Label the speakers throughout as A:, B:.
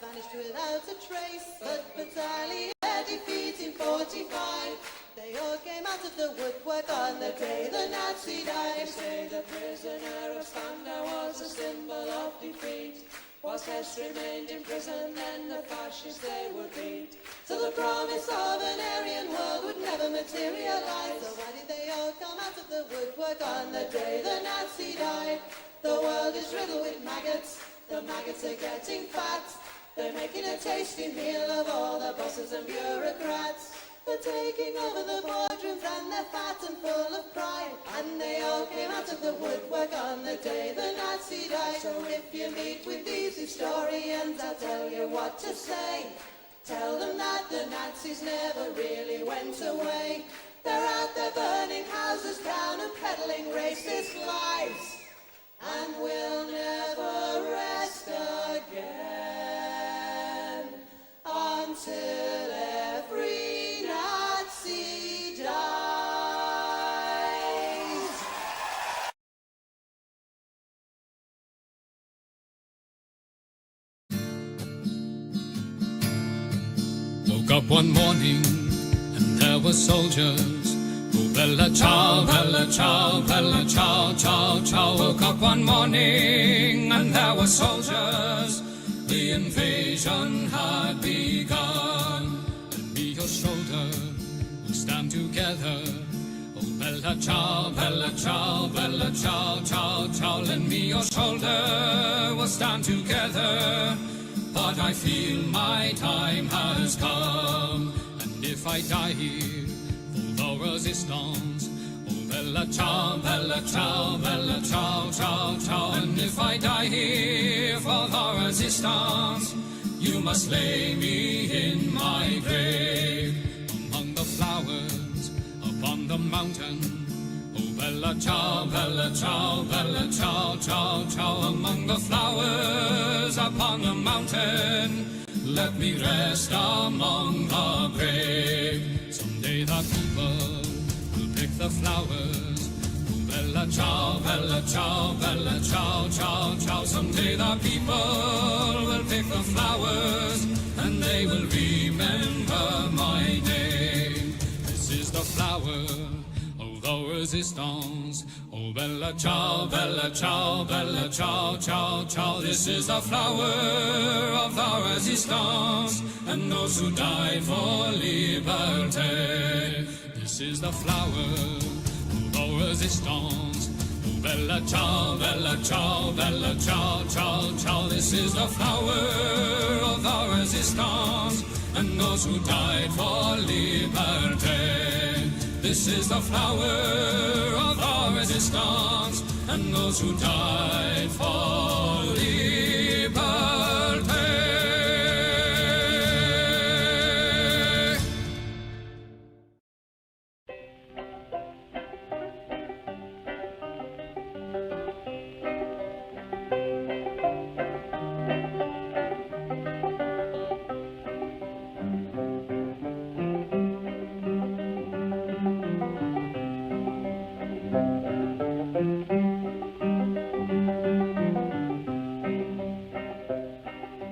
A: vanished without a trace. But Battalion defeat in 45. They all came out of the woodwork on the day the Nazi died. They say the prisoner of Spandau was a symbol of defeat. Whilst Hess remained in prison, then the fascists they would beat. So the promise of an Aryan world would never materialize. So why did they all come out of the woodwork on the day the Nazi died? The world is riddled with maggots. The maggots are getting fat. They're making a tasty meal of all the bosses and bureaucrats. They're taking over the boardrooms and they're fat and full of pride. And they all came out of the woodwork on the day the Nazi died. So if you meet with these historians, I'll tell you what to say. Tell them that the Nazis never really went away. They're out there burning houses down and peddling racist lies. And we'll never rest again until every Nazi dies.
B: Woke up one morning and there were soldiers. Oh, bella ciao, bella ciao, bella ciao, ciao, ciao. Woke up one morning and there were soldiers. The invasion had begun. Lend me your shoulder, we'll stand together. Oh, bella ciao, bella ciao, bella ciao, ciao, ciao. Lend me your shoulder, we'll stand together. But I feel my time has come, and if I die here for the resistance, oh bella ciao, bella ciao, bella ciao, ciao, ciao. And if I die here for the resistance, you must lay me in my grave among the flowers upon the mountain. Oh bella ciao, bella ciao, bella ciao, ciao, ciao. Among the flowers upon the mountain, let me rest among the brave. Someday the people will pick the flowers. Oh bella ciao, bella ciao, bella ciao, ciao, ciao. Someday the people will pick the flowers, and they will remember my name. This is the flower of the resistance. Oh bella ciao, bella ciao, bella ciao, ciao, ciao. This is the flower of the resistance, and those who died for liberty. This is the flower of the resistance. Oh bella ciao, bella ciao, bella ciao, ciao, ciao. This is the flower of the resistance, and those who died for liberty. This is the flower of our resistance, and those who died for liberty.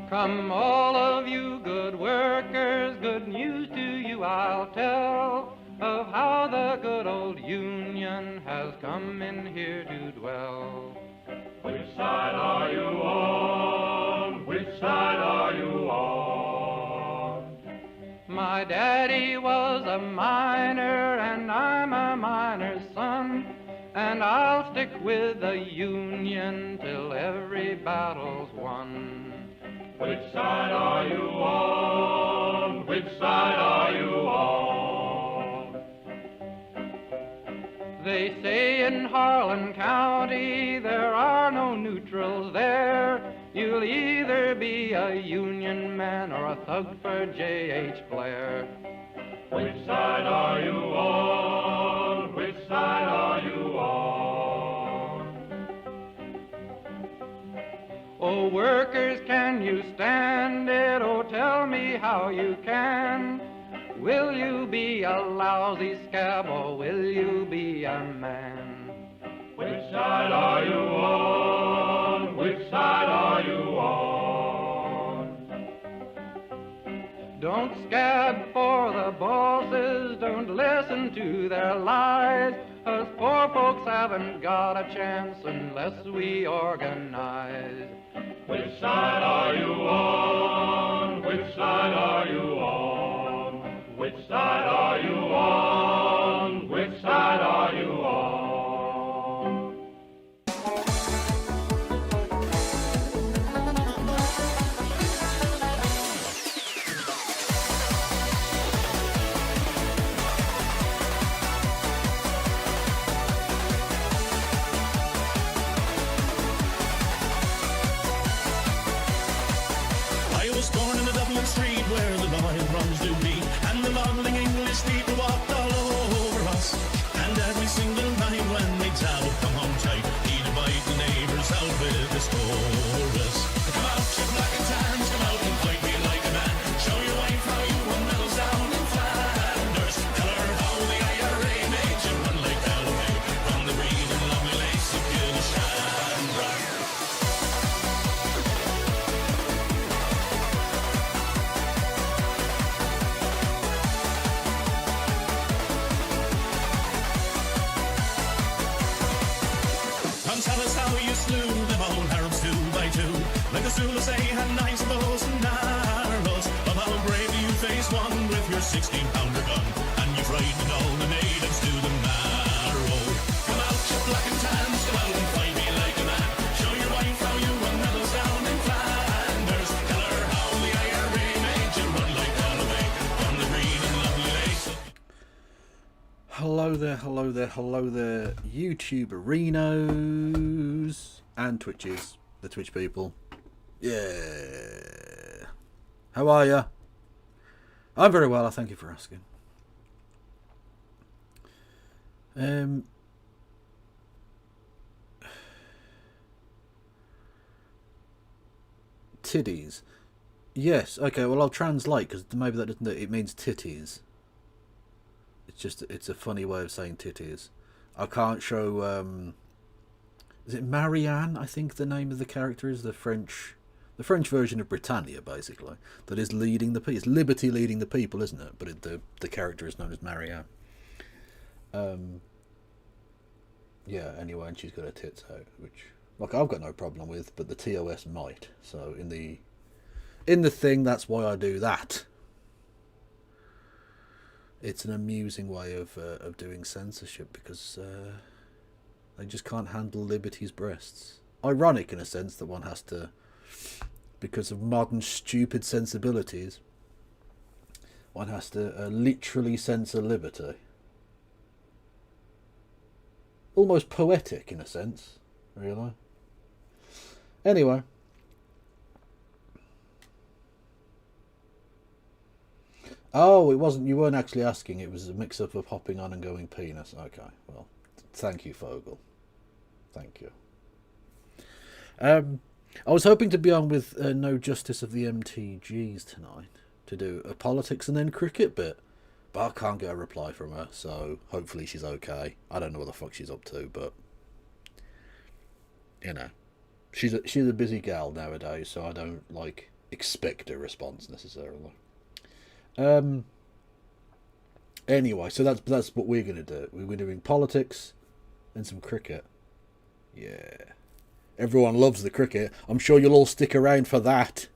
C: Come all of you good workers, good news to you I'll tell of how the good old Union has come in here to dwell.
D: Which side are you on? Which side are you on?
C: My daddy was a miner and I'm a miner's son, and I'll stick with the Union till every battle's won.
D: Which side are you on? Which side are you on?
C: They say in Harlan County there are no neutrals there. You'll either be a Union man or a thug for J.H. Blair.
D: Which side are you on? Which side are you on?
C: Oh, workers, can you stand it? Oh, tell me how you can. Will you be a lousy scab or will you be a man?
D: Which side are you on? Which side are you on?
C: Don't scab for the bosses, don't listen to their lies. Us poor folks haven't got a chance unless we organize.
D: Which side are you on? Which side are you on? Which side are you on? Which side are you on?
E: I was born in the Dublin street where the lion runs do beat, and the lovely English people walked all over us. And every single night when they tell, come home tight, he'd invite the neighbours out with his chorus. Come out, you black and tans, come out and fight me like a man. Show your wife how you won medals down in Flanders. Tell her how the IRA made you run like Galloway from the green and lovely lakes of Gilshandra. Come tell us how you slew them old Arabs 2 by 2. Like the Zulus they had knives, bows and arrows. Of how bravely you faced one with your 16-pounder gun, and you frightened all the natives to the marrow. Come out, you black and tans, come out and fight me like a man. Show your wife how you won medals down in Flanders. Tell her how the IRA made you run like Galloway from the green and lovely lakes.
F: Hello there, hello there, hello there, YouTuberinos and Twitches, the Twitch people. Yeah. How are ya? I'm very well, I thank you for asking. Titties. Yes, okay, well I'll translate because maybe that doesn't, it means titties. It's a funny way of saying titties. I can't show, is it Marianne, I think the name of the character is, the French version of Britannia, basically, that is leading the people. It's Liberty leading the people, isn't it? But the character is known as Marianne. Yeah, anyway, and she's got her tits out, which, like, I've got no problem with, but the TOS might. So in the thing, that's why I do that. It's an amusing way of doing censorship because they just can't handle Liberty's breasts. Ironic in a sense that one has to, because of modern stupid sensibilities, one has to literally censor Liberty. Almost poetic in a sense, really. Anyway. Oh, it wasn't. You weren't actually asking. It was a mix-up of hopping on and going penis. Okay, well, thank you, Fogel. Thank you. I was hoping to be on with No Justice of the MTGs tonight to do a politics and then cricket bit, but I can't get a reply from her. So hopefully she's okay. I don't know what the fuck she's up to, but you know, she's a busy gal nowadays, so I don't like expect a response necessarily. Anyway, so that's what we're gonna do. We're doing politics and some cricket. Yeah, everyone loves the cricket. I'm sure you'll all stick around for that.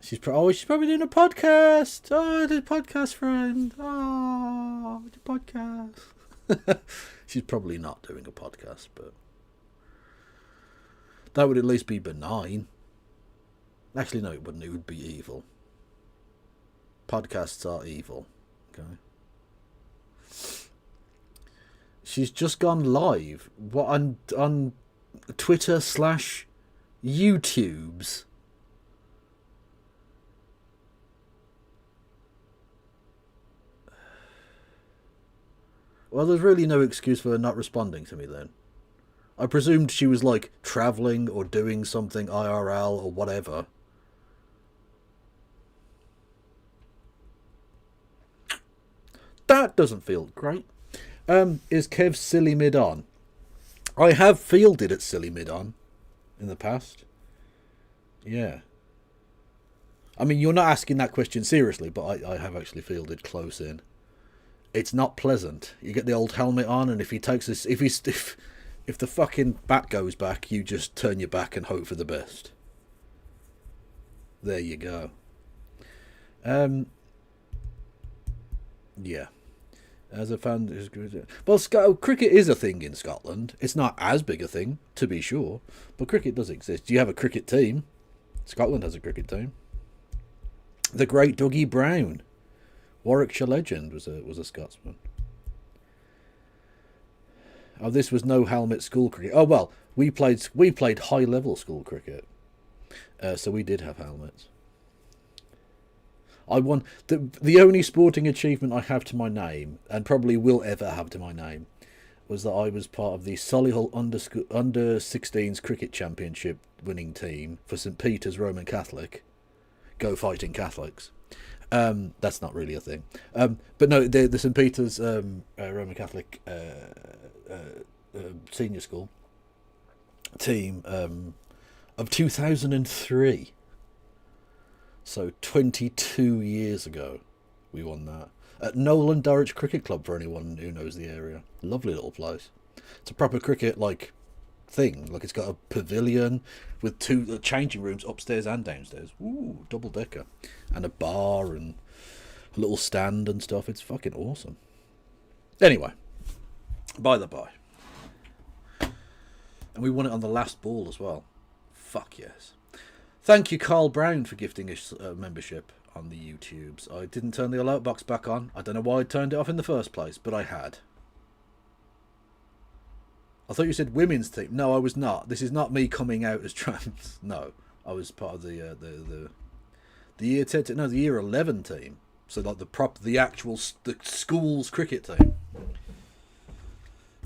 F: She's probably doing a podcast. Oh, the podcast friend. Oh, the podcast. She's probably not doing a podcast, but that would at least be benign. Actually, no, it wouldn't. It would be evil. Podcasts are evil. Okay. She's just gone live. What, on Twitter/YouTubes? Well, there's really no excuse for her not responding to me then. I presumed she was like travelling or doing something IRL or whatever. That doesn't feel great. Is Kev Silly Mid on? I have fielded at Silly Mid on in the past. Yeah. I mean, you're not asking that question seriously, but I have actually fielded close in. It's not pleasant. You get the old helmet on, and if he takes this, if the fucking bat goes back, you just turn your back and hope for the best. There you go. Yeah. As a fan, well, cricket is a thing in Scotland. It's not as big a thing, to be sure, but cricket does exist. You have a cricket team. Scotland has a cricket team. The great Dougie Brown, Warwickshire legend, was a Scotsman. Oh, this was no helmet school cricket. Oh well, we played high level school cricket, so we did have helmets. I won the only sporting achievement I have to my name, and probably will ever have to my name, was that I was part of the Solihull under 16s cricket championship winning team for St Peter's Roman Catholic. Go Fighting Catholics. That's not really a thing. But no, the St Peter's Roman Catholic senior school team of 2003. So 22 years ago, we won that. At Nolan Dorwich Cricket Club, for anyone who knows the area. Lovely little place. It's a proper cricket, thing. It's got a pavilion with two changing rooms upstairs and downstairs. Ooh, double decker. And a bar and a little stand and stuff. It's fucking awesome. Anyway, by the by. And we won it on the last ball as well. Fuck yes. Thank you, Carl Brown, for gifting us a membership on the YouTubes. I didn't turn the alert box back on. I don't know why I turned it off in the first place, but I had. I thought you said women's team. No, I was not. This is not me coming out as trans. No, I was part of the year 10. No, the year 11 team. So the school's cricket team.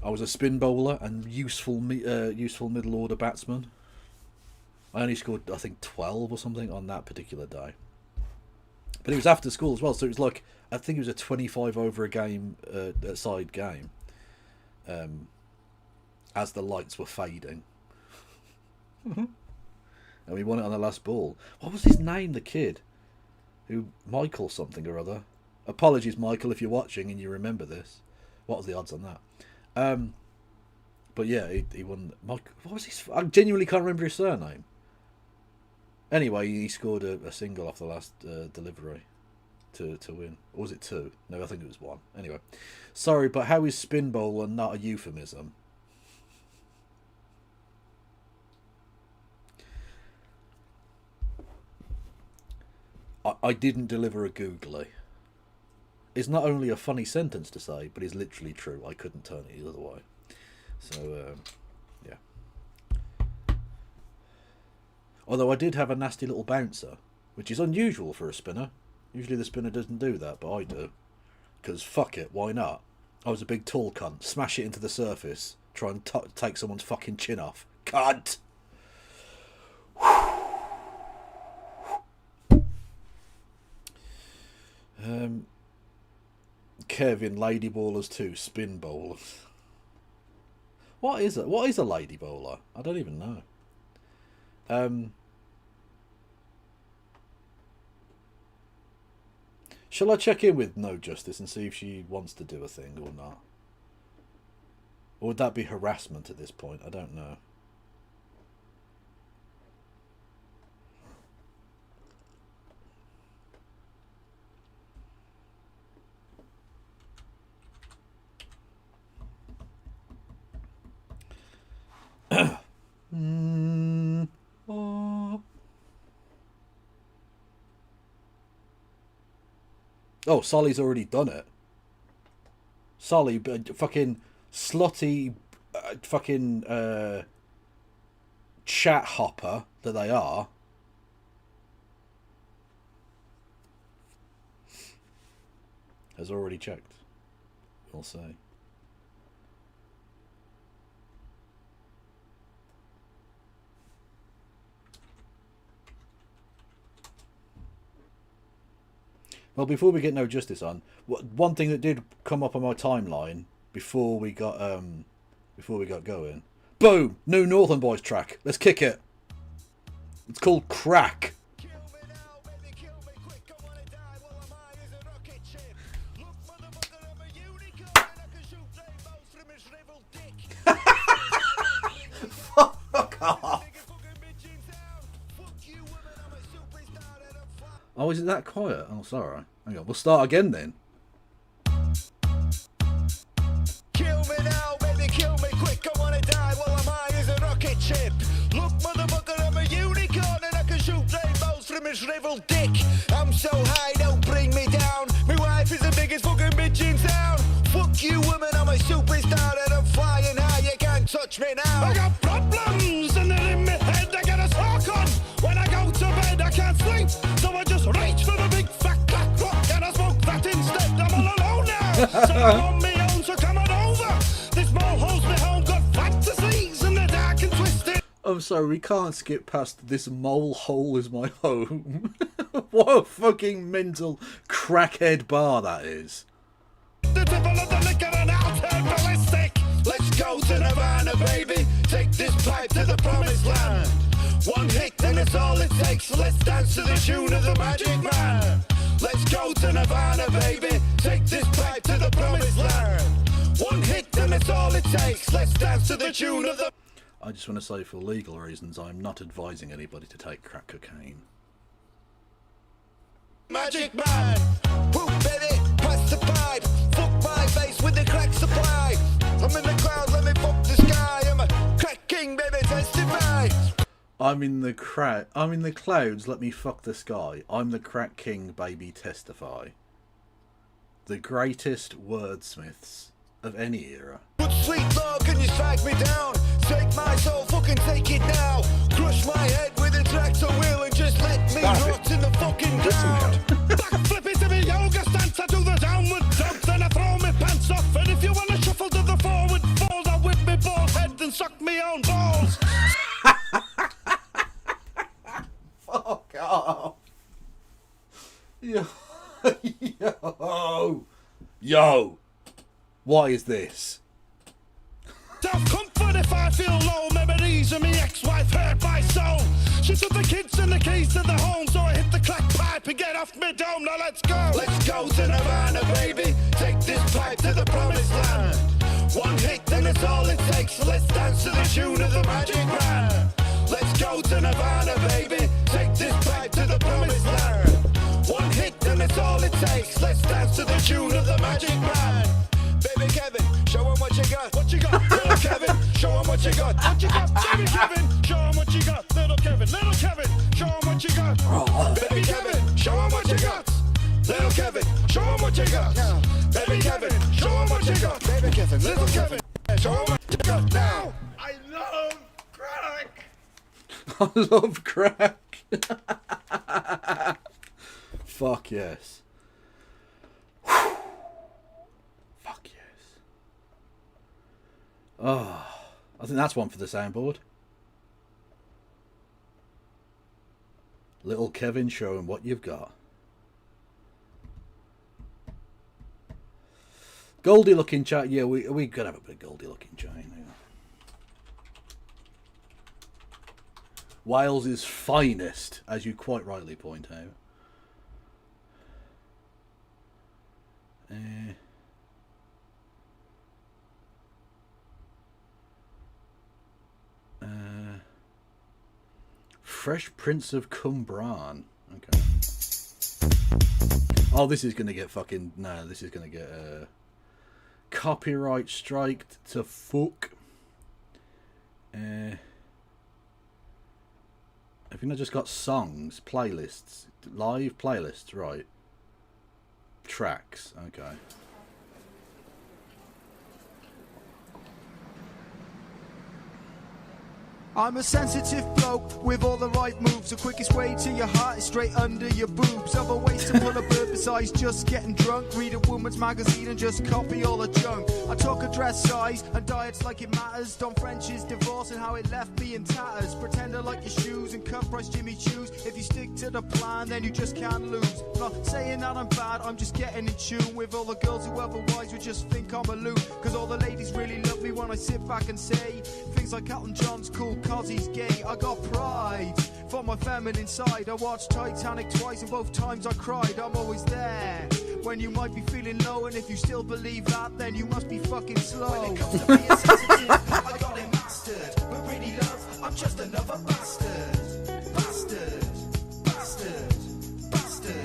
F: I was a spin bowler and useful middle order batsman. I only scored, I think, 12 or something on that particular day. But it was after school as well, so it was I think it was a 25 over a game, side game, as the lights were fading. And we won it on the last ball. What was his name, the kid? Michael something or other. Apologies, Michael, if you're watching and you remember this. What was the odds on that? But yeah, he won. What was his? I genuinely can't remember his surname. Anyway, he scored a single off the last delivery to win. Or was it two? No, I think it was one. Anyway, sorry, but how is spin bowler not a euphemism? I didn't deliver a googly. It's not only a funny sentence to say, but it's literally true. I couldn't turn it the other way. So, yeah. Although I did have a nasty little bouncer, which is unusual for a spinner. Usually the spinner doesn't do that, but I do. Because fuck it, why not? I was a big tall cunt. Smash it into the surface. Try and take someone's fucking chin off. Cunt! Kevin, lady bowlers too, spin bowlers. What is it? What is a lady bowler? I don't even know. Shall I check in with No Justice and see if she wants to do a thing or not? Or would that be harassment at this point? I don't know. Oh, Solly's already done it. Solly, fucking slutty, fucking chat hopper that they are. Has already checked. We'll see. Well, before we get No Justice on, one thing that did come up on my timeline before we got going. Boom! New Northern Boys track. Let's kick it. It's called Crack. Oh, is it that quiet? Oh, sorry. Hang on, we'll start again then.
G: Kill me now, baby, kill me quick. I wanna die while I'm high as a rocket ship. Look, motherfucker, I'm a unicorn and I can shoot rainbows from a shriveled dick. I'm so high, don't bring me down. My wife is the biggest fucking bitch in town. Fuck you, woman, I'm a superstar and I'm flying high. You can't touch me now. I got problems and they're in my head. I get a spark on. When I go to bed, I can't sleep. So I just reach for the big fat black rock and I smoke that instead. I'm all alone now. So I'm on my own, so come on over. This molehole's my home, got fantasies and they're dark and twisted.
F: I'm sorry, we can't skip past this mole hole is my home. What a fucking mental crackhead bar that is.
G: The devil of the liquor and I'll turn ballistic. Let's go to Nirvana, baby. Take this pipe to the promised land. One hit and it's all it takes. Let's dance to the tune of the Magic Man. Let's go to Nirvana, baby. Take this pipe to the promised land. One hit and it's all it takes. Let's dance to the tune of the...
F: I just want to say, for legal reasons, I'm not advising anybody to take crack cocaine.
G: Magic Man. Whoop, baby, pass the pipe. Fuck my face with the crack supply. I'm in the clouds, let me fuck the sky. I'm a crack king, baby, testify.
F: I'm in the clouds, let me fuck the sky. I'm the crack king, baby, testify. The greatest wordsmiths of any era.
G: Good sweet Lord, can you strike me down? Take my soul, fucking take it now. Crush my head with a tractor wheel and just let me rot in the fucking ground. Backflip into me yoga stance, I do the downward dog, then I throw my pants off. And if you wanna shuffle to the forward fold, I whip me bald head and suck me own balls.
F: Fuck off. Yo. Yo. What is this?
G: Self-comfort if I feel low. Memories of me ex-wife hurt my soul. She took the kids and the keys to the home, so I hit the crack pipe and get off me dome. Now let's go. Let's go to Nirvana, baby. Take this pipe to the promised land. One hit and it's all it takes. Let's dance to the tune of the Magic Man. Let's go to Nirvana, baby. Take this pipe to the promised land. One hit and it's all it takes. Let's dance to the tune of the Magic Man. Baby Kevin, show him what you got. What you got? Little Kevin, show him what you got. What you got? Baby Kevin, show him what you got. Little Kevin, show him what you got. Baby Kevin, show him what you got. Little Kevin, show him what you got. Baby Kevin, show him what you got. Baby Kevin, little Kevin, show him what you got now. I love crack.
F: I love crack. Fuck yes. Fuck yes. Oh, I think that's one for the soundboard. Little Kevin, show him what you've got. Goldie looking chat. Yeah, we gotta have a bit of Goldie looking chat. Yeah. Wales's finest, as you quite rightly point out. Fresh Prince of Cumbrawn. Okay. Oh, this is gonna get fucking no. This is gonna get copyright striked to fuck. Have you not just got songs, playlists, live playlists, right? Tracks, okay.
H: I'm a sensitive bloke with all the right moves. The quickest way to your heart is straight under your boobs. Other ways to pull a bird besides just getting drunk. Read a woman's magazine and just copy all the junk. I talk a dress size and diets like it matters. Don French's divorce and how it left me in tatters. Pretend I like your shoes and cut price Jimmy Choos. If you stick to the plan, then you just can't lose. I'm not saying that I'm bad, I'm just getting in tune with all the girls who otherwise would just think I'm a loot. Cause all the ladies really love me when I sit back and say things like Elton John's cool cause he's gay. I got pride for my feminine side. I watched Titanic twice and both times I cried. I'm always there when you might be feeling low, and if you still believe that, then you must be fucking slow. When it comes to being sensitive, I got it mastered. But really love, I'm just another bastard. Bastard, bastard, bastard.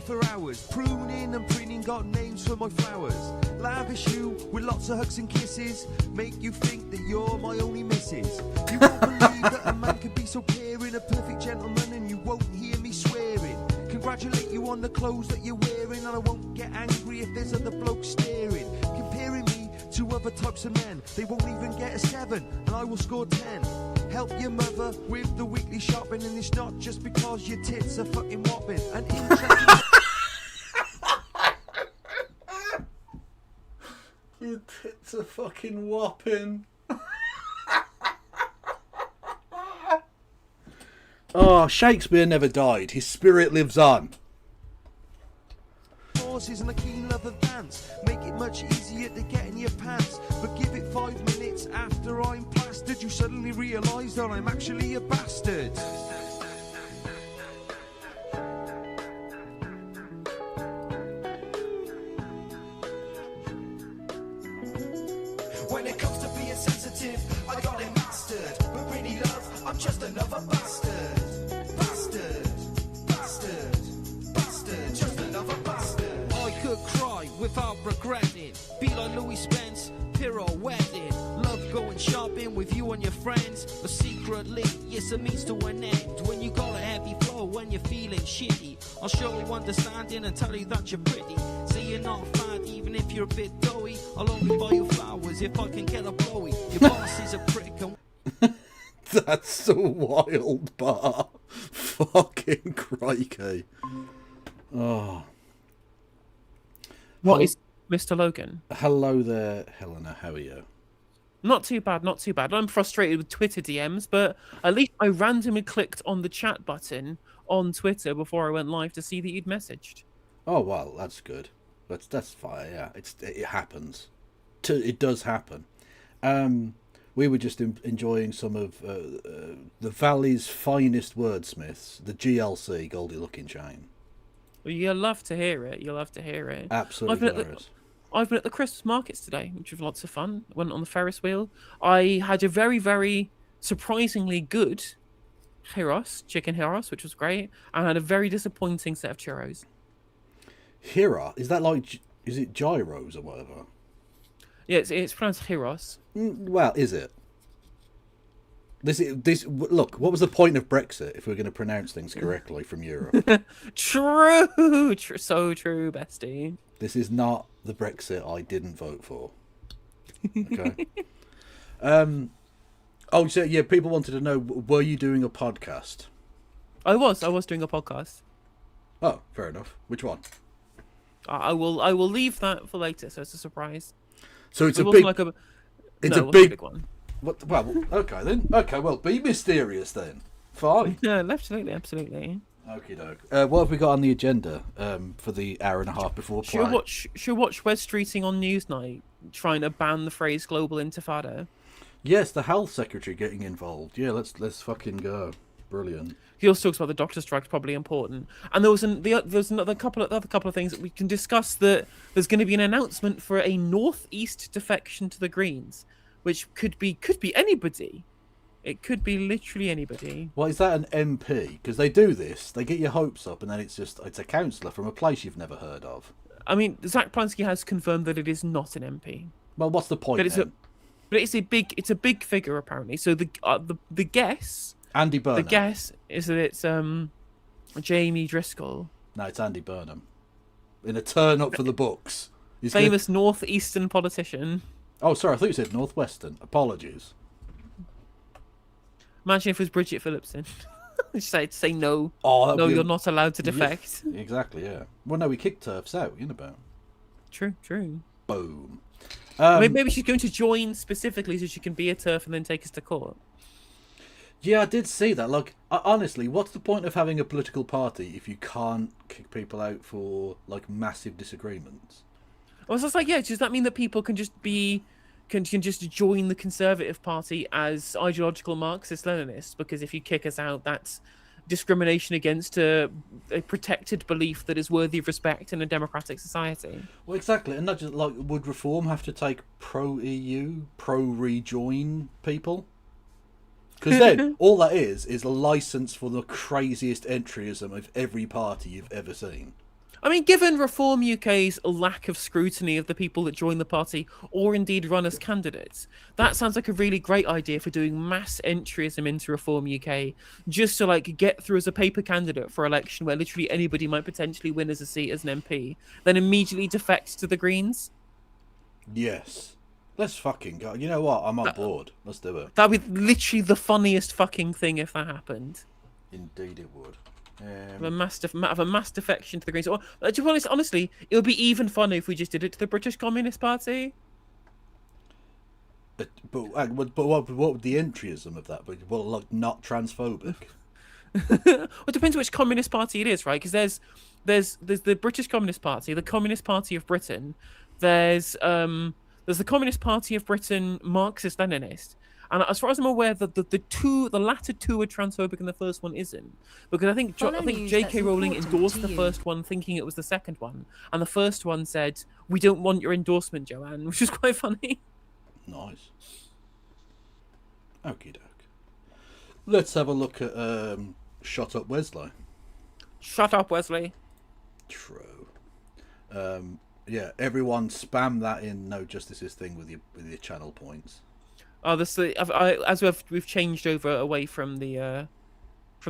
H: for hours. Pruning and preening, got names for my flowers. Lavish you with lots of hugs and kisses. Make you think that you're my only missus. You won't believe that a man can be so caring, a perfect gentleman, and you won't hear me swearing. Congratulate you on the clothes that you're wearing, and I won't get angry if there's other blokes staring. Comparing me to other types of men, they won't even get a 7, and I will score 10. Help your mother with the weekly shopping, and it's not just because your tits are fucking whopping. And interesting.
F: Your tits are fucking whopping. Oh, Shakespeare never died. His spirit lives on.
H: Horses and a keen love of dance make it much easier to get in your pants. But give it 5 minutes after I'm plastered, you suddenly realise that I'm actually a bastard. When it comes to being sensitive, I got it mastered. But really, love, I'm just another bastard. Bastard, bastard, bastard, just another bastard. I could cry without regretting. Be like Louis Spence, pirouetting. Love going shopping with you and your friends. But secretly, it's a means to an end. When you got a heavy flow, when you're feeling shitty, I'll show you understanding and tell you that you're pretty. Say you're not fat, even if you're a bit doughy. I'll only buy you flowers if I can get a blowy. Your boss is a prick and
F: That's a wild bar. Fucking crikey. Oh.
I: What is Mr. Logan?
F: Hello there, Helena. How are you?
I: Not too bad, not too bad. I'm frustrated with Twitter DMs, but at least I randomly clicked on the chat button on Twitter before I went live to see that you'd messaged.
F: Oh well, that's good. That's fine. Yeah, it happens. It does happen. We were just enjoying some of the Valley's finest wordsmiths, the GLC, Goldie Looking Chain.
I: Well, you'll love to hear it. You'll love to hear it.
F: Absolutely glorious.
I: I've been at the Christmas markets today, which was lots of fun. Went on the Ferris wheel. I had a very, very surprisingly good chicken gyros, which was great. And I had a very disappointing set of churros.
F: Hira, is that like, is it gyros or whatever?
I: Yeah, it's pronounced gyros.
F: Well, is it? Look, what was the point of Brexit if we're going to pronounce things correctly from Europe?
I: True, so true, bestie.
F: This is not the Brexit I didn't vote for. Okay. Oh, so yeah, people wanted to know, were you doing a podcast?
I: I was doing a podcast.
F: Oh, fair enough. Which one?
I: I will leave that for later, so it's a surprise.
F: So it's
I: it
F: a big.
I: Like a,
F: it's
I: no,
F: a
I: it
F: big,
I: big one.
F: What? Well, okay then. Okay, well, be mysterious then. Fine.
I: Yeah, absolutely.
F: Okie doke. What have we got on the agenda for the hour and a half before play?
I: Should watch Wes Streeting on Newsnight trying to ban the phrase "global intifada."
F: Yes, the health secretary getting involved. Yeah, let's fucking go. Brilliant.
I: He also talks about the doctor strike, probably important. And there's another couple of things that we can discuss. That there's going to be an announcement for a northeast defection to the Greens, which could be anybody. It could be literally anybody.
F: Well, is that an MP? Because they do this. They get your hopes up, and then it's a councillor from a place you've never heard of.
I: I mean, Zach Plansky has confirmed that it is not an MP.
F: Well, what's the point?
I: But it's a big figure apparently. So the guess.
F: Andy Burnham.
I: The guess is that it's Jamie Driscoll.
F: No, it's Andy Burnham. In a turn up for the books.
I: Famous northeastern politician.
F: Oh, sorry, I thought you said northwestern. Apologies.
I: Imagine if it was Bridget Phillipson. say no.
F: Oh,
I: no, you're not allowed to defect.
F: Yeah, exactly, yeah. Well, no, we kicked TERFs out, you know about.
I: True.
F: Boom.
I: Maybe she's going to join specifically so she can be a TERF and then take us to court.
F: Yeah, I did see that. Like, honestly, what's the point of having a political party if you can't kick people out for, like, massive disagreements?
I: I was just like, yeah, does that mean that people can just can just join the Conservative Party as ideological Marxist-Leninists? Because if you kick us out, that's discrimination against a protected belief that is worthy of respect in a democratic society.
F: Well, exactly. And not just, like, would Reform have to take pro-EU, pro-rejoin people? Because then, all that is a license for the craziest entryism of every party you've ever seen.
I: I mean, given Reform UK's lack of scrutiny of the people that join the party or indeed run as candidates, that sounds like a really great idea for doing mass entryism into Reform UK, just to like get through as a paper candidate for election where literally anybody might potentially win as a seat as an MP, then immediately defect to the Greens.
F: Yes. Let's fucking go. You know what? I'm on board. Let's do it.
I: That'd be literally the funniest fucking thing if that happened.
F: Indeed it would.
I: Have a mass defection to the Greens. Or, to be honest, honestly, it would be even funner if we just did it to the British Communist Party.
F: But what would the entryism of that be? Well, like, not transphobic.
I: Well, it depends which Communist Party it is, right? Because there's the British Communist Party, the Communist Party of Britain. There's the Communist Party of Britain, Marxist-Leninist. And as far as I'm aware, the latter two are transphobic and the first one isn't. Because I think J.K. Rowling endorsed the first one thinking it was the second one. And the first one said, "We don't want your endorsement, Joanne," which is quite funny.
F: Nice. Okie doke. Let's have a look at Shut Up Wesley.
I: Shut up, Wesley.
F: True. Yeah, everyone spam that in No Justice's thing with your channel points.
I: Oh, as we've changed over away from the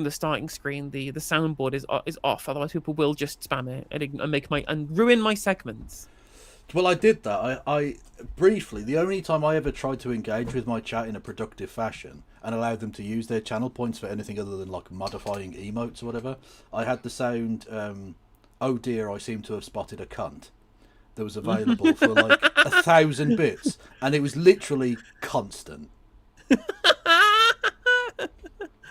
I: starting screen, the soundboard is off. Otherwise, people will just spam it and ruin my segments.
F: Well, I did that. I briefly, the only time I ever tried to engage with my chat in a productive fashion and allowed them to use their channel points for anything other than like modifying emotes or whatever, I had the sound, "Oh dear, I seem to have spotted a cunt," that was available for like 1,000 bits, and it was literally constant.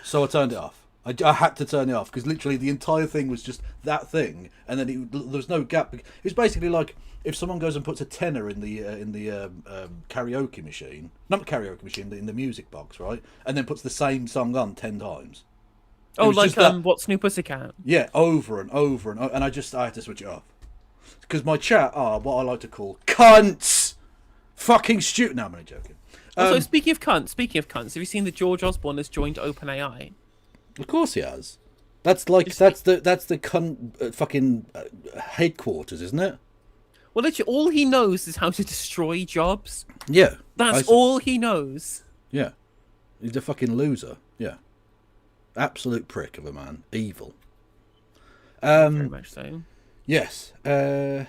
F: So I turned it off. I had to turn it off because literally the entire thing was just that thing, and then there was no gap. It was basically like if someone goes and puts a tenor in the karaoke machine, not the karaoke machine, in the music box, right, and then puts the same song on 10 times.
I: Oh, like What's New Pussycat?
F: Yeah, over and over and over, and I had to switch it off. Because my chat are what I like to call cunts. Fucking stupid. No, I'm only joking.
I: Also, speaking of cunts, have you seen that George Osborne has joined OpenAI?
F: Of course he has. That's like that's the cunt fucking headquarters, isn't it?
I: Well, literally, all he knows is how to destroy jobs.
F: Yeah,
I: that's all he knows.
F: Yeah, he's a fucking loser. Yeah, absolute prick of a man. Evil.
I: Very much so.
F: Yes. What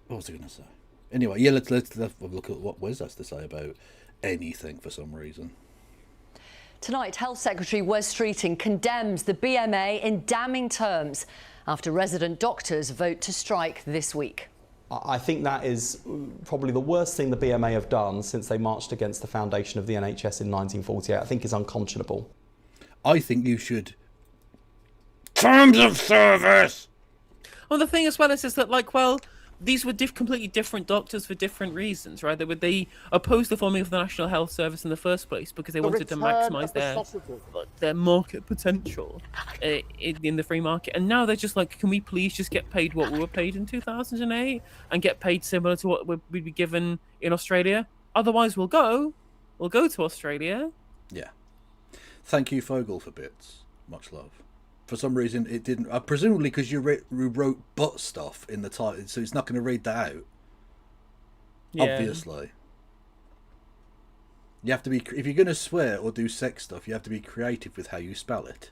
F: was I going to say? Anyway, yeah, let's have a look at what Wes has to say about anything for some reason.
J: Tonight, Health Secretary Wes Streeting condemns the BMA in damning terms after resident doctors vote to strike this week.
K: I think that is probably the worst thing the BMA have done since they marched against the foundation of the NHS in 1948. I think it's unconscionable.
F: I think you should... Terms of service!
I: Well, the thing as well is that, like, well, these were completely different doctors for different reasons, right? They opposed the forming of the National Health Service in the first place because they wanted to maximise their market potential in the free market. And now they're just like, can we please just get paid what we were paid in 2008 and get paid similar to what we'd be given in Australia? Otherwise, we'll go to Australia.
F: Yeah. Thank you, Fogel, for bits. Much love. For some reason, it didn't. Presumably because you wrote butt stuff in the title, so it's not going to read that out. Yeah. Obviously. You have to be, if you're going to swear or do sex stuff, you have to be creative with how you spell it.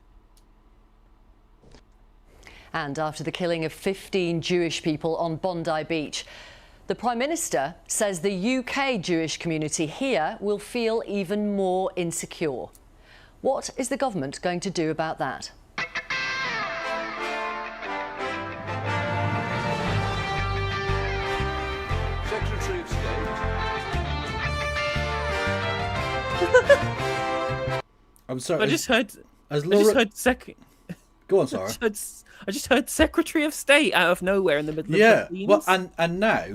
J: And after the killing of 15 Jewish people on Bondi Beach, the Prime Minister says the UK Jewish community here will feel even more insecure. What is the government going to do about that?
L: Secretary of State.
F: I'm sorry.
I: I just heard
F: Go on, sorry.
I: I just heard Secretary of State out of nowhere in the middle of
F: the
I: scenes.
F: Well, and now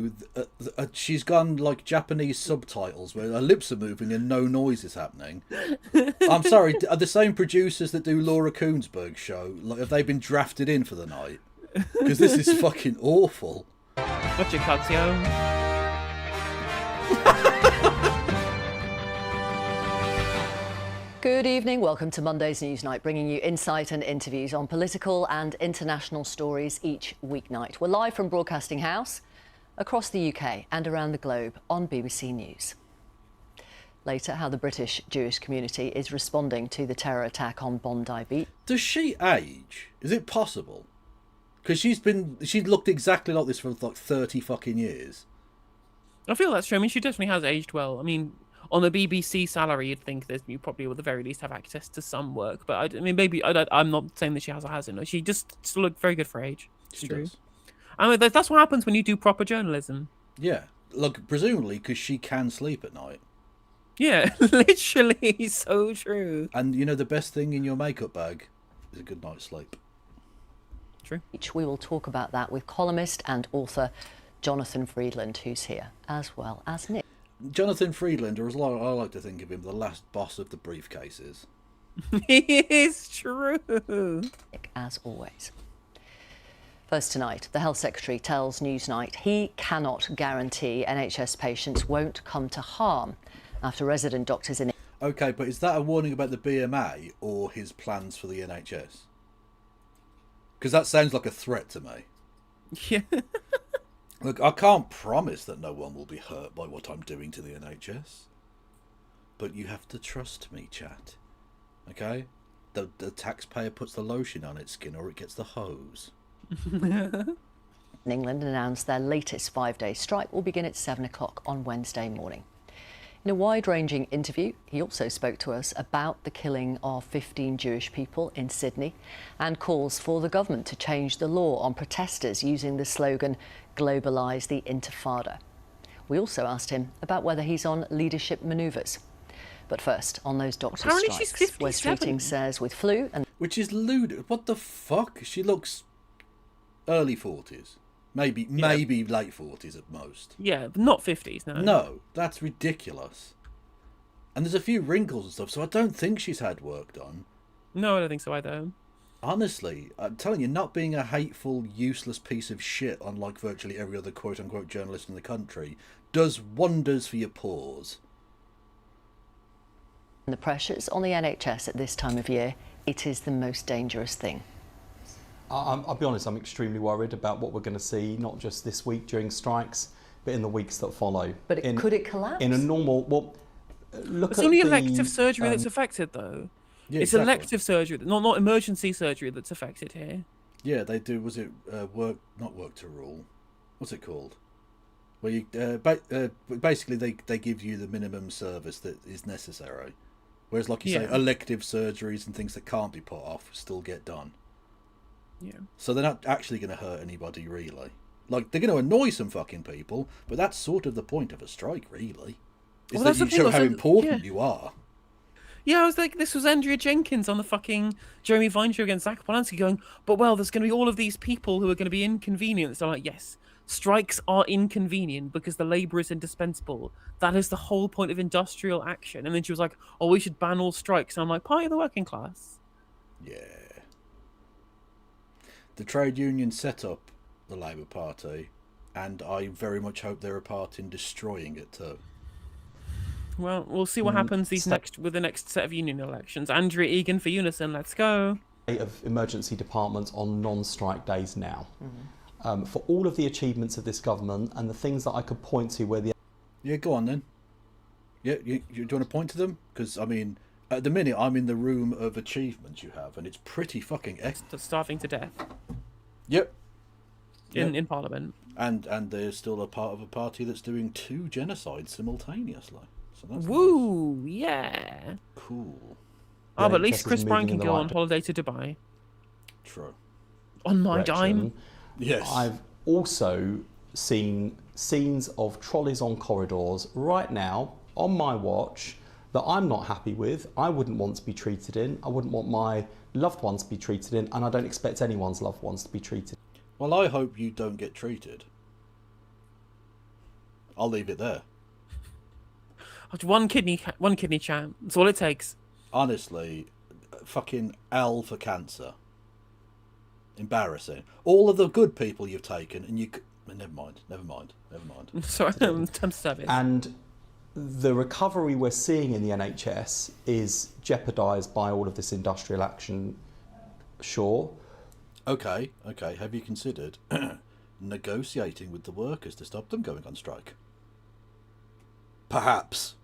F: she's gone like Japanese subtitles where her lips are moving and no noise is happening. I'm sorry, are the same producers that do Laura Koonsberg's show, like, have they been drafted in for the night? Because this is fucking awful.
I: Gotcha, Katsuo.
J: Good evening. Welcome to Monday's Newsnight, bringing you insight and interviews on political and international stories each weeknight. We're live from Broadcasting House across the UK and around the globe on BBC News. Later, how the British Jewish community is responding to the terror attack on Bondi Beach.
F: Does she age? Is it possible? Because she's looked exactly like this for like 30 fucking years.
I: I feel that's true. I mean, she definitely has aged well. I mean, on a BBC salary, you'd think that you probably, at the very least, have access to some work. But I mean, maybe I'm not saying that she has or hasn't. She just still looked very good for age. It's
F: She
I: true.
F: does.
I: I mean, that's what happens when you do proper journalism.
F: Yeah. Look, presumably because she can sleep at night.
I: Yeah, literally, so true.
F: And you know, the best thing in your makeup bag is a good night's sleep.
I: True.
J: We will talk about that with columnist and author Jonathan Friedland, who's here, as well as Nick.
F: Jonathan Friedland, or as I like to think of him, the last boss of the briefcases.
I: It's true.
J: As always. First tonight, the Health Secretary tells Newsnight he cannot guarantee NHS patients won't come to harm after resident doctors in...
F: Okay, but is that a warning about the BMA or his plans for the NHS? Because that sounds like a threat to me.
I: Yeah.
F: Look, I can't promise that no one will be hurt by what I'm doing to the NHS. But you have to trust me, chat. Okay? The taxpayer puts the lotion on its skin or it gets the hose.
J: England announced their latest 5-day strike will begin at 7 o'clock on Wednesday morning. In a wide-ranging interview, he also spoke to us about the killing of 15 Jewish people in Sydney and calls for the government to change the law on protesters using the slogan "Globalise the Intifada." We also asked him about whether he's on leadership manoeuvres. But first, on those doctors'
I: Apparently
J: strikes,
I: she's 57.
J: where Streeting says with flu and...
F: Which is lewd. What the fuck? She looks early 40s. Maybe late 40s at most.
I: Yeah, but not 50s, no.
F: No, that's ridiculous. And there's a few wrinkles and stuff, so I don't think she's had work done.
I: No, I don't think so either.
F: Honestly, I'm telling you, not being a hateful, useless piece of shit, unlike virtually every other quote-unquote journalist in the country, does wonders for your pores.
J: the pressures on the NHS at this time of year, it is the most dangerous thing.
K: I'll be honest, I'm extremely worried about what we're going to see, not just this week during strikes, but in the weeks that follow.
J: But could it collapse?
K: In a normal... Well, look
I: It's
K: at
I: only
K: the,
I: elective surgery that's affected, though.
F: Yeah,
I: it's
F: exactly.
I: elective surgery, not emergency surgery that's affected here.
F: Yeah, they do. Was it not work to rule? What's it called? Where you basically they give you the minimum service that is necessary, whereas like you say, elective surgeries and things that can't be put off still get done.
I: Yeah.
F: So they're not actually going to hurt anybody really. Like they're going to annoy some fucking people, but that's sort of the point of a strike, really. Is that you show how important you are.
I: Yeah, I was like, this was Andrea Jenkins on the fucking Jeremy Vine show against Zach Polanski going, but well, there's going to be all of these people who are going to be inconvenienced. I'm like, yes, strikes are inconvenient because the labour is indispensable. That is the whole point of industrial action. And then she was like, oh, we should ban all strikes. And I'm like, part of the working class.
F: Yeah. The trade union set up the Labour Party, and I very much hope they're a part in destroying it too.
I: Well, we'll see what happens with the next set of union elections. Andrea Egan for Unison, let's go.
K: Of emergency departments on non-strike days now. For all of the achievements of this government and the things that I could point to where the...
F: Yeah, go on then. Yeah, do you want to point to them? Because, I mean, at the minute, I'm in the room of achievements you have, and it's pretty fucking excellent.
I: Starving to death.
F: Yep.
I: In Parliament.
F: And they're still a part of a party that's doing 2 genocides simultaneously. So that's
I: Woo,
F: nice.
I: Yeah.
F: Cool.
I: Oh, but at least Chris Brown can go on holiday to Dubai.
F: True.
I: On my dime.
F: Yes.
K: I've also seen scenes of trolleys on corridors right now, on my watch, that I'm not happy with. I wouldn't want to be treated in. I wouldn't want my loved ones to be treated in, and I don't expect anyone's loved ones to be treated.
F: Well, I hope you don't get treated. I'll leave it there.
I: One kidney chat. That's all it takes.
F: Honestly, fucking L for cancer. Embarrassing. All of the good people you've taken, and you... Never mind.
I: Sorry, I'm service.
K: And the recovery we're seeing in the NHS is jeopardised by all of this industrial action, sure.
F: Okay. Have you considered negotiating with the workers to stop them going on strike? Perhaps.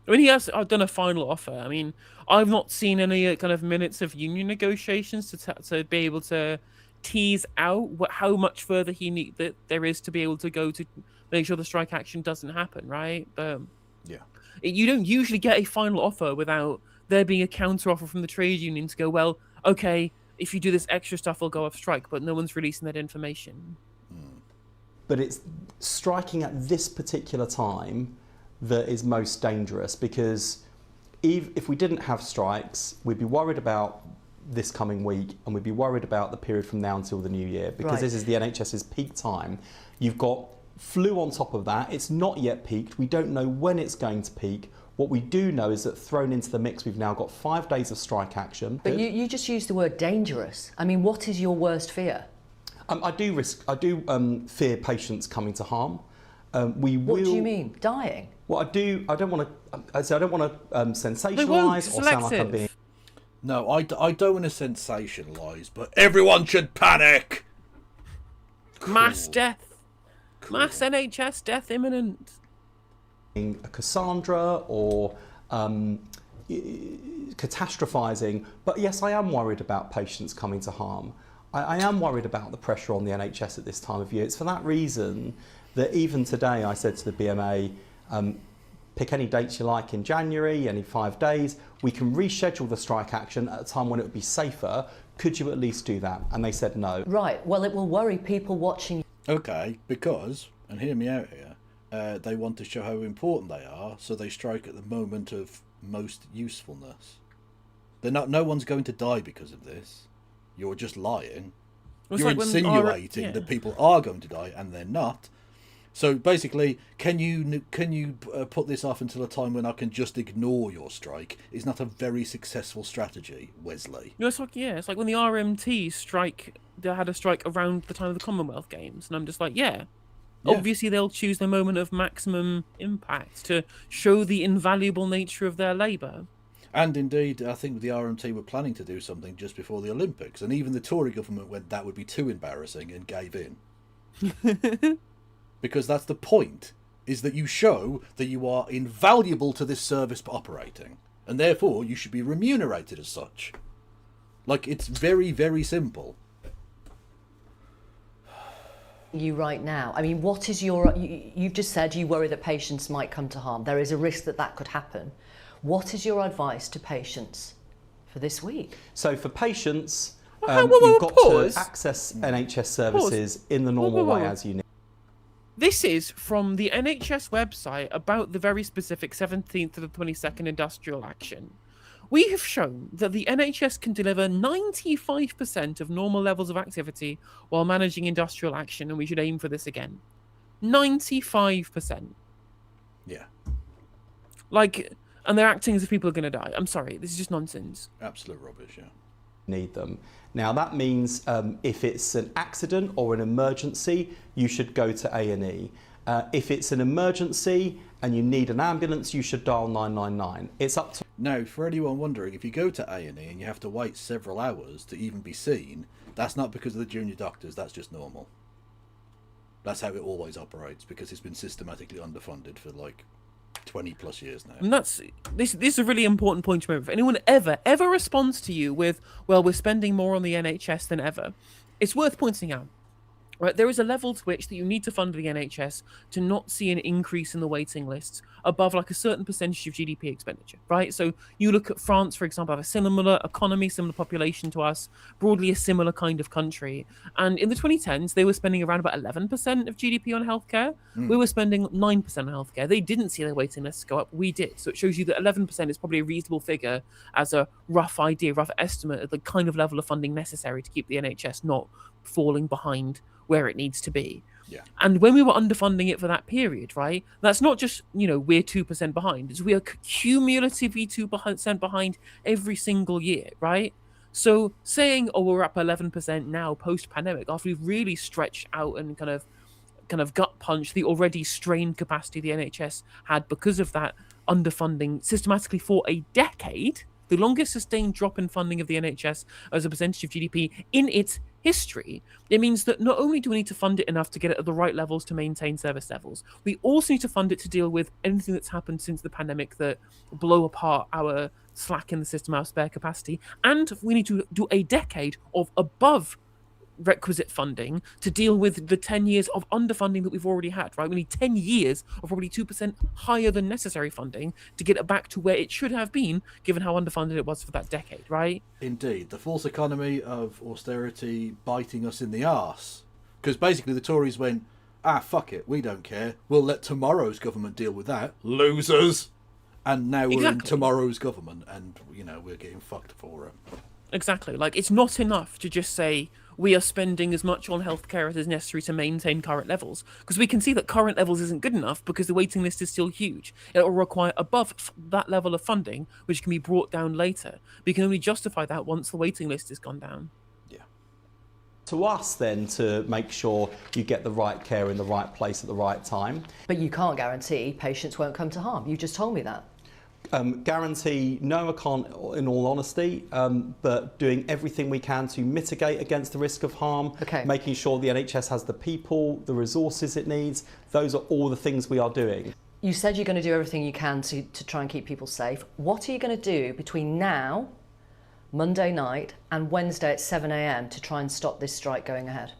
I: I mean, he has done a final offer. I mean, I've not seen any kind of minutes of union negotiations to be able to tease out how much further that there is to be able to go to make sure the strike action doesn't happen, right? But
F: Yeah.
I: you don't usually get a final offer without there being a counter offer from the trade union to go, well, okay, if you do this extra stuff, we'll go off strike, but no one's releasing that information.
K: But it's striking at this particular time that is most dangerous, because if we didn't have strikes, we'd be worried about this coming week, and we'd be worried about the period from now until the new year, because this is the NHS's peak time. You've got flu on top of that. It's not yet peaked. We don't know when it's going to peak. What we do know is that thrown into the mix, we've now got 5 days of strike action.
J: But you just used the word dangerous. I mean, what is your worst fear?
K: I do fear patients coming to harm.
J: What do you mean? Dying?
K: Well, I don't want to sensationalise or sound like I'm being...
F: No, I don't want to sensationalise, but everyone should panic!
I: Mass death. Mass NHS death imminent.
K: A Cassandra or catastrophising, but yes, I am worried about patients coming to harm. I am worried about the pressure on the NHS at this time of year. It's for that reason that even today I said to the BMA, pick any dates you like in January, any 5 days. We can reschedule the strike action at a time when it would be safer. Could you at least do that? And they said no.
J: Right, well, it will worry people watching.
F: Okay, because, and hear me out here, they want to show how important they are, so they strike at the moment of most usefulness. No one's going to die because of this. You're just lying. You're
I: like
F: insinuating that people are going to die, and they're not. So basically, can you put this off until a time when I can just ignore your strike? Is not a very successful strategy, Wesley.
I: No, it's like when the RMT they had a strike around the time of the Commonwealth Games, and I'm just like, yeah. Obviously they'll choose the moment of maximum impact to show the invaluable nature of their labour.
F: And indeed, I think the RMT were planning to do something just before the Olympics, and even the Tory government went, that would be too embarrassing, and gave in. Because that's the point, is that you show that you are invaluable to this service operating, and therefore you should be remunerated as such. Like, it's very, very simple.
J: You right now, I mean, what is you've just said you worry that patients might come to harm. There is a risk that could happen. What is your advice to patients for this week?
K: So for patients,
I: You've
K: got to access NHS services in the normal way as you need.
I: This is from the NHS website about the very specific 17th to the 22nd industrial action. We have shown that the NHS can deliver 95% of normal levels of activity while managing industrial action, and we should aim for this again. 95%.
F: Yeah.
I: And they're acting as if people are going to die. I'm sorry, this is just nonsense.
F: Absolute rubbish, yeah.
K: Need them. Now that means if it's an accident or an emergency, you should go to A&E. If it's an emergency and you need an ambulance, you should dial 999. It's up to...
F: Now, for anyone wondering, if you go to A&E and you have to wait several hours to even be seen, that's not because of the junior doctors, that's just normal. That's how it always operates, because it's been systematically underfunded for 20 plus years now.
I: And this is a really important point to remember. If anyone ever responds to you with, well, we're spending more on the NHS than ever, it's worth pointing out, right, there is a level to which that you need to fund the NHS to not see an increase in the waiting lists above a certain percentage of GDP expenditure, right? So you look at France, for example, have a similar economy, similar population to us, broadly a similar kind of country. And in the 2010s, they were spending around about 11% of GDP on healthcare. We were spending 9% on healthcare. They didn't see their waiting lists go up. We did. So it shows you that 11% is probably a reasonable figure as a rough idea, rough estimate of the kind of level of funding necessary to keep the NHS not falling behind where it needs to be.
F: Yeah.
I: And when we were underfunding it for that period, right, that's not just, we're 2% behind. It's we are cumulatively 2% behind every single year, right? So saying, we're up 11% now post-pandemic, after we've really stretched out and kind of kind of gut punch the already strained capacity the NHS had because of that underfunding systematically for a decade, the longest sustained drop in funding of the NHS as a percentage of GDP in its history. It means that not only do we need to fund it enough to get it at the right levels to maintain service levels, we also need to fund it to deal with anything that's happened since the pandemic that blow apart our slack in the system, our spare capacity. And we need to do a decade of above requisite funding to deal with the 10 years of underfunding that we've already had, right? We need 10 years of probably 2% higher than necessary funding to get it back to where it should have been, given how underfunded it was for that decade, right?
F: Indeed. The false economy of austerity biting us in the arse. Because basically the Tories went, fuck it, we don't care. We'll let tomorrow's government deal with that. Losers! And now we're in tomorrow's government and, we're getting fucked for it.
I: Exactly. Like, it's not enough to just say we are spending as much on healthcare as is necessary to maintain current levels, because we can see that current levels isn't good enough because the waiting list is still huge. It will require above that level of funding, which can be brought down later. But you can only justify that once the waiting list has gone down.
K: To us then to make sure you get the right care in the right place at the right time.
J: But you can't guarantee patients won't come to harm. You just told me that.
K: Guarantee, no, I can't, in all honesty, but doing everything we can to mitigate against the risk of harm, making sure the NHS has the people, the resources it needs. Those are all the things we are doing.
J: You said you're going to do everything you can to try and keep people safe. What are you going to do between now, Monday night, and Wednesday at 7 a.m. to try and stop this strike going ahead?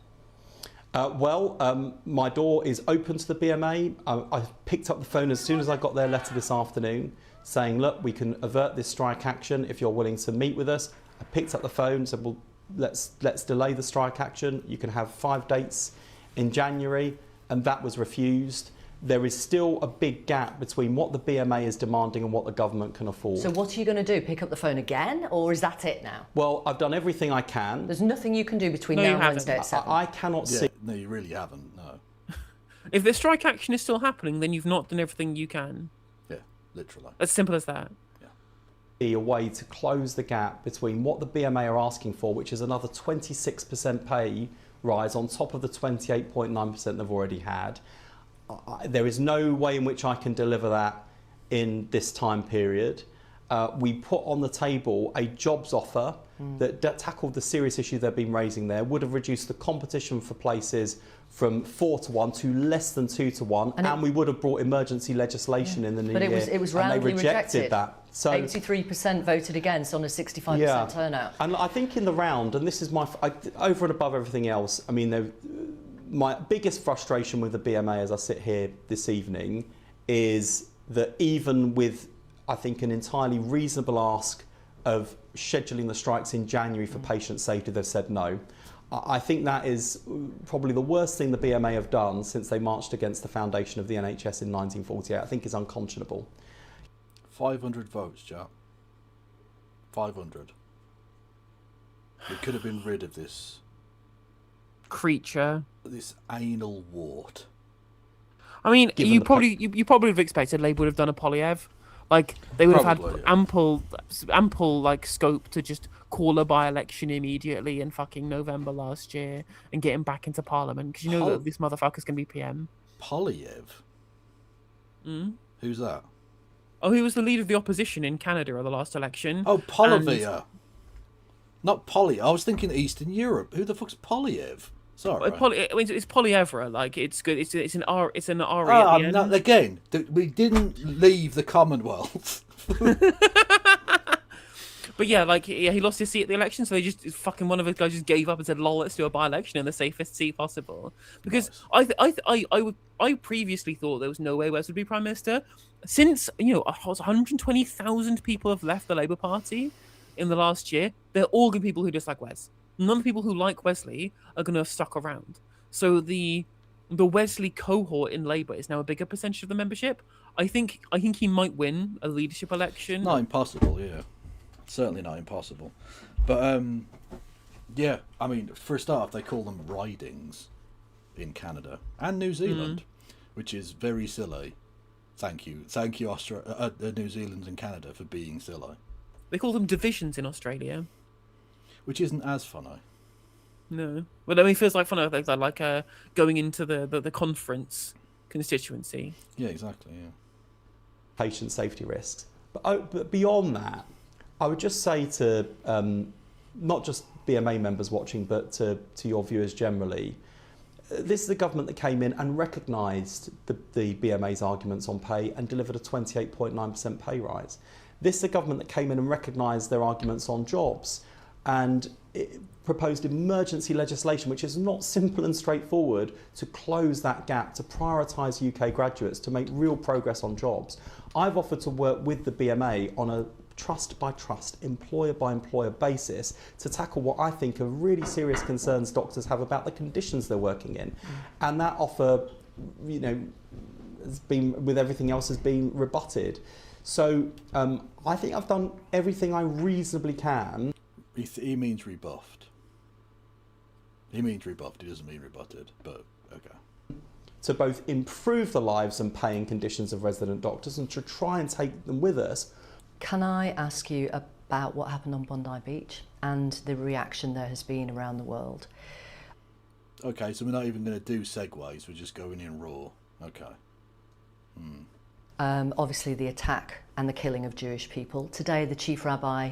K: My door is open to the BMA. I picked up the phone as soon as I got their letter this afternoon saying, look, we can avert this strike action if you're willing to meet with us. I picked up the phone, said, well, let's delay the strike action. You can have 5 dates in January, and that was refused. There is still a big gap between what the BMA is demanding and what the government can afford.
J: So what are you going to do? Pick up the phone again, or is that it now?
K: Well, I've done everything I can.
J: There's nothing you can do between now and Wednesday at 7?
K: I cannot see...
F: No, you really haven't, no.
I: If the strike action is still happening, then you've not done everything you can.
F: Yeah, literally.
I: As simple as that.
K: Be a way to close the gap between what the BMA are asking for, which is another 26% pay rise on top of the 28.9% they've already had. There is no way in which I can deliver that in this time period. We put on the table a jobs offer that tackled the serious issue they've been raising there, would have reduced the competition for places from 4 to 1 to less than 2 to 1, and we would have brought emergency legislation in the new year.
J: But it was
K: and they
J: roundly
K: rejected that. So
J: 83% voted against on a 65% turnout.
K: And I think in the round, and this is over and above everything else, I mean, my biggest frustration with the BMA as I sit here this evening is that even with, I think, an entirely reasonable ask of scheduling the strikes in January for patient safety, they've said no. I think that is probably the worst thing the BMA have done since they marched against the foundation of the NHS in 1948. I think is unconscionable.
F: 500 votes, chap. 500. We could have been rid of this
I: creature,
F: this anal wart.
I: I mean, you probably would have expected Labour would have done a Polyev. Like, they would have had ample like scope to just call a by-election immediately in fucking November last year and get him back into Parliament, because you know that this motherfucker's gonna be PM.
F: Polyev? Who's that?
I: Oh, he was the leader of the opposition in Canada at the last election.
F: Oh, Polyev. Not Polly. I was thinking Eastern Europe. Who the fuck's Polyev? Sorry.
I: It's Polyevra. Like, it's good. It's an R. It's an R at the end.
F: No, again, we didn't leave the Commonwealth.
I: But yeah, like, he lost his seat at the election, so they just fucking one of the guys just gave up and said, "Lol, let's do a by-election in the safest seat possible." Because I previously thought there was no way Wes would be prime minister. Since 120,000 people have left the Labour Party in the last year, they're all good people who dislike Wes. None of the people who like Wesley are going to have stuck around. So the Wesley cohort in Labour is now a bigger percentage of the membership. I think he might win a leadership election.
F: Not impossible, yeah. Certainly not impossible. But, yeah, I mean, for a start, they call them ridings in Canada and New Zealand, which is very silly. Thank you, New Zealand and Canada for being silly.
I: They call them divisions in Australia.
F: Which isn't as funny.
I: No, but I mean, it feels like fun. Like going into the conference constituency.
F: Yeah, exactly. Yeah.
K: Patient safety risks. But beyond that, I would just say to not just BMA members watching, but to your viewers generally, this is a government that came in and recognised the BMA's arguments on pay and delivered a 28.9% pay rise. This is a government that came in and recognised their arguments on jobs and it proposed emergency legislation, which is not simple and straightforward, to close that gap, to prioritise UK graduates, to make real progress on jobs. I've offered to work with the BMA on a trust by trust, employer by employer basis to tackle what I think are really serious concerns doctors have about the conditions they're working in. And that offer, you know, has been, with everything else, has been rebutted. So I think I've done everything I reasonably can.
F: He means rebuffed. He means rebuffed, he doesn't mean rebutted, but okay.
K: To both improve the lives and paying conditions of resident doctors and to try and take them with us.
J: Can I ask you about what happened on Bondi Beach and the reaction there has been around the world?
F: Okay, so we're not even going to do segues, we're just going in raw. Okay.
J: Obviously the attack and the killing of Jewish people. Today the Chief Rabbi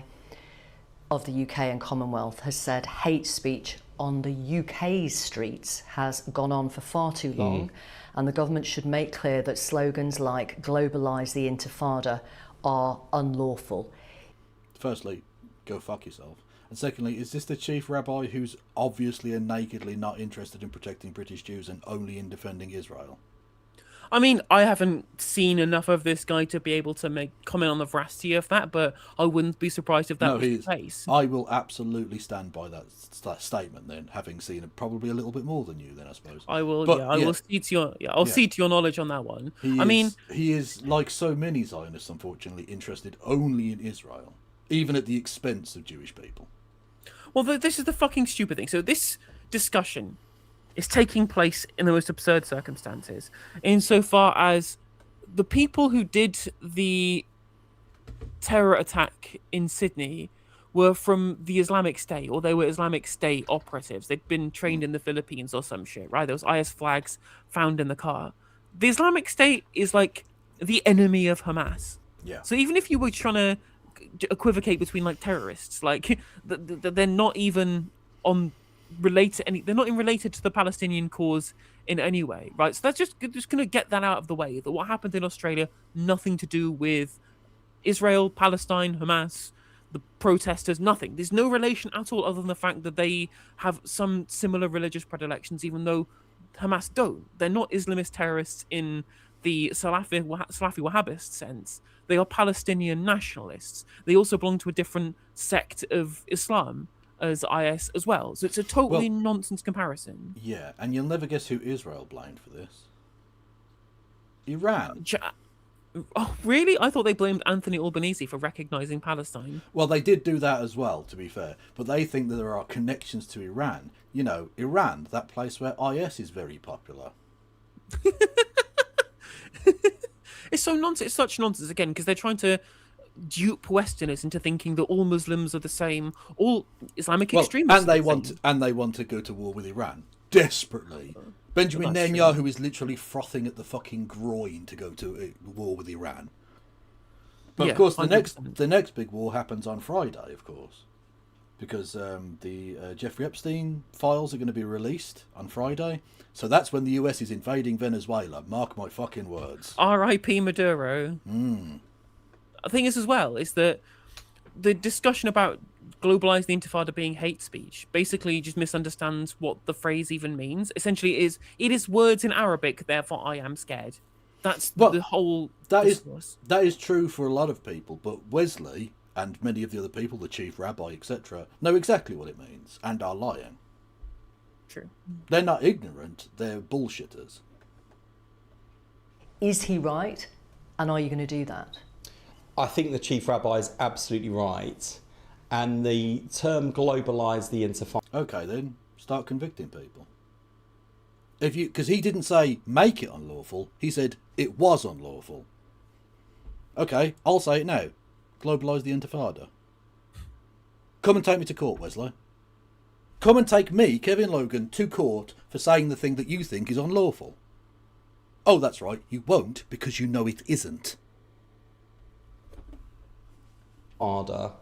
J: of the UK and Commonwealth has said hate speech on the UK's streets has gone on for far too long, and the government should make clear that slogans like globalise the intifada are unlawful.
F: Firstly, go fuck yourself. And secondly, is this the Chief Rabbi who's obviously and nakedly not interested in protecting British Jews and only in defending Israel?
I: I mean, I haven't seen enough of this guy to be able to make comment on the veracity of that, but I wouldn't be surprised if that was the case.
F: I will absolutely stand by that statement then, having seen probably a little bit more than you then, I suppose.
I: I will,
F: but,
I: I will cede to your, cede to your knowledge on that one.
F: He is, like so many Zionists, unfortunately, interested only in Israel, even at the expense of Jewish people.
I: Well, this is the fucking stupid thing. So this discussion is taking place in the most absurd circumstances, insofar as the people who did the terror attack in Sydney were from the Islamic State, or they were Islamic State operatives. They'd been trained in the Philippines or some shit, right? There was IS flags found in the car. The Islamic State is like the enemy of Hamas.
F: Yeah.
I: So even if you were trying to equivocate between like terrorists, like they're not even on they're not even related to the Palestinian cause in any way, right? So that's just going to get that out of the way, that what happened in Australia, nothing to do with Israel, Palestine, Hamas, the protesters, nothing. There's no relation at all other than the fact that they have some similar religious predilections, even though Hamas don't. They're not Islamist terrorists in the Salafi Wahhabist sense. They are Palestinian nationalists. They also belong to a different sect of Islam as IS as well. So it's a totally nonsense comparison.
F: Yeah, and you'll never guess who Israel blamed for this. Iran.
I: Oh, really? I thought they blamed Anthony Albanese for recognising Palestine.
F: Well, they did do that as well, to be fair. But they think that there are connections to Iran. You know, Iran, that place where IS is very popular.
I: It's so nonsense. It's such nonsense, again, because they're trying to dupe Westerners into thinking that all Muslims are the same, all Islamic extremists.
F: And they want to go to war with Iran desperately. Benjamin Netanyahu is literally frothing at the fucking groin to go to war with Iran. But of course, the next big war happens on Friday, of course, because the Jeffrey Epstein files are going to be released on Friday. So that's when the US is invading Venezuela. Mark my fucking words.
I: R.I.P. Maduro. The thing is, as well, is that the discussion about globalize the intifada being hate speech basically just misunderstands what the phrase even means. Essentially, it is words in Arabic, therefore I am scared. That's the whole discourse.
F: That is true for a lot of people, but Wesley and many of the other people, the chief rabbi, etc., know exactly what it means and are lying.
I: True.
F: They're not ignorant, they're bullshitters.
J: Is he right? And are you going to do that?
K: I think the Chief Rabbi is absolutely right. And the term globalise the intifada...
F: Okay, then, start convicting people. Because he didn't say make it unlawful, he said it was unlawful. Okay, I'll say it now. Globalise the intifada. Come and take me to court, Wesley. Come and take me, Kevin Logan, to court for saying the thing that you think is unlawful. Oh, that's right, you won't, because you know it isn't.
K: Arda,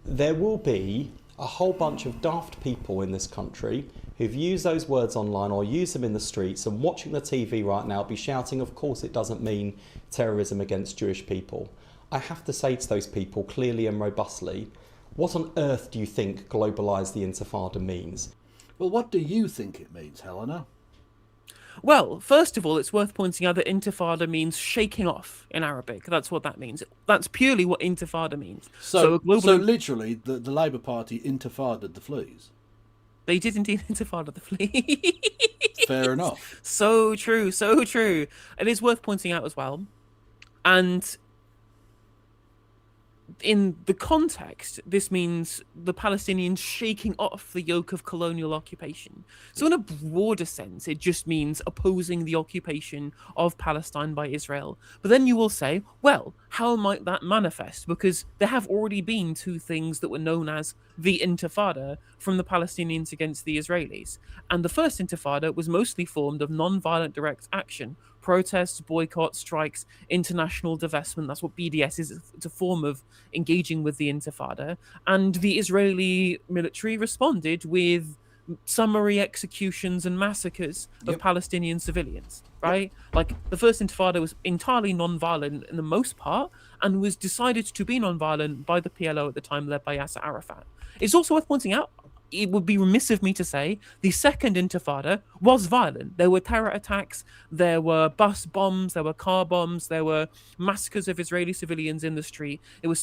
K: there will be a whole bunch of daft people in this country who've used those words online or use them in the streets and watching the TV right now be shouting, of course it doesn't mean terrorism against Jewish people. I have to say to those people clearly and robustly, what on earth do you think globalise the Intifada means?
F: Well, what do you think it means, Helena?
I: Well, first of all, it's worth pointing out that intifada means shaking off in Arabic. That's what that means. That's purely what intifada means.
F: So,
I: a global...
F: so literally, the Labour Party intifadaed the fleas.
I: They did indeed intifada the fleas.
F: Fair enough.
I: So true, so true. It is worth pointing out as well. And in the context, this means the Palestinians shaking off the yoke of colonial occupation. So in a broader sense, it just means opposing the occupation of Palestine by Israel. But then you will say, well, how might that manifest? Because there have already been two things that were known as the Intifada from the Palestinians against the Israelis. And the first Intifada was mostly formed of non-violent direct action, protests, boycotts, strikes, international divestment. That's what BDS is. It's a form of engaging with the Intifada. And the Israeli military responded with summary executions and massacres of Palestinian civilians, right? Like, the first Intifada was entirely non-violent in the most part and was decided to be non-violent by the PLO at the time, led by Yasser Arafat. It's also worth pointing out, it would be remiss of me to say, the second Intifada was violent. There were terror attacks, there were bus bombs, there were car bombs, there were massacres of Israeli civilians in the street.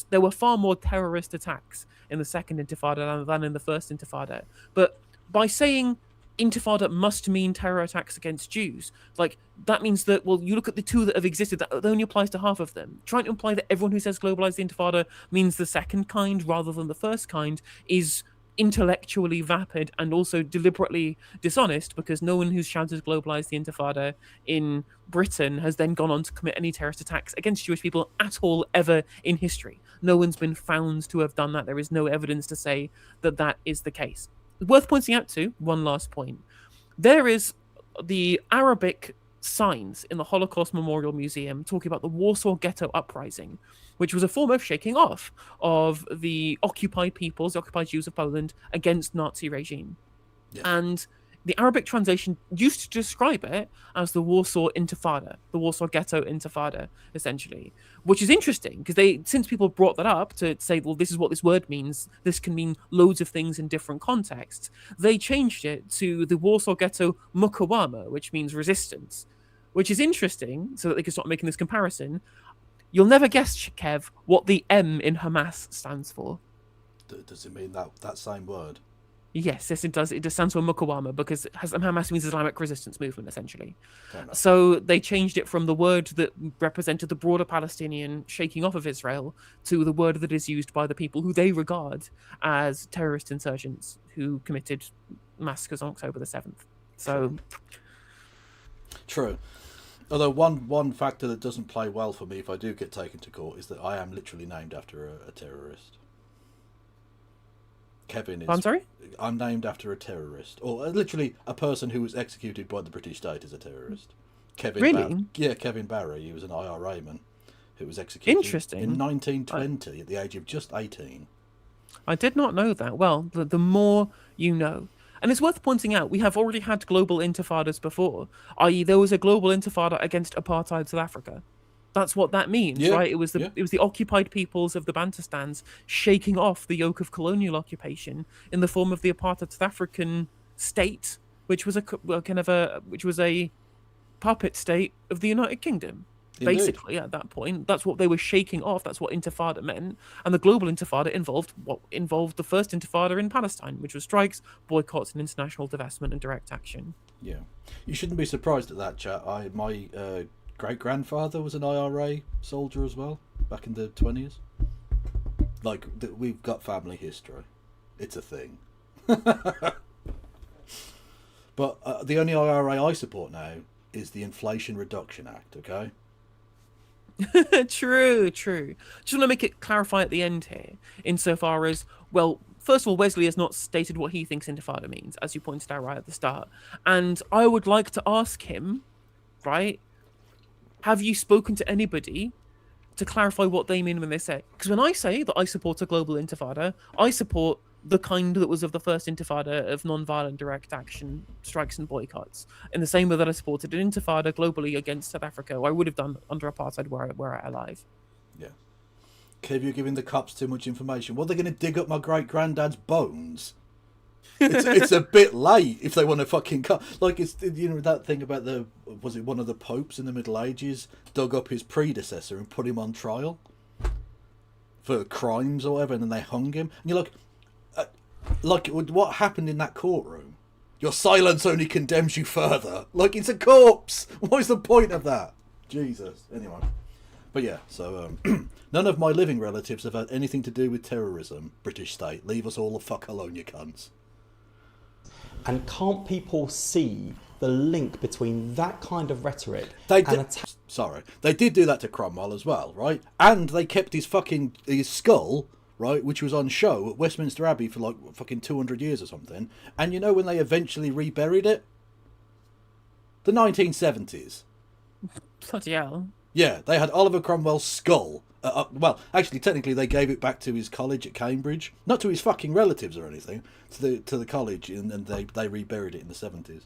I: There were far more terrorist attacks in the second Intifada than in the first Intifada. But by saying Intifada must mean terror attacks against Jews, like, that means that, well, you look at the two that have existed, that only applies to half of them. Trying to imply that everyone who says globalize the Intifada means the second kind rather than the first kind is intellectually vapid and also deliberately dishonest, because no one who's shouted globalize the Intifada in Britain has then gone on to commit any terrorist attacks against Jewish people at all ever in history. No one's been found to have done that. There is no evidence to say that that is the case. Worth pointing out too, one last point, there is the Arabic signs in the Holocaust Memorial Museum talking about the Warsaw Ghetto Uprising, which was a form of shaking off of the occupied peoples, the occupied Jews of Poland, against Nazi regime. And the Arabic translation used to describe it as the Warsaw Intifada, the Warsaw Ghetto Intifada, essentially, which is interesting because since people brought that up to say, well, this is what this word means, this can mean loads of things in different contexts, they changed it to the Warsaw Ghetto Mukawama, which means resistance, which is interesting, so that they can start making this comparison. You'll never guess, Kev, what the M in Hamas stands for.
F: Does it mean that same word?
I: Yes, it does. It just stands for Mukawama because Hamas means Islamic resistance movement, essentially. So they changed it from the word that represented the broader Palestinian shaking off of Israel to the word that is used by the people who they regard as terrorist insurgents who committed massacres on October the 7th. So...
F: True. Although one factor that doesn't play well for me if I do get taken to court is that I am literally named after a terrorist. Kevin is...
I: I'm sorry?
F: I'm named after a terrorist. Or literally a person who was executed by the British state as a terrorist. Kevin
I: Really?
F: Kevin Barry. He was an IRA man who was executed
I: Interesting.
F: in 1920 at the age of just 18.
I: I did not know that. Well, the more you know. And it's worth pointing out, we have already had global intifadas before, i.e. there was a global intifada against apartheid South Africa. That's what that means, right? It was the occupied peoples of the Bantustans shaking off the yoke of colonial occupation in the form of the apartheid South African state, which was a puppet state of the United Kingdom.
F: Indeed.
I: Basically, at that point, that's what they were shaking off. That's what intifada meant. And the global intifada involved the first intifada in Palestine, which was strikes, boycotts, and international divestment and direct action.
F: Yeah, you shouldn't be surprised at that, chat. My great-grandfather was an IRA soldier as well, back in the 20s. Like, we've got family history. It's a thing. But the only IRA I support now is the Inflation Reduction Act, okay?
I: True. Just want to make it clarify at the end here, insofar as, well, first of all, Wesley has not stated what he thinks intifada means, as you pointed out right at the start. And I would like to ask him, right, have you spoken to anybody to clarify what they mean when they say? Because when I say that I support a global intifada, I support the kind that was of the first intifada of non-violent direct action strikes and boycotts, in the same way that I supported an intifada globally against South Africa, I would have done under apartheid were I alive.
F: Yeah. Kev, you're giving the cops too much information. What, they're going to dig up my great-granddad's bones? It's a bit late if they want to fucking cut. Like, it's, you know, that thing about was it one of the popes in the Middle Ages dug up his predecessor and put him on trial for crimes or whatever, and then they hung him. And you're like, what happened in that courtroom? Your silence only condemns you further. Like, it's a corpse. What is the point of that? Jesus. Anyway. But yeah, so none of my living relatives have had anything to do with terrorism, British state. Leave us all the fuck alone, you cunts.
K: And can't people see the link between that kind of rhetoric
F: Sorry. They did do that to Cromwell as well, right? And they kept his skull, right, which was on show at Westminster Abbey for like fucking 200 years or something. And you know when they eventually reburied it? The 1970s.
I: Bloody hell.
F: Yeah, they had Oliver Cromwell's skull. Well, actually, technically, they gave it back to his college at Cambridge, not to his fucking relatives or anything, to the college, and they reburied it in the 70s,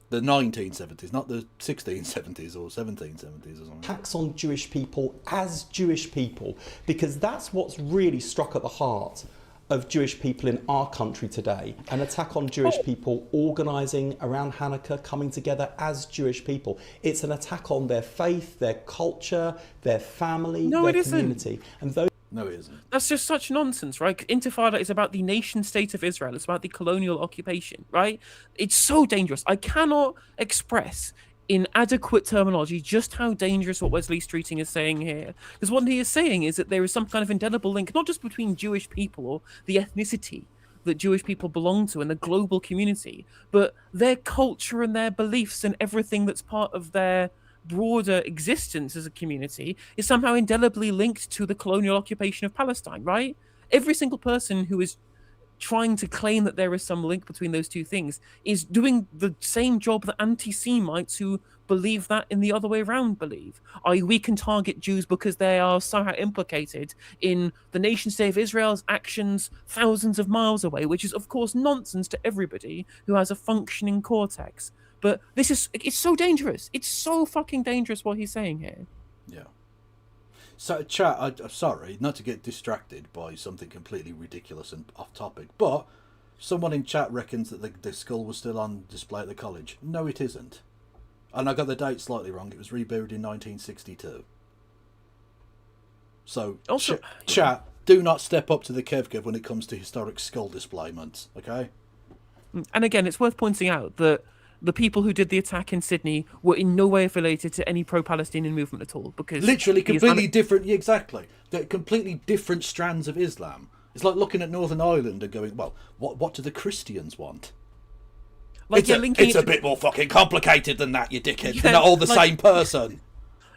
F: the 1970s, not the 1670s or 1770s or something.
K: Attacks on Jewish people as Jewish people, because that's what's really struck at the heart of Jewish people in our country today. An attack on Jewish people organising around Hanukkah, coming together as Jewish people. It's an attack on their faith, their culture, their family, their community. And those...
F: No, it isn't.
I: That's just such nonsense, right? Intifada is about the nation state of Israel. It's about the colonial occupation, right? It's so dangerous. I cannot express in adequate terminology just how dangerous what Wesley Streeting is saying here. Because what he is saying is that there is some kind of indelible link, not just between Jewish people or the ethnicity that Jewish people belong to and the global community, but their culture and their beliefs and everything that's part of their broader existence as a community is somehow indelibly linked to the colonial occupation of Palestine, right? Every single person who is trying to claim that there is some link between those two things is doing the same job that anti-Semites who believe that in the other way around believe. I.e., we can target Jews because they are somehow implicated in the nation state of Israel's actions thousands of miles away, which is of course nonsense to everybody who has a functioning cortex. But it's so dangerous. It's so fucking dangerous what he's saying here.
F: Yeah. So, chat, I'm sorry, not to get distracted by something completely ridiculous and off topic, but someone in chat reckons that the skull was still on display at the college. No, it isn't. And I got the date slightly wrong. It was reburied in 1962. So,
I: also,
F: chat, do not step up to the Kev when it comes to historic skull displayments, okay?
I: And again, it's worth pointing out that the people who did the attack in Sydney were in no way affiliated to any pro-Palestinian movement at all, because
F: literally completely different. Exactly, they're completely different strands of Islam. It's like looking at Northern Ireland and going, "Well, what do the Christians want?" Like, it's a bit more fucking complicated than that, you dickhead. They're not all the same person.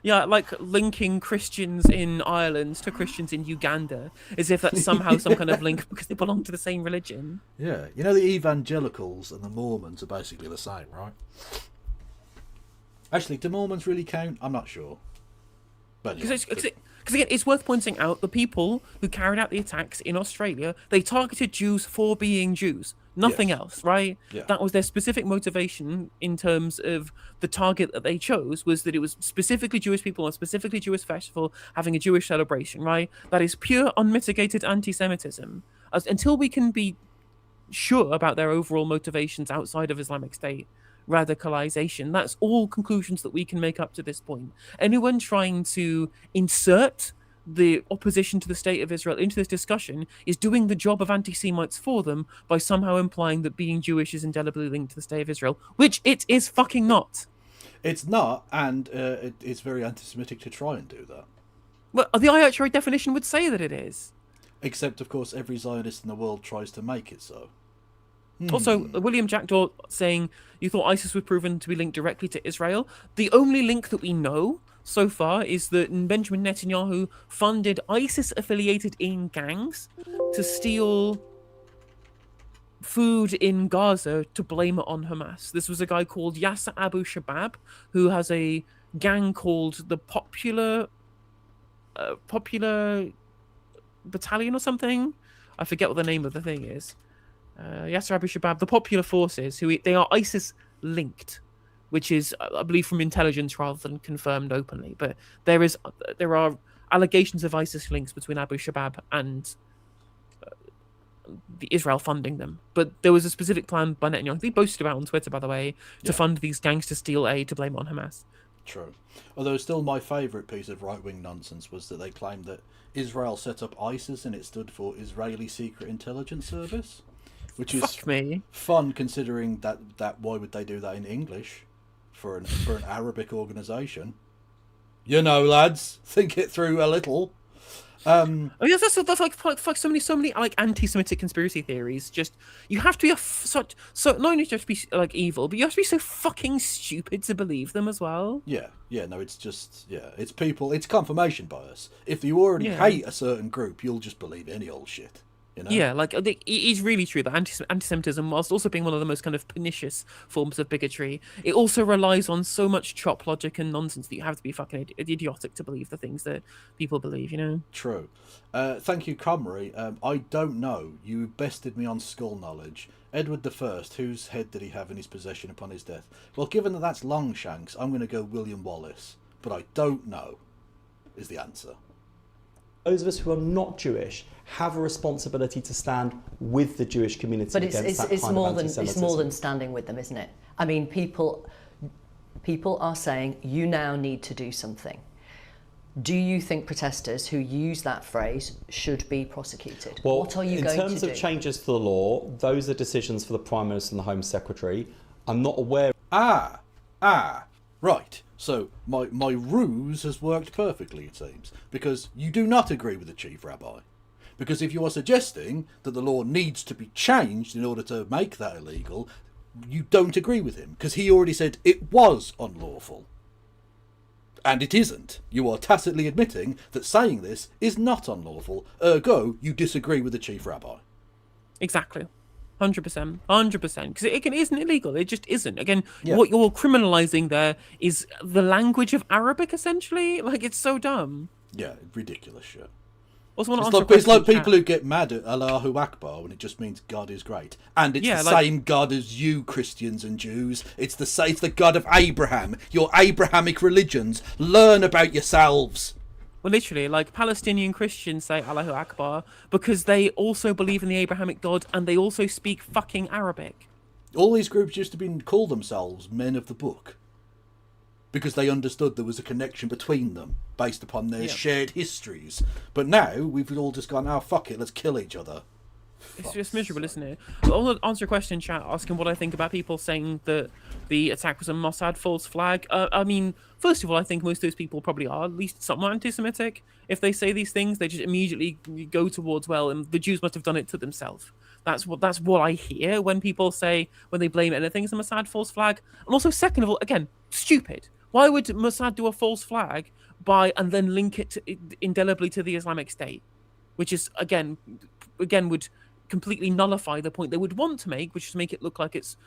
I: Yeah, like linking Christians in Ireland to Christians in Uganda, as if that's somehow some kind of link because they belong to the same religion.
F: Yeah, you know the evangelicals and the Mormons are basically the same, right? Actually, do Mormons really count? I'm not sure. But
I: because again, it's worth pointing out the people who carried out the attacks in Australia, they targeted Jews for being Jews. Nothing else, right?
F: Yeah.
I: That was their specific motivation in terms of the target that they chose, was that it was specifically Jewish people on a specifically Jewish festival having a Jewish celebration, right? That is pure, unmitigated anti-Semitism. Until we can be sure about their overall motivations outside of Islamic State radicalization, that's all conclusions that we can make up to this point. Anyone trying to insert the opposition to the state of Israel into this discussion is doing the job of anti-Semites for them by somehow implying that being Jewish is indelibly linked to the state of Israel, which it is fucking not.
F: It's not, and it's very anti-Semitic to try and do that.
I: Well, the IHRA definition would say that it is.
F: Except, of course, every Zionist in the world tries to make it so.
I: Also, William Jackdaw saying you thought ISIS was proven to be linked directly to Israel. The only link that we know so far is that Benjamin Netanyahu funded ISIS-affiliated gangs to steal food in Gaza to blame it on Hamas. This was a guy called Yasser Abu Shabab, who has a gang called the Popular Battalion or something. I forget what the name of the thing is. Yasser Abu Shabab, the Popular Forces, they are ISIS linked, which is, I believe, from intelligence rather than confirmed openly. But there are allegations of ISIS links between Abu Shabab and the Israel funding them. But there was a specific plan by Netanyahu. He boasted about on Twitter, by the way, to fund these gangs to steal aid to blame on Hamas.
F: True. Although still my favourite piece of right-wing nonsense was that they claimed that Israel set up ISIS and it stood for Israeli Secret Intelligence Service, which is fun considering that why would they do that in English for an Arabic organisation? You know, lads, think it through a little.
I: Oh yeah, that's like so many like anti-Semitic conspiracy theories. Just you have to be not only just be like evil, but you have to be so fucking stupid to believe them as well. Yeah, no, it's just it's people, it's confirmation bias. If you already hate a certain group, you'll just believe any old shit. You know? Yeah, like it is really true that anti-Semitism, whilst also being one of the most kind of pernicious forms of bigotry, it also relies on so much chop logic and nonsense that you have to be fucking idiotic to believe the things that people believe, you know? True. Thank you, Comrie. I don't know. You bested me on skull knowledge. Edward I, whose head did he have in his possession upon his death? Well, given that that's Longshanks, I'm going to go William Wallace. But I don't know, is the answer.
K: Those of us who are not Jewish have a responsibility to stand with the Jewish community against that kind of anti-Semitism.
J: It's more than standing with them, isn't it? I mean, people are saying, you now need to do something. Do you think protesters who use that phrase should be prosecuted?
K: Well,
J: what are you going to do?
K: In terms of changes to the law, those are decisions for the Prime Minister and the Home Secretary. I'm not aware...
F: Right. So my ruse has worked perfectly, it seems, because you do not agree with the Chief Rabbi. Because if you are suggesting that the law needs to be changed in order to make that illegal, you don't agree with him, because he already said it was unlawful. And it isn't. You are tacitly admitting that saying this is not unlawful, ergo you disagree with the Chief Rabbi. Exactly. 100%. 100%. Because it isn't illegal. It just isn't. Again, what you're criminalising there is the language of Arabic, essentially. Like, it's so dumb. Yeah, ridiculous shit. It's like people who get mad at Allahu Akbar when it just means God is great. And it's the same God as you, Christians and Jews. It's the God of Abraham. Your Abrahamic religions. Learn about yourselves. Well, literally, like, Palestinian Christians say Allahu Akbar because they also believe in the Abrahamic God and they also speak fucking Arabic. All these groups used to call themselves men of the book because they understood there was a connection between them based upon their shared histories. But now we've all just gone, oh, fuck it, let's kill each other. It's just miserable, isn't it? I'll answer a question in chat asking what I think about people saying that the attack was a Mossad false flag. I mean, first of all, I think most of those people probably are at least somewhat anti-Semitic. If they say these things, they just immediately go towards, well, and the Jews must have done it to themselves. That's what I hear when people say, when they blame anything as a Mossad false flag. And also, second of all, again, stupid. Why would Mossad do a false flag and then link it indelibly to the Islamic State? Which is, again would completely nullify the point they would want to make, which is make it look like it's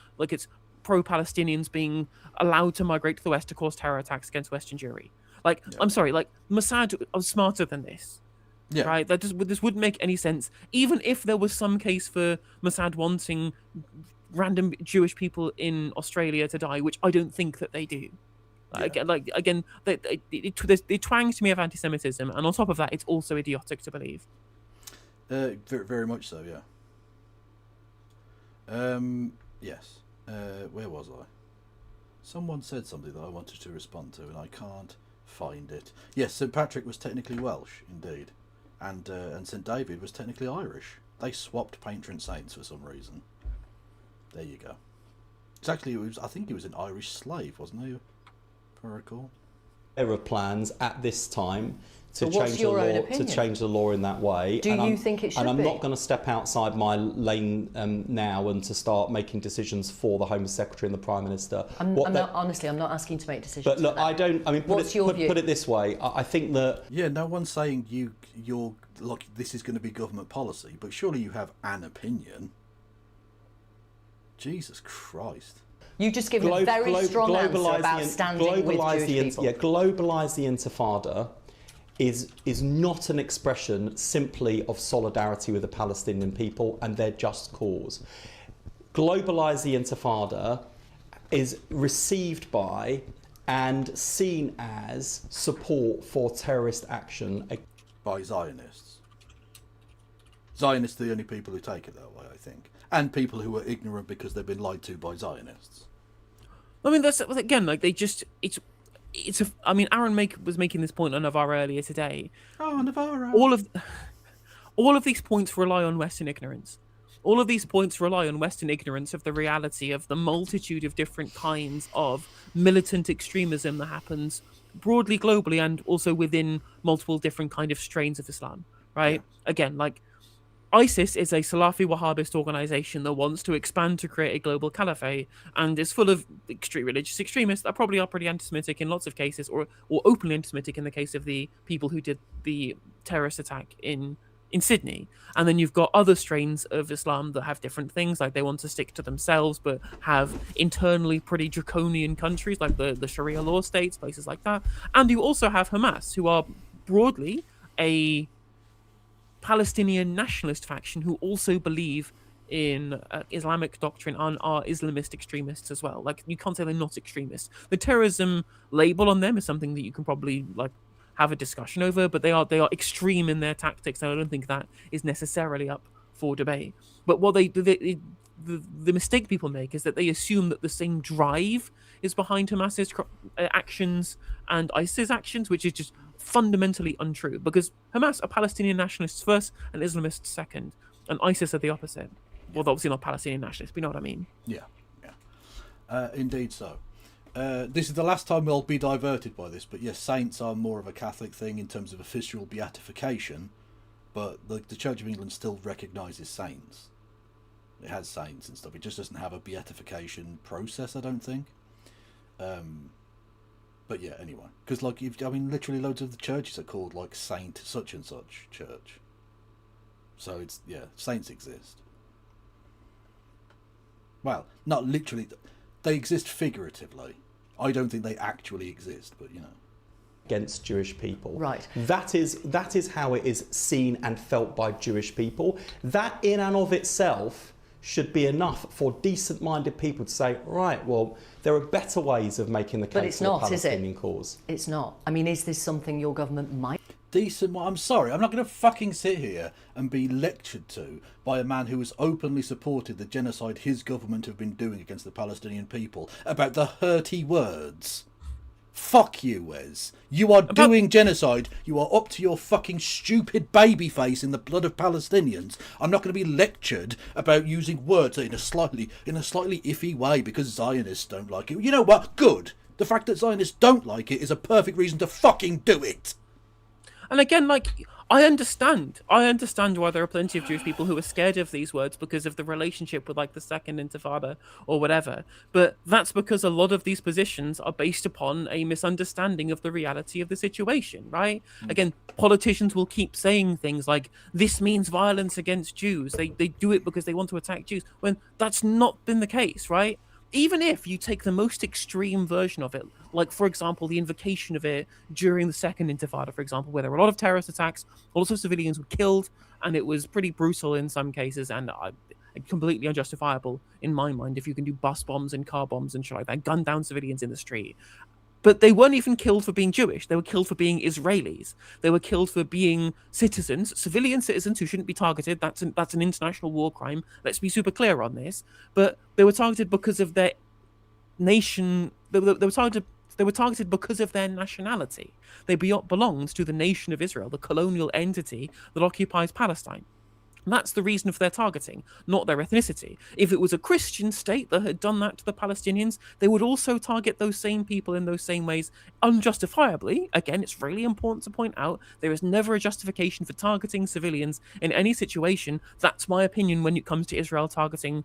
F: pro-Palestinians being allowed to migrate to the West to cause terror attacks against Western Jewry. Like, I'm sorry, like, Mossad are smarter than this. Yeah. Right? This wouldn't make any sense. Even if there was some case for Mossad wanting random Jewish people in Australia to die, which I don't think that they do. It twangs to me of anti-Semitism, and on top of that, it's also idiotic to believe. Very, very much so, yeah. Yes. Where was I? Someone said something that I wanted to respond to, and I can't find it. Yes, St. Patrick was technically Welsh, indeed, and St. David was technically Irish. They swapped patron saints for some reason. There you go. I think he was an Irish slave, wasn't he? If I recall.
K: There are plans at this time to
J: But what's
K: change the
J: your own
K: law
J: opinion?
K: to change the law in that way.
J: Do you think it should
K: And I'm
J: be?
K: not going to step outside my lane now and to start making decisions for the Home Secretary and the Prime Minister.
J: I'm not asking to make decisions.
K: But look,
J: for that.
K: I don't. I mean,
J: What's your view?
K: put it this way. I think that
F: Yeah, no one's saying you're like this is going to be government policy, but surely you have an opinion. Jesus Christ.
J: You've just given a very strong answer about standing with Jewish people.
K: Yeah, globalise the Intifada is not an expression simply of solidarity with the Palestinian people and their just cause. Globalise the Intifada is received by and seen as support for terrorist action
F: By Zionists. Zionists are the only people who take it that way, I think. And people who are ignorant because they've been lied to by Zionists.
I: I mean, that's again like they just I mean, Aaron was making this point on Navarro earlier today.
F: Oh, Navarro.
I: All of these points rely on Western ignorance. All of these points rely on Western ignorance of the reality of the multitude of different kinds of militant extremism that happens broadly, globally, and also within multiple different kind of strains of Islam. Right? Yeah. Again, like ISIS is a Salafi Wahhabist organization that wants to expand to create a global caliphate and is full of extreme religious extremists that probably are pretty anti-Semitic in lots of cases, or openly anti-Semitic in the case of the people who did the terrorist attack in Sydney. And then you've got other strains of Islam that have different things, like they want to stick to themselves but have internally pretty draconian countries like the Sharia law states, places like that. And you also have Hamas, who are broadly a Palestinian nationalist faction who also believe in Islamic doctrine and are Islamist extremists as well. Like, you can't say they're not extremists. The terrorism label on them is something that you can probably like have a discussion over, but they are extreme in their tactics, and I don't think that is necessarily up for debate. But what the mistake people make is that they assume that the same drive is behind Hamas's actions and ISIS actions, which is just fundamentally untrue, because Hamas are Palestinian nationalists first and Islamists second, and ISIS are the opposite. Well, they're obviously not Palestinian nationalists, but you know what I mean.
F: Yeah. Indeed so. This is the last time we'll be diverted by this, but yes, saints are more of a Catholic thing in terms of official beatification, but the Church of England still recognises saints. It has saints and stuff. It just doesn't have a beatification process, I don't think. But yeah, anyway, because literally loads of the churches are called like Saint such and such church. So it's, yeah, saints exist. Well, not literally. They exist figuratively. I don't think they actually exist, but you know.
K: Against Jewish people.
J: Right.
K: That is how it is seen and felt by Jewish people. That in and of itself should be enough for decent-minded people to say, right, well, there are better ways of making the case for the Palestinian cause.
J: It's not. I mean, is this something your government might?
F: Decent. I'm sorry, I'm not going to fucking sit here and be lectured to by a man who has openly supported the genocide his government have been doing against the Palestinian people about the hurty words. Fuck you, Wes. You are doing genocide. You are up to your fucking stupid baby face in the blood of Palestinians. I'm not going to be lectured about using words in a slightly iffy way because Zionists don't like it. You know what? Good. The fact that Zionists don't like it is a perfect reason to fucking do it.
I: And again, like, I understand why there are plenty of Jewish people who are scared of these words because of the relationship with, like, the Second Intifada or whatever. But that's because a lot of these positions are based upon a misunderstanding of the reality of the situation, right? Again, politicians will keep saying things like, this means violence against Jews. They do it because they want to attack Jews, when that's not been the case, right? Even if you take the most extreme version of it, like, for example, the invocation of it during the Second Intifada, for example, where there were a lot of terrorist attacks, also civilians were killed, and it was pretty brutal in some cases, and completely unjustifiable in my mind if you can do bus bombs and car bombs and shit like that, gun down civilians in the street. But they weren't even killed for being Jewish. They were killed for being Israelis. They were killed for being citizens, civilian citizens who shouldn't be targeted. That's an international war crime. Let's be super clear on this. But they were targeted because of their nation. They were targeted because of their nationality. They belonged to the nation of Israel, the colonial entity that occupies Palestine. That's the reason for their targeting, not their ethnicity. If it was a Christian state that had done that to the Palestinians, they would also target those same people in those same ways unjustifiably. Again, it's really important to point out there is never a justification for targeting civilians in any situation. That's my opinion when it comes to Israel targeting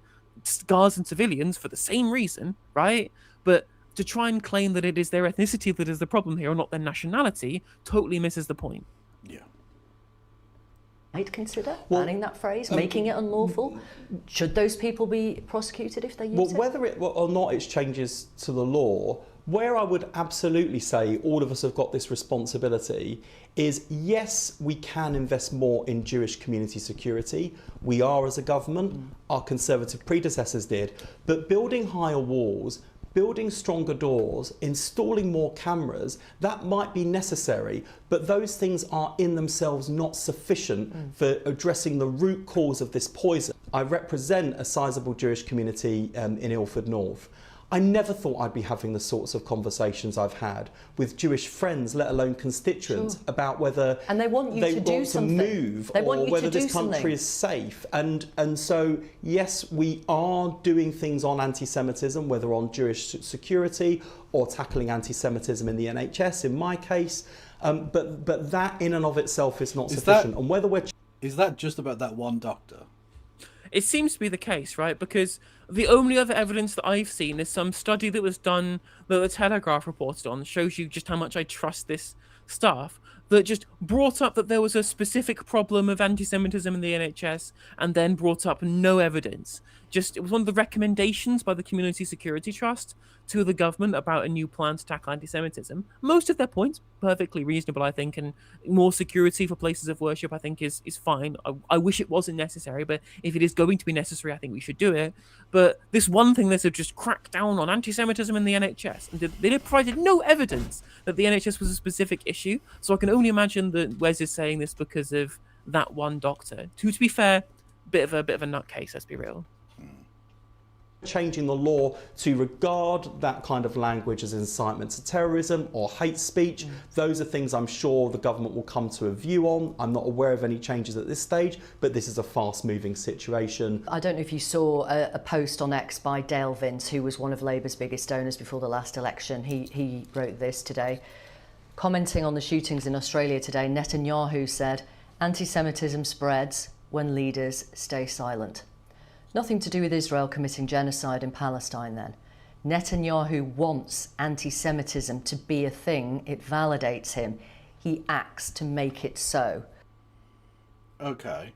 I: Gazan civilians for the same reason, right? But to try and claim that it is their ethnicity that is the problem here, or not their nationality, totally misses the point.
F: Yeah.
J: Might consider banning that phrase, making it unlawful. Should those people be prosecuted if they use it?
K: Whether it or not it's changes to the law, where I would absolutely say all of us have got this responsibility is, yes, we can invest more in Jewish community security. We are as a government, our Conservative predecessors did, but building higher walls, building stronger doors, installing more cameras, that might be necessary, but those things are in themselves not sufficient for addressing the root cause of this poison. I represent a sizable Jewish community in Ilford North. I never thought I'd be having the sorts of conversations I've had with Jewish friends, let alone constituents, about whether
J: and they want you to do something.
K: Move
J: they want
K: or
J: you
K: whether
J: to do
K: this country
J: something.
K: is safe. And so, yes, we are doing things on anti-Semitism, whether on Jewish security or tackling anti-Semitism in the NHS, in my case. But that in and of itself is not sufficient. And whether
F: is that just about that one doctor?
I: It seems to be the case, right? Because the only other evidence that I've seen is some study that was done that the Telegraph reported on, shows you just how much I trust this stuff, that just brought up that there was a specific problem of anti-Semitism in the NHS and then brought up no evidence. It was one of the recommendations by the Community Security Trust to the government about a new plan to tackle anti-Semitism. Most of their points perfectly reasonable, I think, and more security for places of worship, I think, is fine. I wish it wasn't necessary, but if it is going to be necessary, I think we should do it. But this one thing that have just cracked down on anti-Semitism in the NHS, and they provided no evidence that the NHS was a specific issue. So I can only imagine that Wes is saying this because of that one doctor. To be fair, bit of a nutcase, let's be real.
K: changing the law to regard that kind of language as incitement to terrorism or hate speech. Those are things I'm sure the government will come to a view on. I'm not aware of any changes at this stage, but this is a fast-moving situation.
J: I don't know if you saw a post on X by Dale Vince, who was one of Labour's biggest donors before the last election. He wrote this today. Commenting on the shootings in Australia today, Netanyahu said, "Anti-Semitism spreads when leaders stay silent." Nothing to do with Israel committing genocide in Palestine then. Netanyahu wants anti-Semitism to be a thing. It validates him. He acts to make it so.
F: Okay.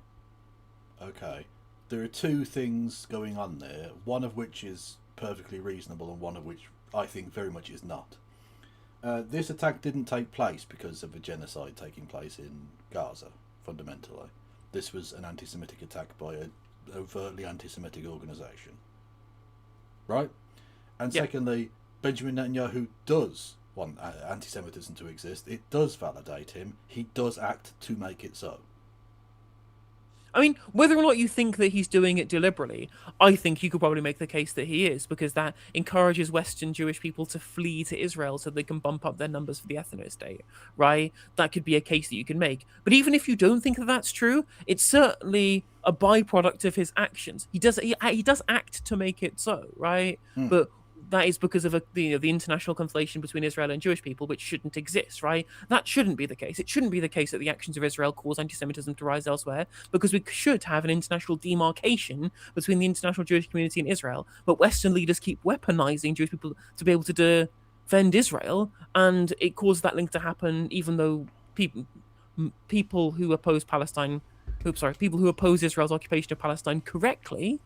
F: There are two things going on there, one of which is perfectly reasonable and one of which I think very much is not. This attack didn't take place because of a genocide taking place in Gaza, fundamentally. This was an anti-Semitic attack by an overtly anti-Semitic organisation. Right? And secondly, Benjamin Netanyahu does want anti-Semitism to exist. It does validate him. He does act to make it so.
I: I mean, whether or not you think that he's doing it deliberately, I think you could probably make the case that he is, because that encourages Western Jewish people to flee to Israel so they can bump up their numbers for the ethno-state, right? That could be a case that you can make. But even if you don't think that that's true, it's certainly a byproduct of his actions. He does act to make it so, right? But that is because of the international conflation between Israel and Jewish people, which shouldn't exist, right? That shouldn't be the case. It shouldn't be the case that the actions of Israel cause anti-Semitism to rise elsewhere, because we should have an international demarcation between the international Jewish community and Israel. But Western leaders keep weaponizing Jewish people to be able to defend Israel, and it causes that link to happen, even though people who oppose people who oppose Israel's occupation of Palestine correctly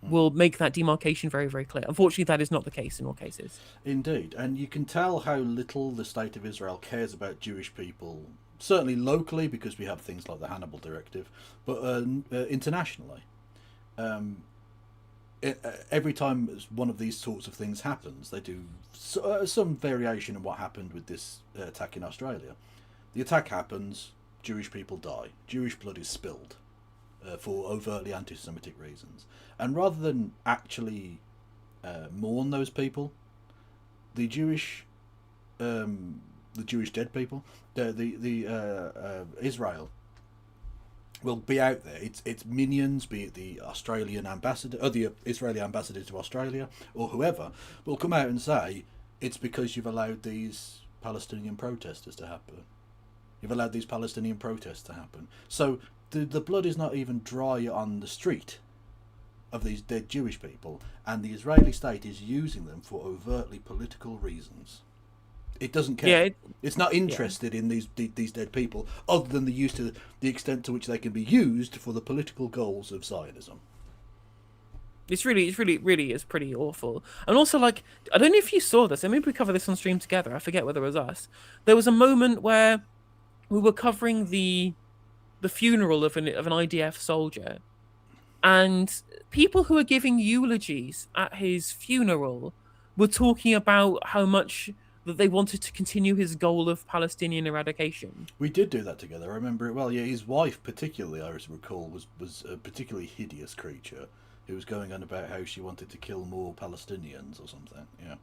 I: will make that demarcation very, very clear. Unfortunately, that is not the case in all cases.
F: Indeed, and you can tell how little the State of Israel cares about Jewish people, certainly locally, because we have things like the Hannibal Directive, but internationally. Every time one of these sorts of things happens, they do some variation of what happened with this attack in Australia. The attack happens, Jewish people die, Jewish blood is spilled. For overtly anti-Semitic reasons, and rather than actually mourn those people, the Jewish dead people, Israel will be out there. It's minions, be it the Australian ambassador or the Israeli ambassador to Australia or whoever, will come out and say it's because you've allowed these Palestinian protesters to happen. You've allowed these Palestinian protests to happen. So the blood is not even dry on the street of these dead Jewish people, and the Israeli state is using them for overtly political reasons. It doesn't care. It's not interested in these dead people, other than the extent to which they can be used for the political goals of Zionism.
I: It's really is pretty awful. And also, like, I don't know if you saw this, and maybe we cover this on stream together. I forget whether it was us. There was a moment where we were covering the funeral of an IDF soldier, and people who were giving eulogies at his funeral were talking about how much that they wanted to continue his goal of Palestinian eradication.
F: We did do that together. I remember it well. Yeah, his wife, particularly, I recall, was a particularly hideous creature who was going on about how she wanted to kill more Palestinians or something. Yeah.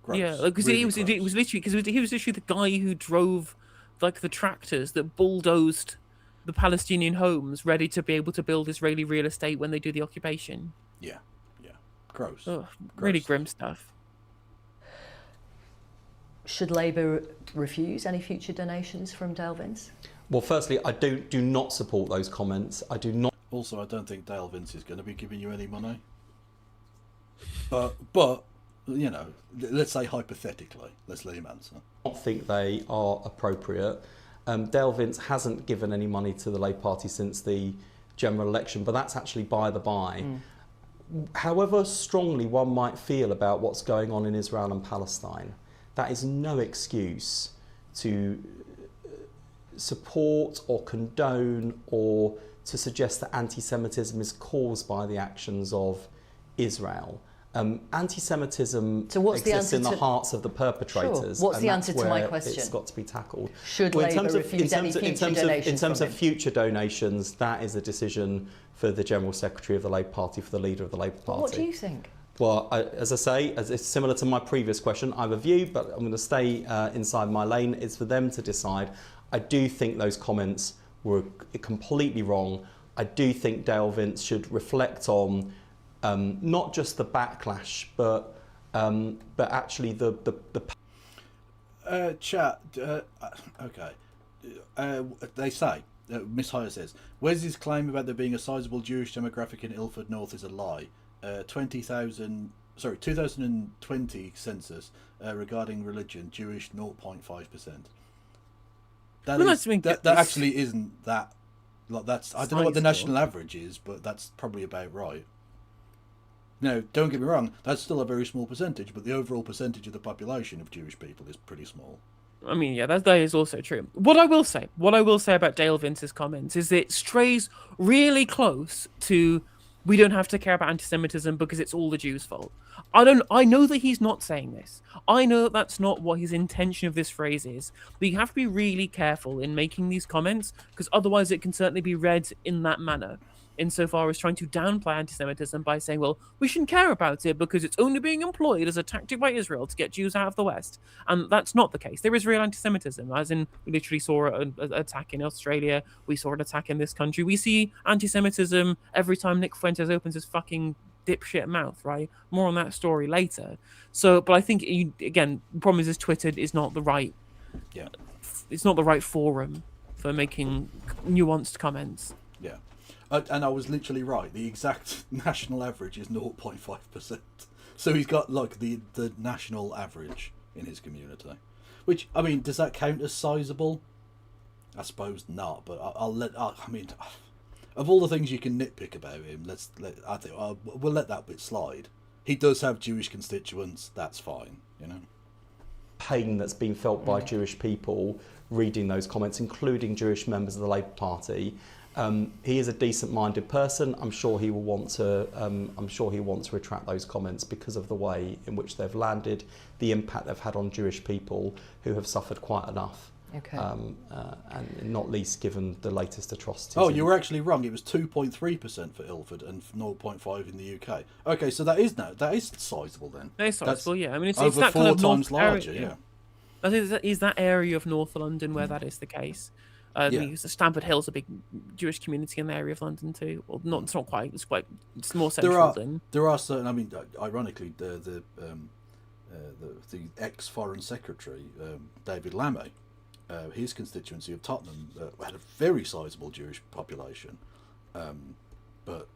F: Gross.
I: Yeah, because
F: Really
I: it was literally because he was literally the guy who drove like the tractors that bulldozed the Palestinian homes ready to be able to build Israeli real estate when they do the occupation.
F: Yeah. Gross.
I: Ugh, really grim stuff.
J: Should Labour refuse any future donations from Dale Vince?
K: Well, firstly, I do not support those comments. I do not.
F: Also, I don't think Dale Vince is going to be giving you any money. But you know, let's say hypothetically, let's let him answer.
K: I don't think they are appropriate. Dale Vince hasn't given any money to the Labour Party since the general election, but that's actually by the by. However strongly one might feel about what's going on in Israel and Palestine, that is no excuse to support or condone or to suggest that anti-Semitism is caused by the actions of Israel. Anti-Semitism exists in the hearts of the perpetrators.
J: Sure. What's the answer to my question?
K: It's got to be tackled.
J: Should Labour refuse any future donations?
K: In terms of future donations, that is a decision for the General Secretary of the Labour Party, for the leader of the Labour Party.
J: What do you think?
K: Well, as I say, it's similar to my previous question. I have a view, but I'm going to stay inside my lane. It's for them to decide. I do think those comments were completely wrong. I do think Dale Vince should reflect on not just the backlash, but actually the
F: chat. Okay. They say, Miss Hire says, Wes's claim about there being a sizable Jewish demographic in Ilford North is a lie. 2020 census regarding religion, Jewish 0.5%. That actually isn't that. Like that's I don't know what the national average is, but that's probably about right. No, don't get me wrong, that's still a very small percentage, but the overall percentage of the population of Jewish people is pretty small.
I: I mean, yeah, that is also true. What I will say about Dale Vince's comments is it strays really close to we don't have to care about anti-Semitism because it's all the Jews' fault. I know that he's not saying this. I know that that's not what his intention of this phrase is. But you have to be really careful in making these comments because otherwise it can certainly be read in that manner, insofar as trying to downplay anti-Semitism by saying, well, we shouldn't care about it because it's only being employed as a tactic by Israel to get Jews out of the West. And that's not the case. There is real anti-Semitism, as in we literally saw an attack in Australia. We saw an attack in this country. We see anti-Semitism every time Nick Fuentes opens his fucking dipshit mouth, right? More on that story later. So, but I think, again, the problem is Twitter is not the right...
F: Yeah.
I: It's not the right forum for making nuanced comments.
F: Yeah. And I was literally right. The exact national average is 0.5%. So he's got like the national average in his community. Which, I mean, does that count as sizable? I suppose not, but I mean, of all the things you can nitpick about him, we'll let that bit slide. He does have Jewish constituents, that's fine, you know.
K: Pain that's been felt by Jewish people reading those comments, including Jewish members of the Labour Party. He is a decent-minded person. I'm sure he will want to. I'm sure he wants to retract those comments because of the way in which they've landed, the impact they've had on Jewish people who have suffered quite enough.
J: Okay.
K: And not least given the latest atrocities.
F: Oh, you were actually wrong. It was 2.3% for Ilford and 0.5% in the UK. Okay, so that is sizable then.
I: That is sizable, yeah. I mean, it's
F: over
I: that
F: 4
I: kind of
F: times larger, yeah.
I: I think is that area of North London where that is the case. Stamford Hill's a big Jewish community in the area of London too. Well, not it's not quite. It's more central than.
F: There are certain. I mean, ironically, the ex-Foreign Secretary David Lammy, his constituency of Tottenham had a very sizable Jewish population, but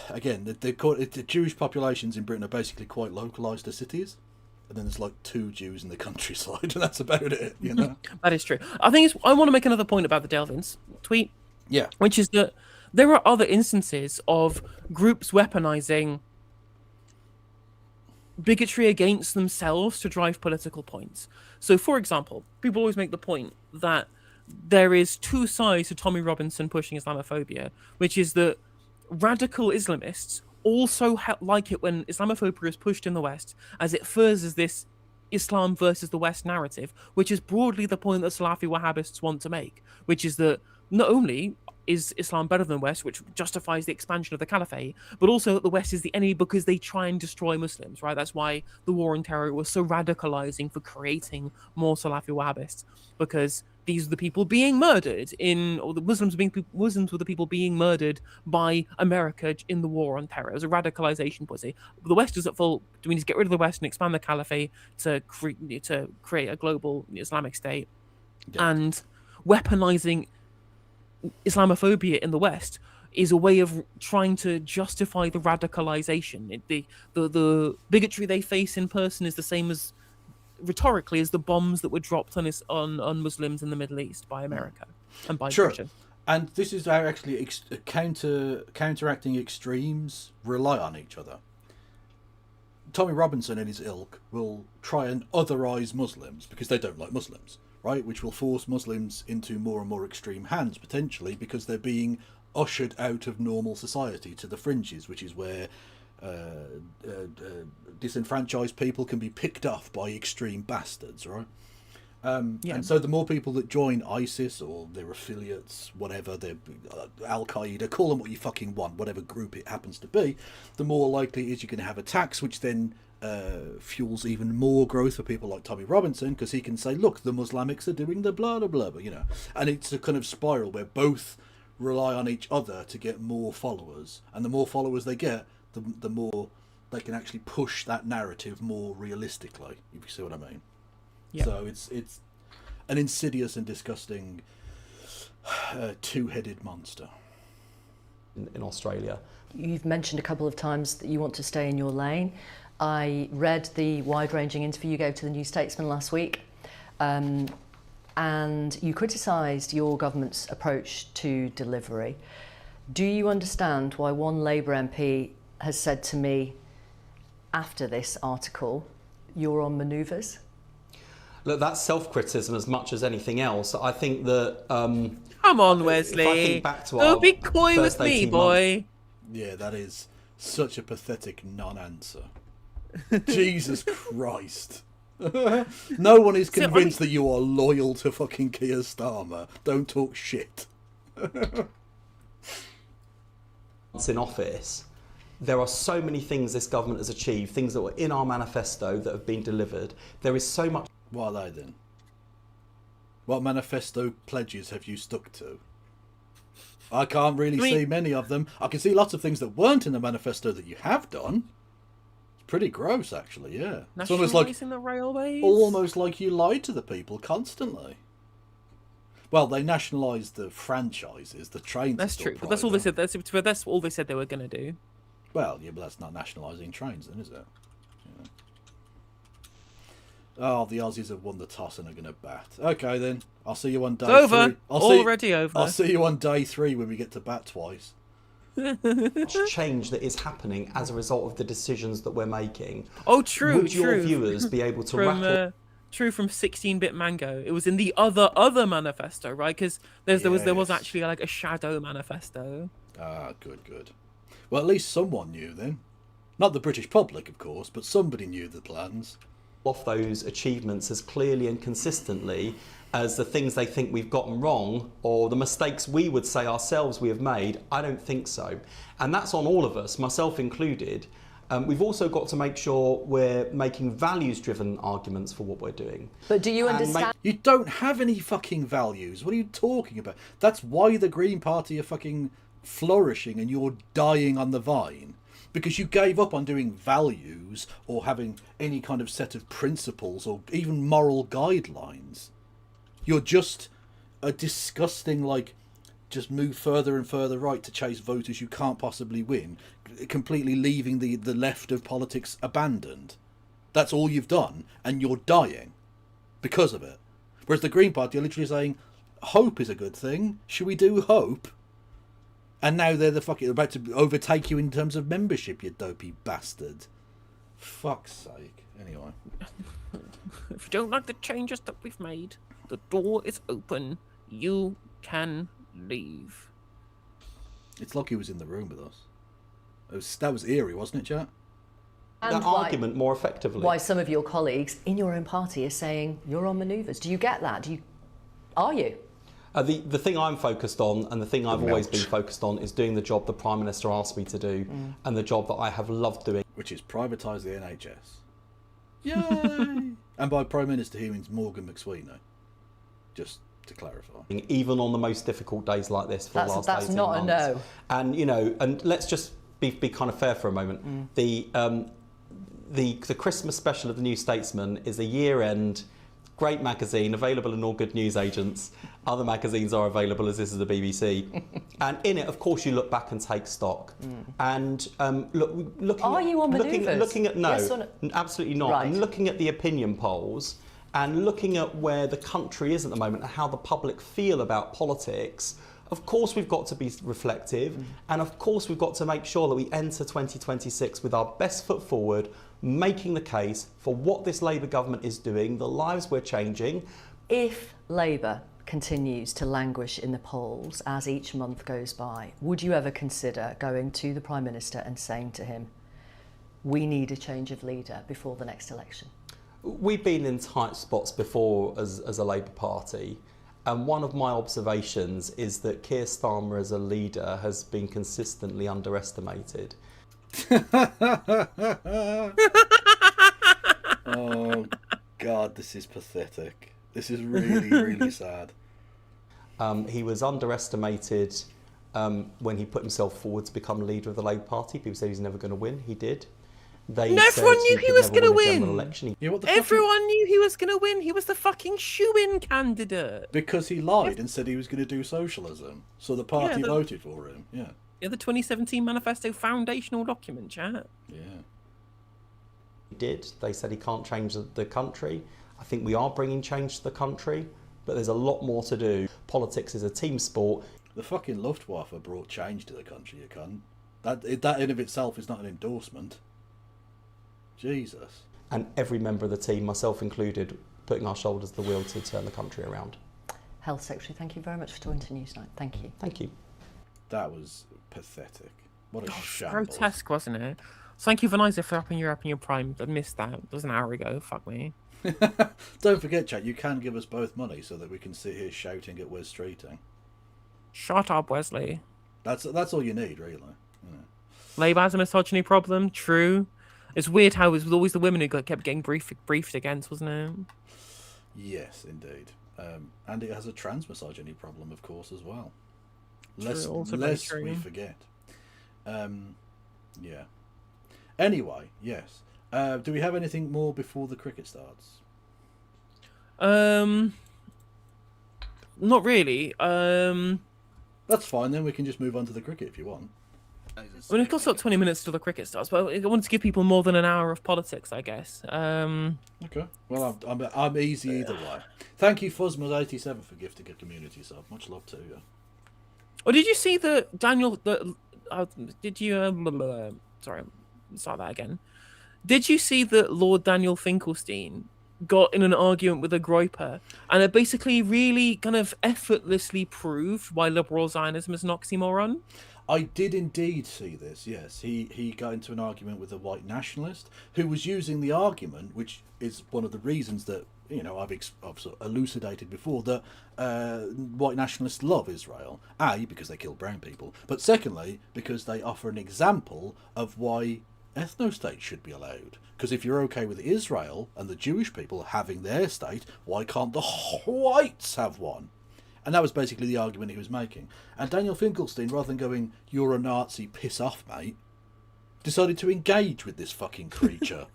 F: again, the Jewish populations in Britain are basically quite localised to cities. And then there's like 2 Jews in the countryside, and that's about it, you know?
I: That is true. I want to make another point about the Dale Vince tweet.
F: Yeah.
I: Which is that there are other instances of groups weaponizing bigotry against themselves to drive political points. So, for example, people always make the point that there is 2 sides to Tommy Robinson pushing Islamophobia, which is that radical Islamists also like it when Islamophobia is pushed in the West, as it furthers this Islam versus the West narrative, which is broadly the point that Salafi Wahhabists want to make, which is that not only is Islam better than the West, which justifies the expansion of the caliphate, but also that the West is the enemy because they try and destroy Muslims, right? That's why the war on terror was so radicalizing for creating more Salafi Wahhabists, because these are the people being murdered or the Muslims were the people being murdered by America in the war on terror. It was a radicalization policy. The West is at fault. We need to get rid of the West and expand the caliphate to create a global Islamic state. Yeah. And weaponizing Islamophobia in the West is a way of trying to justify the radicalization. The bigotry they face in person is the same as rhetorically as the bombs that were dropped on Muslims in the Middle East by America and by Britain.
F: And this is how actually counteracting extremes rely on each other. Tommy Robinson and his ilk will try and otherize Muslims because they don't like Muslims, right? Which will force Muslims into more and more extreme hands, potentially, because they're being ushered out of normal society to the fringes, which is where disenfranchised people can be picked off by extreme bastards, right? And so the more people that join ISIS or their affiliates, whatever, they're Al-Qaeda, call them what you fucking want, whatever group it happens to be, the more likely it is you're going to have attacks, which then fuels even more growth for people like Tommy Robinson, because he can say, look, the Muslimics are doing the blah, blah, blah, you know. And it's a kind of spiral where both rely on each other to get more followers. And the more followers they get, the more they can actually push that narrative more realistically, if you see what I mean. Yeah. So it's an insidious and disgusting 2-headed monster.
K: In Australia.
J: You've mentioned a couple of times that you want to stay in your lane. I read the wide-ranging interview you gave to the New Statesman last week, and you criticised your government's approach to delivery. Do you understand why one Labour MP has said to me after this article, you're on manoeuvres?
K: Look, that's self-criticism as much as anything else. I think that...
I: Come on, Wesley.
K: If I think back to
I: Don't be coy with me, boy.
F: Yeah, that is such a pathetic non-answer. Jesus Christ. No one is convinced that you are loyal to fucking Keir Starmer. Don't talk shit.
K: In office, there are so many things this government has achieved, things that were in our manifesto that have been delivered. There is so much...
F: What are they then? What manifesto pledges have you stuck to? I can't really see many of them. I can see lots of things that weren't in the manifesto that you have done. It's pretty gross, actually, yeah. It's almost like
I: the railways?
F: Almost like you lied to the people constantly. Well, they nationalised the franchises, the trains.
I: That's true. But that's all they said. That's all they said they were going to do.
F: Well, yeah, but that's not nationalising trains, then, is it? Yeah. Oh, the Aussies have won the toss and are going to bat. Okay, then. I'll see you on day 3.
I: Over. Already over.
F: I'll see you on day 3 when we get to bat twice.
K: Change that is happening as a result of the decisions that we're making.
I: Oh, true.
K: Would your viewers be able to rattle?
I: True, from 16-bit Mango. It was in the other manifesto, right? Because there was actually like a shadow manifesto.
F: Ah, good. Well, at least someone knew then. Not the British public, of course, but somebody knew the plans.
K: Off those achievements as clearly and consistently as the things they think we've gotten wrong or the mistakes we would say ourselves we have made. I don't think so. And that's on all of us, myself included. We've also got to make sure we're making values-driven arguments for what we're doing.
J: But do you
K: And
J: understand?
F: You don't have any fucking values. What are you talking about? That's why the Green Party are fucking flourishing and you're dying on the vine. Because you gave up on doing values or having any kind of set of principles or even moral guidelines. You're just a disgusting, like, just move further and further right to chase voters you can't possibly win, completely leaving the left of politics abandoned. That's all you've done, and you're dying because of it. Whereas the Green Party are literally saying, hope is a good thing. Should we do hope? And now they're about to overtake you in terms of membership, you dopey bastard. Fuck's sake. Anyway.
I: If you don't like the changes that we've made, the door is open. You can leave.
F: It's like he was in the room with us. That was eerie, wasn't it, chat?
J: And
K: that argument more effectively.
J: Why some of your colleagues in your own party are saying you're on manoeuvres. Do you get that? Are you?
K: The thing I'm focused on, and the thing I've always been focused on, is doing the job the Prime Minister asked me to do, and the job that I have loved doing.
F: Which is privatise the NHS. Yay! And by Prime Minister he means Morgan McSweeney. Just to clarify.
K: Even on the most difficult days like this for the last 18 months.
J: That's not a no.
K: And, you know, and let's just be kind of fair for a moment. The Christmas special of the New Statesman is a year-end great magazine available in all good newsagents. Other magazines are available, as this is the BBC. And in it, of course, you look back and take stock. And looking.
J: Are you on manoeuvres?
K: Looking at no,
J: Yes or no?
K: absolutely not.
J: Right.
K: And looking at the opinion polls and looking at where the country is at the moment and how the public feel about politics. Of course, we've got to be reflective, and of course, we've got to make sure that we enter 2026 with our best foot forward, making the case for what this Labour government is doing, the lives we're changing.
J: If Labour continues to languish in the polls as each month goes by, would you ever consider going to the Prime Minister and saying to him, we need a change of leader before the next election?
K: We've been in tight spots before as a Labour Party. And one of my observations is that Keir Starmer as a leader has been consistently underestimated.
F: Oh, God, this is pathetic. This is really, really sad.
K: He was underestimated when he put himself forward to become leader of the Labour Party. People said he's never going to win. He did.
I: Everyone knew he was going to win.
F: Yeah,
I: Everyone knew he was going to win. He was the fucking shoo-in candidate.
F: Because he lied and said he was going to do socialism. So the party voted for him. Yeah.
I: Yeah, the 2017 Manifesto foundational document, chat.
F: Yeah.
K: He did. They said he can't change the country. I think we are bringing change to the country, but there's a lot more to do. Politics is a team sport.
F: The fucking Luftwaffe brought change to the country, you cunt. That in of itself is not an endorsement. Jesus.
K: And every member of the team, myself included, putting our shoulders to the wheel to turn the country around.
J: Health Secretary, thank you very much for joining to Newsnight. Thank you.
K: Thank you.
F: That was pathetic. What a shambles.
I: Grotesque, wasn't it? Thank you, Vanessa, for upping your prime. I missed that. It was an hour ago. Fuck me.
F: Don't forget, chat, you can give us both money so that we can sit here shouting at Wes Streeting.
I: Shut up, Wesley.
F: That's all you need, really. Yeah.
I: Labour has a misogyny problem. True. It's weird how it was always the women who kept getting briefed against, wasn't it?
F: Yes, indeed. And it has a trans misogyny problem, of course, as well.
I: True,
F: Lest we forget. Yeah. Anyway, yes. Do we have anything more before the cricket starts?
I: Not really.
F: That's fine, then we can just move on to the cricket if you want.
I: I mean, it's got sort of 20 minutes till the cricket starts, but I wanted to give people more than an hour of politics, I guess.
F: Okay. Well, I'm easy either way. Thank you, Fuzzmas87, for gifting a community sub. Much love to you.
I: Oh, did you see the Daniel? Did you? Sorry, start that again. Did you see that Lord Daniel Finkelstein got in an argument with a groyper, and it basically really kind of effortlessly proved why liberal Zionism is an oxymoron?
F: I did indeed see this, yes. He got into an argument with a white nationalist who was using the argument, which is one of the reasons that, you know, I've sort of elucidated before, that white nationalists love Israel. A, because they kill brown people, but secondly, because they offer an example of why ethno-states should be allowed. Because if you're okay with Israel and the Jewish people having their state, why can't the whites have one? And that was basically the argument he was making. And Daniel Finkelstein, rather than going, "You're a Nazi, piss off, mate," decided to engage with this fucking creature.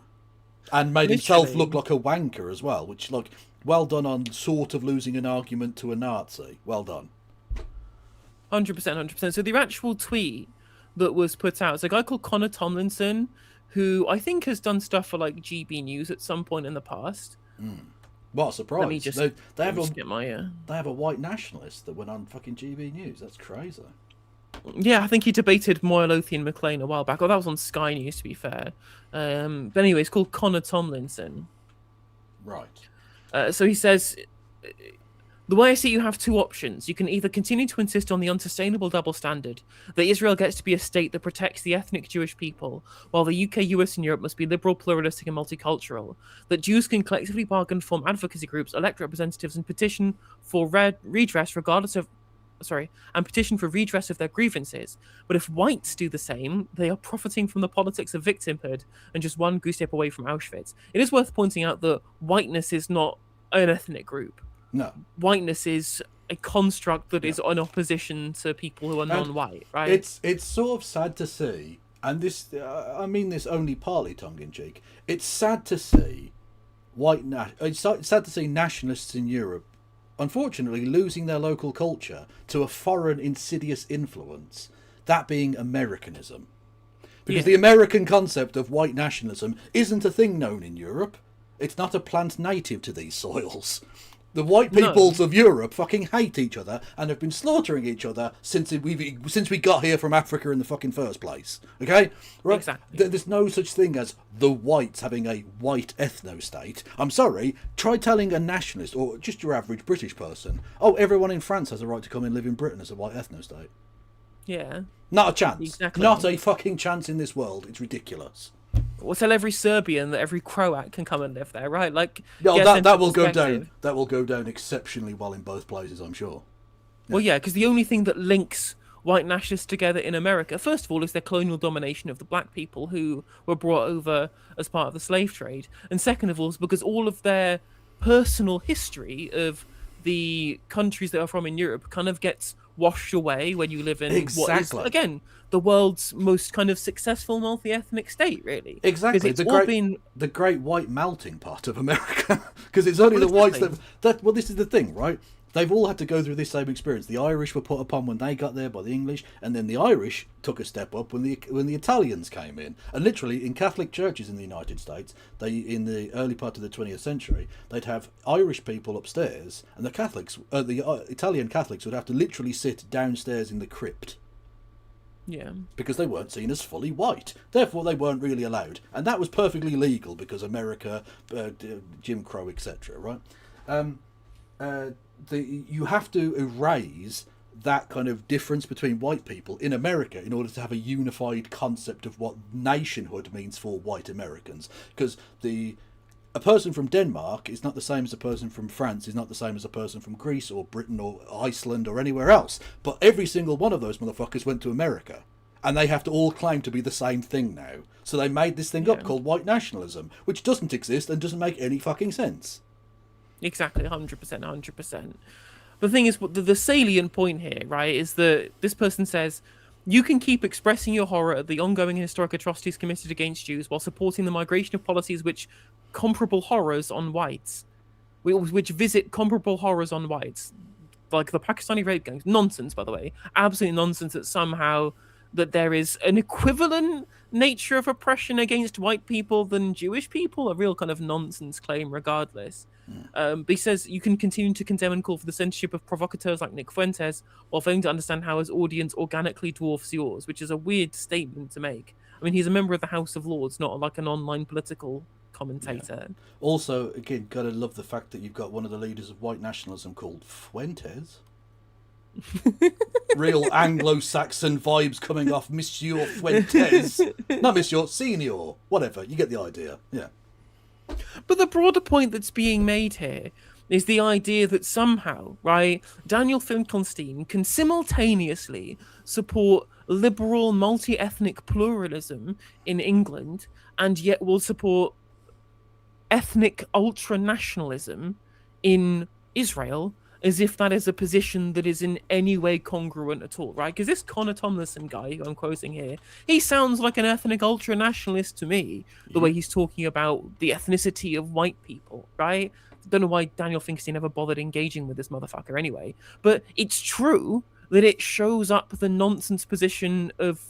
F: And made himself look like a wanker as well, which, like, well done on sort of losing an argument to a Nazi. Well done.
I: 100%, 100%. So the actual tweet that was put out is a guy called Connor Tomlinson, who I think has done stuff for like GB News at some point in the past.
F: What a surprise.
I: Let me just,
F: they have
I: get my...
F: They have a white nationalist that went on fucking GB News. That's crazy.
I: Yeah, I think he debated Moyle Lothian McLean a while back. Oh, that was on Sky News, to be fair. But anyway, it's called Connor Tomlinson.
F: Right.
I: So he says, the way I see it, you have two options. You can either continue to insist on the unsustainable double standard, that Israel gets to be a state that protects the ethnic Jewish people, while the UK, US, and Europe must be liberal, pluralistic, and multicultural, that Jews can collectively bargain, form advocacy groups, elect representatives, and petition for redress petition for redress of their grievances. But if whites do the same, they are profiting from the politics of victimhood and just one goose step away from Auschwitz. It is worth pointing out that whiteness is not an ethnic group.
F: No.
I: Whiteness is a construct that is in opposition to people who are non-white, right?
F: It's sort of sad to see, and this I mean this only partly tongue-in-cheek. It's sad to see it's sad to see nationalists in Europe, unfortunately, losing their local culture to a foreign insidious influence, that being Americanism. Because the American concept of white nationalism isn't a thing known in Europe. It's not a plant native to these soils. The white peoples of Europe fucking hate each other and have been slaughtering each other since we got here from Africa in the fucking first place. Okay? Right?
I: Exactly.
F: There's no such thing as the whites having a white ethno-state. I'm sorry, try telling a nationalist or just your average British person, oh, everyone in France has a right to come and live in Britain as a white ethno-state.
I: Yeah.
F: Not a chance.
I: Exactly.
F: Not a fucking chance in this world. It's ridiculous.
I: We'll tell every Serbian that every Croat can come and live there, right? Like,
F: No, that will go down. That will go down exceptionally well in both places, I'm sure.
I: Well, yeah, because the only thing that links white nationalists together in America, first of all, is their colonial domination of the black people who were brought over as part of the slave trade, and second of all, is because all of their personal history of the countries that are from in Europe kind of gets washed away when you live in what is, again, the world's most kind of successful multi-ethnic state, really.
F: Exactly. The great white melting pot of America. Because it's only the whites that... Well, this is the thing, right? They've all had to go through this same experience. The Irish were put upon when they got there by the English, and then the Irish took a step up when the Italians came in. And literally, in Catholic churches in the United States, in the early part of the 20th century, they'd have Irish people upstairs, and the Italian Catholics would have to literally sit downstairs in the crypt.
I: Yeah. Because
F: they weren't seen as fully white. Therefore, they weren't really allowed. And that was perfectly legal because America, Jim Crow, etc., right? You have to erase that kind of difference between white people in America in order to have a unified concept of what nationhood means for white Americans. Because a person from Denmark is not the same as a person from France, is not the same as a person from Greece or Britain or Iceland or anywhere else. But every single one of those motherfuckers went to America. And they have to all claim to be the same thing now. So they made this thing up called white nationalism, which doesn't exist and doesn't make any fucking sense.
I: Exactly, 100%, 100%. The thing is, the salient point here, right, is that this person says, you can keep expressing your horror at the ongoing historic atrocities committed against Jews while supporting the migration of policies which comparable horrors on whites, which visit comparable horrors on whites, like the Pakistani rape gangs. Nonsense, by the way. Absolute nonsense that somehow that there is an equivalent nature of oppression against white people than Jewish people, a real kind of nonsense claim regardless. But he says you can continue to condemn and call for the censorship of provocateurs like Nick Fuentes while failing to understand how his audience organically dwarfs yours, which is a weird statement to make. I mean, he's a member of the House of Lords, not like an online political commentator.
F: Yeah. Also, again, gotta love the fact that you've got one of the leaders of white nationalism called Fuentes. Real Anglo-Saxon vibes coming off Monsieur Fuentes. Not Monsieur, Senior. Whatever, you get the idea. Yeah.
I: But the broader point that's being made here is the idea that somehow, right, Daniel Finkelstein can simultaneously support liberal multi-ethnic pluralism in England and yet will support ethnic ultra-nationalism in Israel, as if that is a position that is in any way congruent at all, right? Because this Connor Tomlinson guy, who I'm quoting here, he sounds like an ethnic ultra-nationalist to me, the way he's talking about the ethnicity of white people, right? Don't know why Daniel Finkelstein never bothered engaging with this motherfucker anyway, but it's true that it shows up the nonsense position of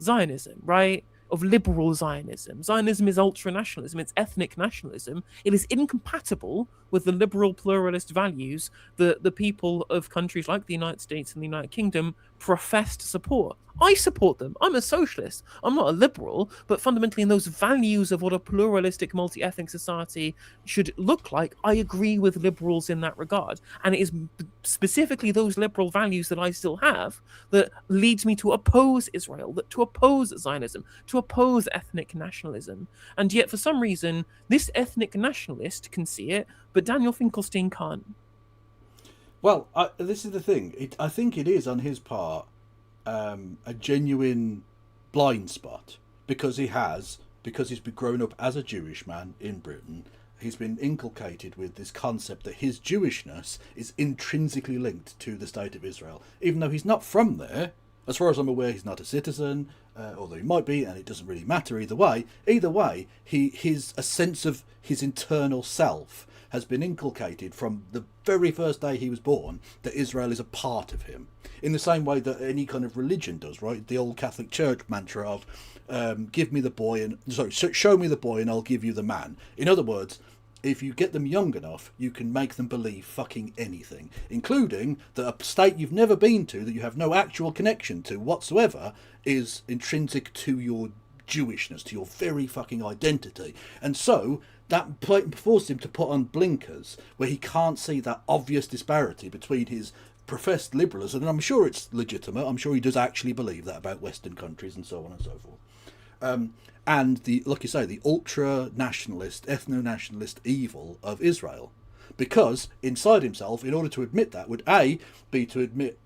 I: Zionism, right? Of liberal Zionism. Zionism is ultra-nationalism, it's ethnic nationalism. It is incompatible with the liberal pluralist values that the people of countries like the United States and the United Kingdom profess to support. I support them. I'm a socialist. I'm not a liberal, but fundamentally in those values of what a pluralistic, multi-ethnic society should look like, I agree with liberals in that regard. And it is specifically those liberal values that I still have that leads me to oppose Israel, to oppose Zionism, to oppose ethnic nationalism. And yet, for some reason, this ethnic nationalist can see it, but Daniel Finkelstein can't.
F: Well, this is the thing. I think it is on his part a genuine blind spot because he's been grown up as a Jewish man in Britain. He's been inculcated with this concept that his Jewishness is intrinsically linked to the state of Israel, even though he's not from there. As far as I'm aware, he's not a citizen, although he might be, and it doesn't really matter either way. Either way, a sense of his internal self has been inculcated from the very first day he was born that Israel is a part of him, in the same way that any kind of religion does, right? The old Catholic Church mantra of show me the boy and I'll give you the man. In other words, if you get them young enough, you can make them believe fucking anything, including that a state you've never been to, that you have no actual connection to whatsoever, is intrinsic to your Jewishness, to your very fucking identity. And so that forced him to put on blinkers where he can't see that obvious disparity between his professed liberalism, and I'm sure it's legitimate, I'm sure he does actually believe that about Western countries and so on and so forth, and the, like you say, the ultra-nationalist, ethno-nationalist evil of Israel. Because inside himself, in order to admit that, would be to admit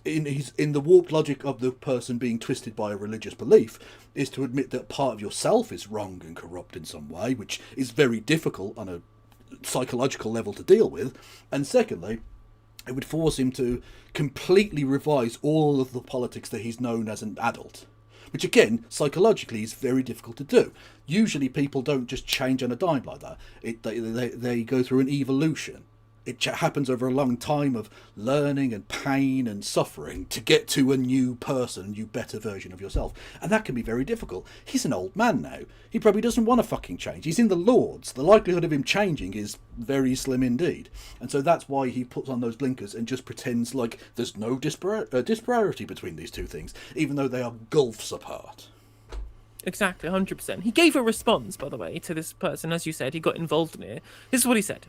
F: in the warped logic of the person being twisted by a religious belief, is to admit that part of yourself is wrong and corrupt in some way, which is very difficult on a psychological level to deal with. And secondly, it would force him to completely revise all of the politics that he's known as an adult, which again, psychologically, is very difficult to do. Usually people don't just change on a dime like that. They go through an evolution. It happens over a long time of learning and pain and suffering to get to a new person, a new better version of yourself. And that can be very difficult. He's an old man now. He probably doesn't want to fucking change. He's in the Lords. The likelihood of him changing is very slim indeed. And so that's why he puts on those blinkers and just pretends like there's no disparity between these two things, even though they are gulfs apart.
I: Exactly, 100%. He gave a response, by the way, to this person. As you said, he got involved in it. This is what he said.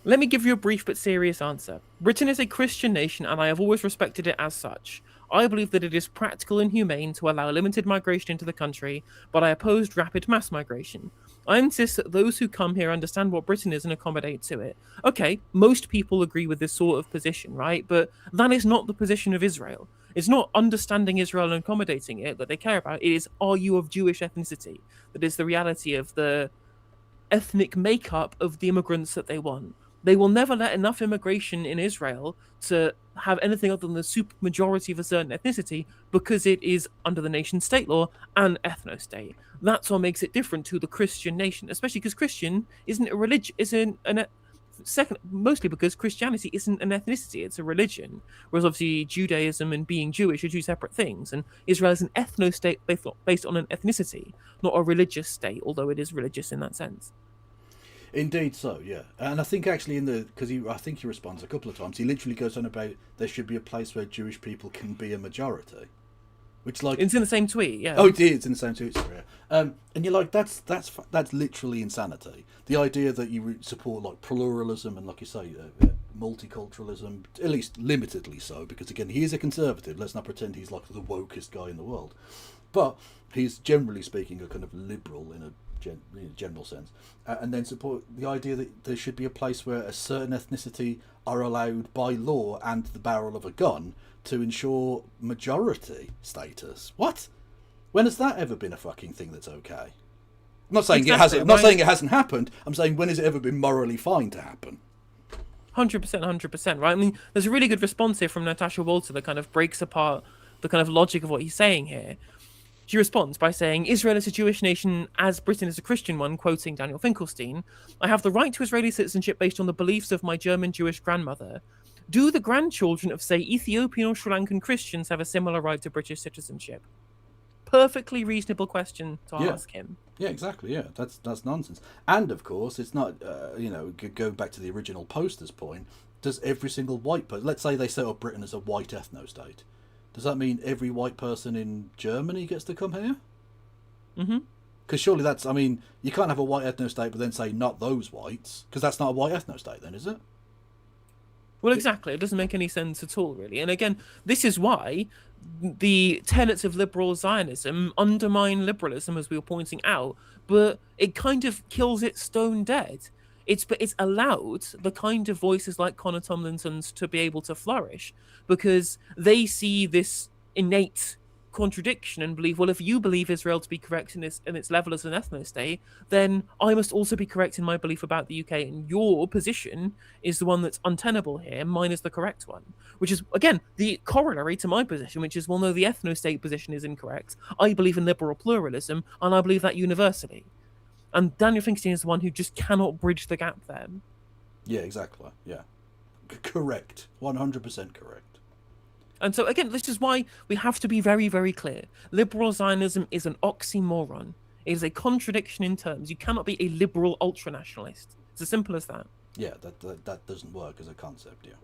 I: Let me give you a brief but serious answer. Britain is a Christian nation, and I have always respected it as such. I believe that it is practical and humane to allow limited migration into the country, but I opposed rapid mass migration. I insist that those who come here understand what Britain is and accommodate to it. Okay, most people agree with this sort of position, right? But that is not the position of Israel. It's not understanding Israel and accommodating it that they care about. It is, are you of Jewish ethnicity? That is the reality of the ethnic makeup of the immigrants that they want. They will never let enough immigration in Israel to have anything other than the super majority of a certain ethnicity because it is under the nation state law and ethno-state. That's what makes it different to the Christian nation, especially because Christian isn't a religion, mostly because Christianity isn't an ethnicity, it's a religion. Whereas obviously Judaism and being Jewish are two separate things, and Israel is an ethno-state based on an ethnicity, not a religious state, although it is religious in that sense.
F: Indeed so, yeah. And I think actually I think he responds a couple of times, he literally goes on about there should be a place where Jewish people can be a majority. Which, like,
I: it's in the same tweet, yeah.
F: Oh, it is in the same tweet, sorry. And you're like, that's literally insanity. The idea that you support like pluralism and, like you say, multiculturalism, at least limitedly so, because again, he is a conservative. Let's not pretend he's like the wokest guy in the world. but he's generally speaking a kind of liberal in a general sense, and then support the idea that there should be a place where a certain ethnicity are allowed by law and the barrel of a gun to ensure majority status. What? When has that ever been a fucking thing that's okay? I'm not saying it hasn't. I'm not saying it hasn't happened. I'm saying when has it ever been morally fine to happen?
I: 100%, right? I mean, there's a really good response here from Natasha Walter that kind of breaks apart the kind of logic of what he's saying here. She responds by saying, Israel is a Jewish nation as Britain is a Christian one, quoting Daniel Finkelstein. I have the right to Israeli citizenship based on the beliefs of my German Jewish grandmother. Do the grandchildren of, say, Ethiopian or Sri Lankan Christians have a similar right to British citizenship? Perfectly reasonable question to ask him.
F: Yeah, exactly. Yeah, that's nonsense. And of course, it's not. Going back to the original poster's point, does every single white person, let's say they set up Britain as a white ethno-state, does that mean every white person in Germany gets to come here?
I: Mm-hmm.
F: Because surely that's. I mean, you can't have a white ethno-state, but then say not those whites, because that's not a white ethno-state, then, is it?
I: Well, exactly. It doesn't make any sense at all, really. And again, this is why the tenets of liberal Zionism undermine liberalism, as we were pointing out, but it kind of kills it stone dead. It's allowed the kind of voices like Connor Tomlinson's to be able to flourish because they see this innate contradiction and believe, well, if you believe Israel to be correct in its level as an ethno-state, then I must also be correct in my belief about the UK, and your position is the one that's untenable here, mine is the correct one, which is, again, the corollary to my position, which is, well, no, the ethno-state position is incorrect. I believe in liberal pluralism, and I believe that universally. And Daniel Finkelstein is the one who just cannot bridge the gap there.
F: Yeah, exactly. Yeah. Correct. 100% correct.
I: And so, again, this is why we have to be very, very clear. Liberal Zionism is an oxymoron. It is a contradiction in terms. You cannot be a liberal ultranationalist. It's as simple as that.
F: Yeah, that doesn't work as a concept, yeah.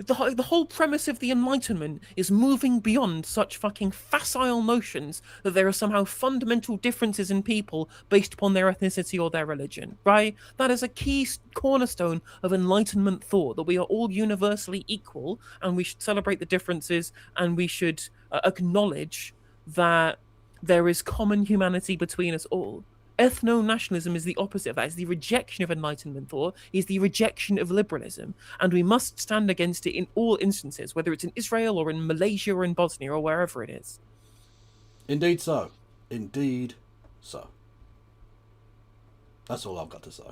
I: The whole premise of the Enlightenment is moving beyond such fucking facile notions that there are somehow fundamental differences in people based upon their ethnicity or their religion, right? That is a key cornerstone of Enlightenment thought, that we are all universally equal and we should celebrate the differences and we should acknowledge that there is common humanity between us all. Ethno-nationalism is the opposite of that. It's the rejection of Enlightenment thought, is the rejection of liberalism. And we must stand against it in all instances, whether it's in Israel or in Malaysia or in Bosnia or wherever it is.
F: Indeed so. Indeed so. That's all I've got to say.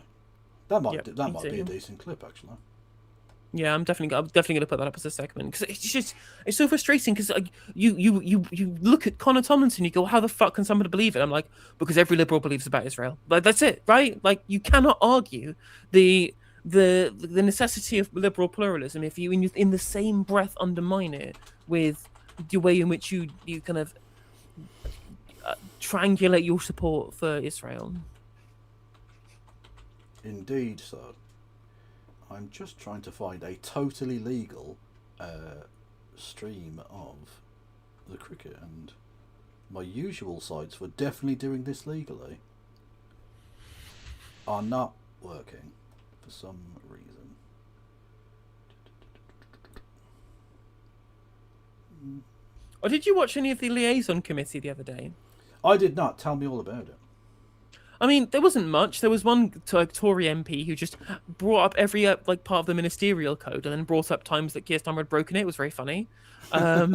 F: That might be a decent clip, actually.
I: Yeah, I'm definitely going to put that up as a segment because it's so frustrating because you look at Connor Tomlinson, you go, how the fuck can somebody believe it? I'm like, because every liberal believes about Israel. Like that's it, right? Like you cannot argue the necessity of liberal pluralism if you in the same breath undermine it with the way in which you kind of triangulate your support for Israel.
F: Indeed so. I'm just trying to find a totally legal stream of the cricket, and my usual sites for definitely doing this legally are not working for some reason.
I: Or did you watch any of the liaison committee the other day?
F: I did not. Tell me all about it.
I: I mean, there wasn't much. There was one Tory MP who just brought up every part of the ministerial code and then brought up times that Keir Starmer had broken it. It was very funny. And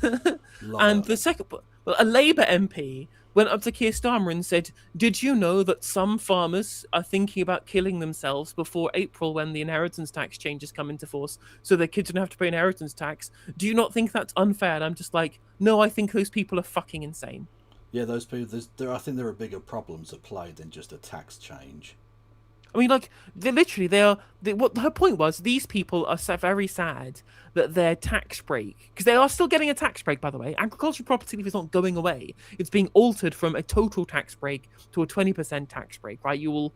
I: the second, a Labour MP went up to Keir Starmer and said, "Did you know that some farmers are thinking about killing themselves before April when the inheritance tax changes come into force, so their kids don't have to pay inheritance tax? Do you not think that's unfair?" And I'm just like, no, I think those people are fucking insane.
F: Yeah, those people. I think there are bigger problems at play than just a tax change.
I: I mean, like, what her point was, these people are so very sad that their tax break, because they are still getting a tax break, by the way. Agricultural property leave is not going away. It's being altered from a total tax break to a 20% tax break, right? Or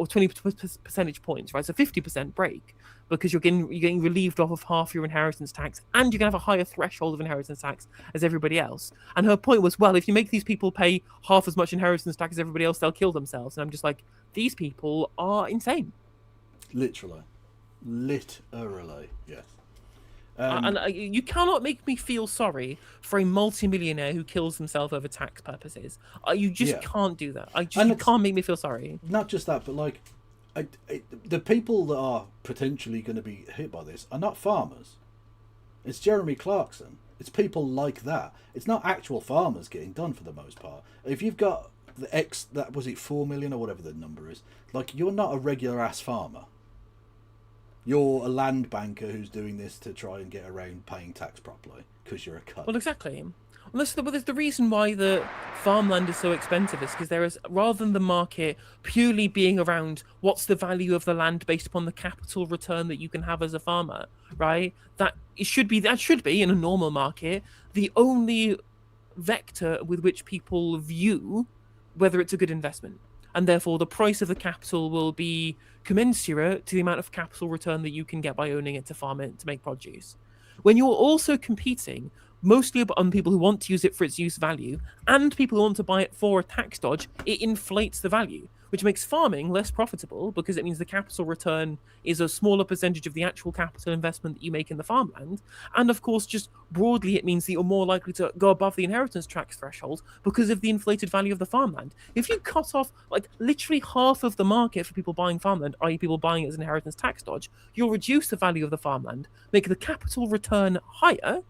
I: 20 percentage points, right? So 50% break, because you're getting relieved off of half your inheritance tax, and you're gonna have a higher threshold of inheritance tax as everybody else. And her point was, well, if you make these people pay half as much inheritance tax as everybody else, they'll kill themselves. And I'm just like, these people are insane.
F: Literally, yes.
I: You cannot make me feel sorry for a multimillionaire who kills himself over tax purposes. You just can't do that. You can't make me feel sorry.
F: Not just that, but like, the people that are potentially going to be hit by this are not farmers. It's Jeremy Clarkson. It's people like that. It's not actual farmers getting done for the most part. If you've got that was it 4 million or whatever the number is, like, you're not a regular ass farmer. You're a land banker who's doing this to try and get around paying tax properly because you're a cunt.
I: Well, exactly. Well, there's the reason why the farmland is so expensive is because there is, rather than the market purely being around what's the value of the land based upon the capital return that you can have as a farmer, right? That should be in a normal market the only vector with which people view whether it's a good investment. And therefore the price of the capital will be commensurate to the amount of capital return that you can get by owning it to farm it to make produce. When you're also competing mostly on people who want to use it for its use value and people who want to buy it for a tax dodge, it inflates the value, which makes farming less profitable because it means the capital return is a smaller percentage of the actual capital investment that you make in the farmland. And of course, just broadly, it means that you're more likely to go above the inheritance tax threshold because of the inflated value of the farmland. If you cut off like literally half of the market for people buying farmland, i.e. people buying it as an inheritance tax dodge, you'll reduce the value of the farmland, make the capital return higher,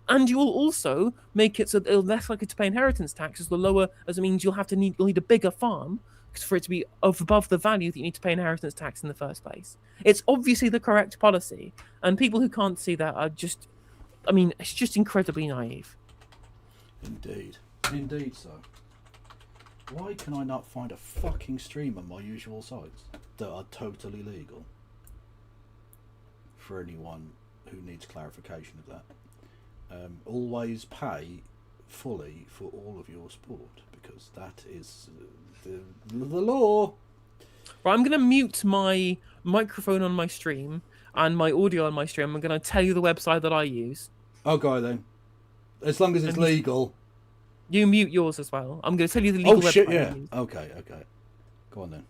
I: and you will also make it so that it'll less likely to pay inheritance tax as it means you'll need a bigger farm for it to be above the value that you need to pay inheritance tax in the first place. It's obviously the correct policy, and people who can't see that are just, it's just incredibly naive.
F: Indeed so. Why can I not find a fucking stream on my usual sites that are totally legal? For anyone who needs clarification of that. Always pay fully for all of your sport, because that is the law.
I: Right, I'm going to mute my microphone on my stream and my audio on my stream. I'm going to tell you the website that I use.
F: Okay then. As long as it's legal.
I: You mute yours as well. I'm going to tell you the legal website.
F: Oh shit, yeah. Okay. Go on then.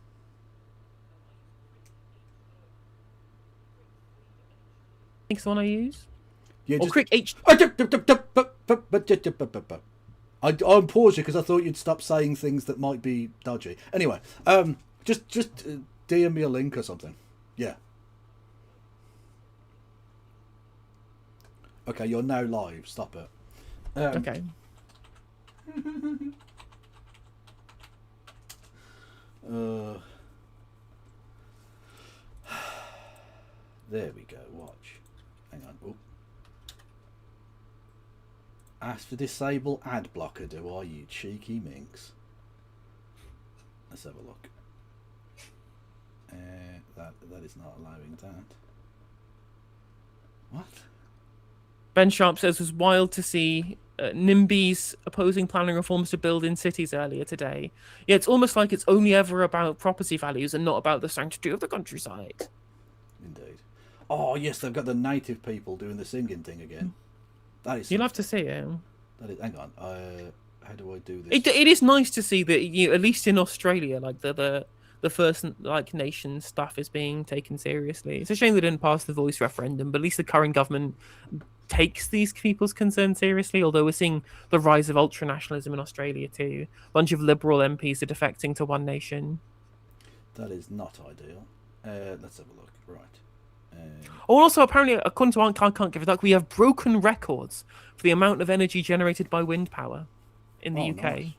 I: I think it's the one I use.
F: Yeah,
I: or quick H.
F: I'll pause you because I thought you'd stop saying things that might be dodgy. Anyway, just DM me a link or something. Yeah. Okay, you're now live. Stop it.
I: Okay.
F: There we go. Watch. Hang on. Oh. Ask to disable ad blocker, do I, you cheeky minx? Let's have a look. That is not allowing that. What?
I: Ben Sharp says it was wild to see NIMBYs opposing planning reforms to build in cities earlier today. Yeah, it's almost like it's only ever about property values and not about the sanctity of the countryside.
F: Indeed. Oh yes, they've got the native people doing the singing thing again. That is.
I: You'll have to see it.
F: That is. Hang on. How do I do this?
I: It is nice to see that at least in Australia, like the First Nation stuff is being taken seriously. It's a shame they didn't pass the voice referendum, but at least the current government takes these people's concerns seriously. Although we're seeing the rise of ultranationalism in Australia too. A bunch of Liberal MPs are defecting to One Nation.
F: That is not ideal. Let's have a look. Right.
I: Also, apparently, according to I Can't Give a Duck, we have broken records for the amount of energy generated by wind power in the UK.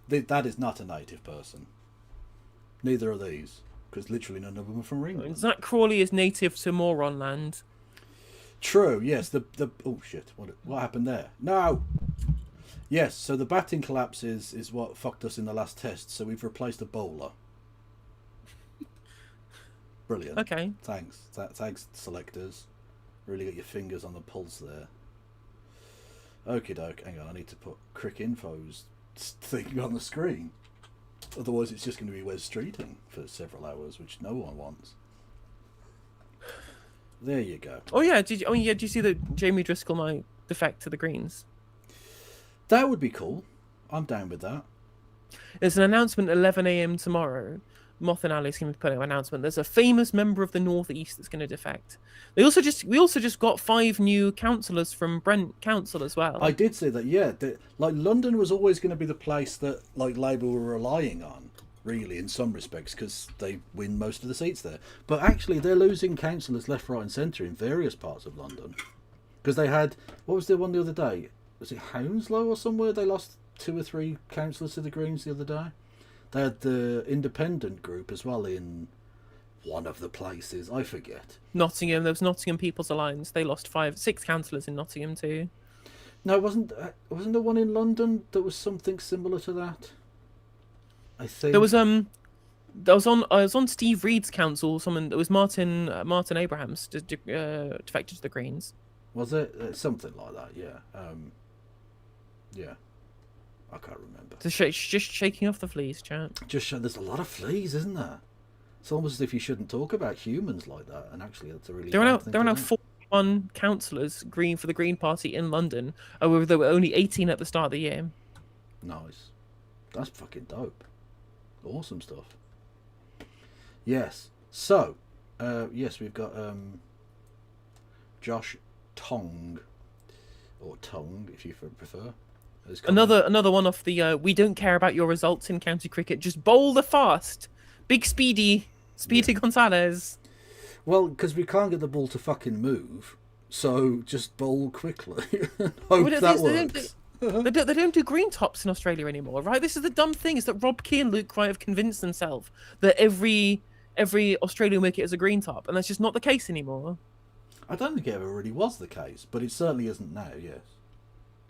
F: Nice. That is not a native person. Neither are these, because literally none of them are from England.
I: Zach Crawley is native to Moronland.
F: True. Yes. The oh shit! What happened there? No. Yes. So the batting collapse is what fucked us in the last test. So we've replaced a bowler. Brilliant.
I: Okay.
F: Thanks, selectors. Really got your fingers on the pulse there. Okie doke. Hang on, I need to put Cricinfo's thing on the screen. Otherwise, it's just going to be Wes Streeting for several hours, which no one wants. There you go.
I: Oh yeah. Did you see that Jamie Driscoll might defect to the Greens?
F: That would be cool. I'm down with that.
I: There's an announcement at 11 a.m. tomorrow Moth and Ali is going to be putting up an announcement. There's a famous member of the Northeast that's going to defect. We also just got 5 new councillors from Brent Council as well.
F: I did say that, yeah. Like, London was always going to be the place that, like, Labour were relying on, really, in some respects, because they win most of the seats there. But actually, they're losing councillors left, right and centre in various parts of London. Because they had, what was the one the other day? Was it Hounslow or somewhere? They lost 2 or 3 councillors to the Greens the other day. They had the independent group as well in one of the places. I forget.
I: Nottingham. There was Nottingham People's Alliance. They lost 6 councillors in Nottingham too.
F: No, wasn't there one in London that was something similar to that? I think
I: There was I was on Steve Reed's council. Someone that was Martin Abrahams defected to the Greens.
F: Was it something like that? Yeah. Yeah. I can't remember.
I: Just shaking off the fleas, chat.
F: There's a lot of fleas, isn't there? It's almost as if you shouldn't talk about humans like that, and actually that's a really
I: There are
F: bad thing
I: now
F: to do.
I: 41 councillors green for the Green Party in London. However, there were only 18 at the start of the year.
F: Nice. That's fucking dope. Awesome stuff. Yes. So, yes, we've got Josh Tong, or Tongue, if you prefer.
I: Another one off the we don't care about your results in county cricket. Just bowl the fast. Big Speedy Gonzalez.
F: Well, because we can't get the ball to fucking move, so just bowl quickly. Hope that works.
I: They don't do green tops in Australia anymore, right? This is the dumb thing, is that Rob Key and Luke Wright have convinced themselves that every Australian wicket is a green top, and that's just not the case anymore.
F: I don't think it ever really was the case, but it certainly isn't now, yes.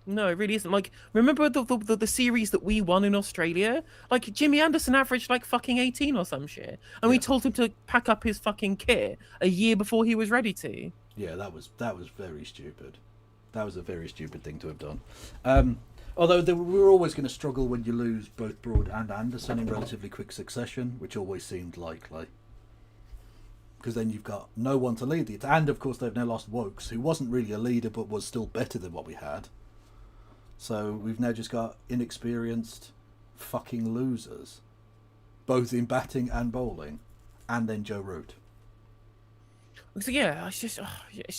I: No, it really isn't. Like, remember the series that we won in Australia? Like, Jimmy Anderson averaged like fucking 18 or some shit, and we told him to pack up his fucking kit a year before he was ready to.
F: Yeah, that was very stupid. That was a very stupid thing to have done. Although we were always going to struggle when you lose both Broad and Anderson in relatively quick succession, which always seemed likely. Because then you've got no one to lead it. And, of course, they've now lost Wokes, who wasn't really a leader but was still better than what we had. So we've now just got inexperienced fucking losers, both in batting and bowling, and then Joe Root.
I: So yeah, it's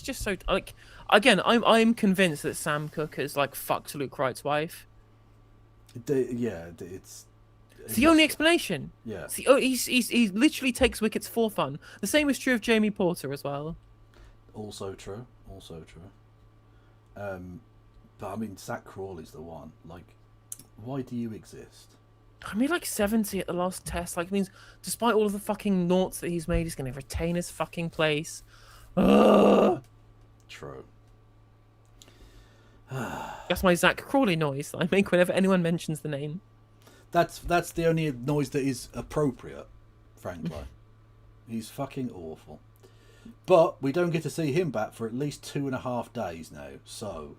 I: just so, like, again, I'm convinced that Sam Cooke has like fucked Luke Wright's wife.
F: It's
I: the only explanation.
F: Yeah.
I: He literally takes wickets for fun. The same is true of Jamie Porter as well.
F: Also true. But I mean, Zach Crawley's the one. Like, why do you exist?
I: I mean, like 70 at the last test. Like, means despite all of the fucking noughts that he's made, he's going to retain his fucking place. Ugh.
F: True.
I: That's my Zach Crawley noise that I make whenever anyone mentions the name.
F: That's the only noise that is appropriate, frankly. He's fucking awful. But we don't get to see him bat for at least 2.5 days now. So,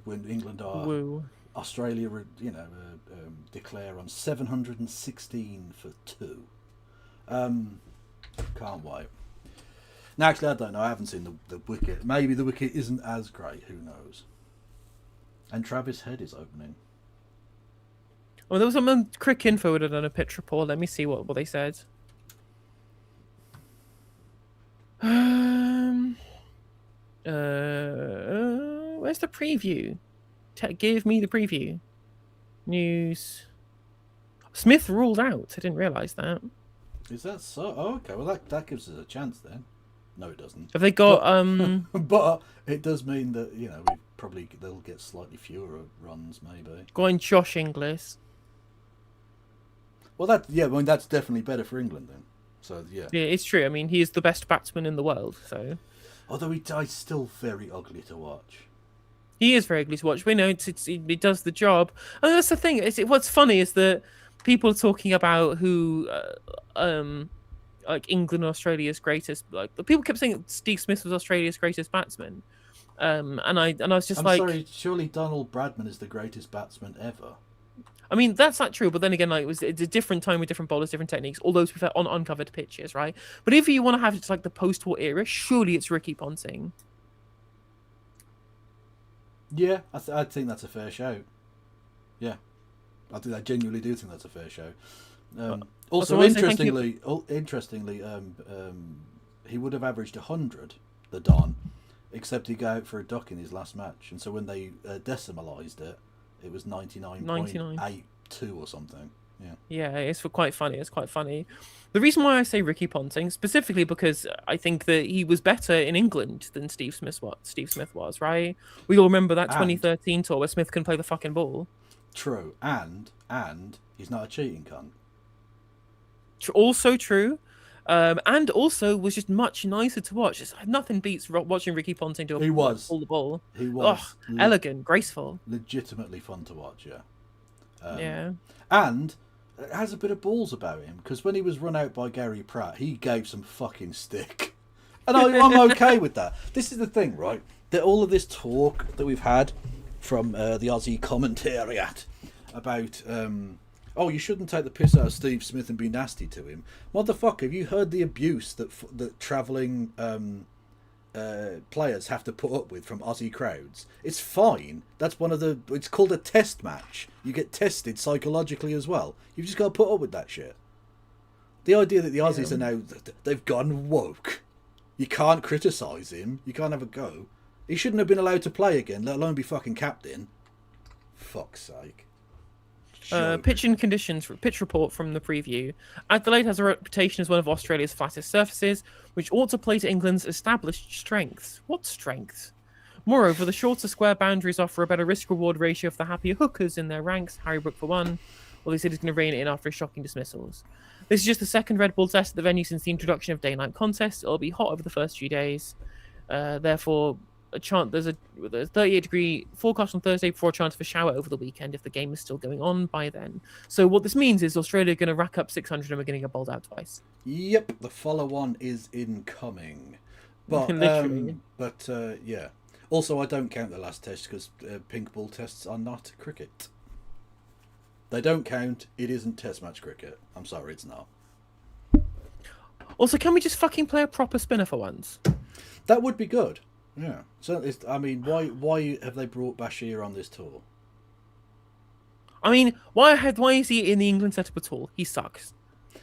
F: when England are...
I: Woo.
F: Australia, declare on 716 for 2. Can't wait. Now, actually, I don't know. I haven't seen the wicket. Maybe the wicket isn't as great. Who knows? And Travis Head is opening.
I: Well, there was some quick info that on a pitch report. Let me see what they said. Where's the preview? Give me the preview. News. Smith ruled out. I didn't realise that.
F: Is that so? Oh, okay. Well, that gives us a chance then. No, it doesn't.
I: Have they got
F: But it does mean that they'll get slightly fewer runs, maybe.
I: Going Josh Inglis.
F: Well, that's definitely better for England then. So yeah.
I: Yeah, it's true. I mean, he is the best batsman in the world. So.
F: Although he's still very ugly to watch.
I: He is very ugly to watch. We know he does the job, and that's the thing. What's funny is that people are talking about who, like England and Australia's greatest. Like the people kept saying Steve Smith was Australia's greatest batsman, and I was just
F: sorry, surely Donald Bradman is the greatest batsman ever.
I: I mean, that's not true, but then again, like it's a different time with different bowlers, different techniques. Although to be fair, on uncovered pitches, right? But if you want to have it like the post-war era, surely it's Ricky Ponting.
F: Yeah, I think that's a fair shout. Yeah, I genuinely do think that's a fair show.
I: also,
F: Also,
I: I wanna say thank you-
F: interestingly, he would have averaged 100, the Don, except he got out for a duck in his last match, and so when they decimalised it, it was 99.82 or something. Yeah.
I: Yeah, it's quite funny. It's quite funny. The reason why I say Ricky Ponting specifically because I think that he was better in England than Steve Smith was, right? We all remember that
F: And-
I: 2013 tour where Smith couldn't play the fucking ball.
F: True, and he's not a cheating cunt.
I: Also true. And also was just much nicer to watch. Nothing beats watching Ricky Ponting do
F: He was.
I: pull the ball.
F: He was
I: Elegant, graceful.
F: legitimately fun to watch. Yeah.
I: Yeah.
F: And it has a bit of balls about him because when he was run out by Gary Pratt, he gave some fucking stick, and I'm okay with that. This is the thing, right? That all of this talk that we've had from the Aussie commentariat about, oh, you shouldn't take the piss out of Steve Smith and be nasty to him. Motherfucker, have you heard the abuse that travelling players have to put up with from Aussie crowds? It's fine. That's it's called a test match. You get tested psychologically as well. You've just got to put up with that shit. The idea that the Aussies are now, they've gone woke. You can't criticise him. You can't have a go. He shouldn't have been allowed to play again, let alone be fucking captain. Fuck's sake.
I: Pitch report from the preview. Adelaide has a reputation as one of Australia's flattest surfaces, which ought to play to England's established strengths. What strengths? Moreover, the shorter square boundaries offer a better risk-reward ratio for the happier hookers in their ranks, Harry Brook for one, although he said he's going to rein it in after his shocking dismissals. This is just the second Red Bull test at the venue since the introduction of day-night contests. It'll be hot over the first few days. Therefore, there's a 38-degree forecast on Thursday before a chance of a shower over the weekend if the game is still going on by then. So what this means is Australia are going to rack up 600 and we're going to get bowled out twice.
F: Yep, the follow-on is incoming. But
I: Literally.
F: Yeah. Also, I don't count the last test because pink ball tests are not cricket. They don't count. It isn't test match cricket. I'm sorry, it's not.
I: Also, can we just fucking play a proper spinner for once?
F: That would be good. Yeah. So I mean, why have they brought Bashir on this tour?
I: I mean, why is he in the England setup at all? He sucks.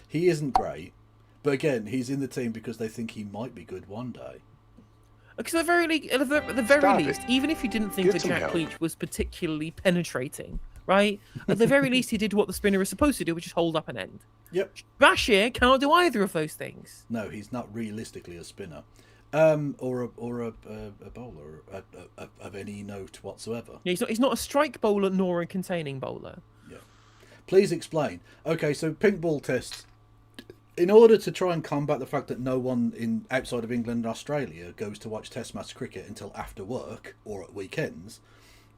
F: He isn't great, but again, he's in the team because they think he might be good one day.
I: Because at the very least, even if you didn't think that Jack Leach was particularly penetrating, right? At the very least, he did what the spinner is supposed to do, which is hold up and end.
F: Yep.
I: Bashir cannot do either of those things.
F: No, he's not realistically a spinner. Or a bowler of any note whatsoever.
I: Yeah, he's not a strike bowler nor a containing bowler.
F: Yeah. Please explain. Okay, so pink ball tests. In order to try and combat the fact that no one outside of England and Australia goes to watch Test match cricket until after work or at weekends,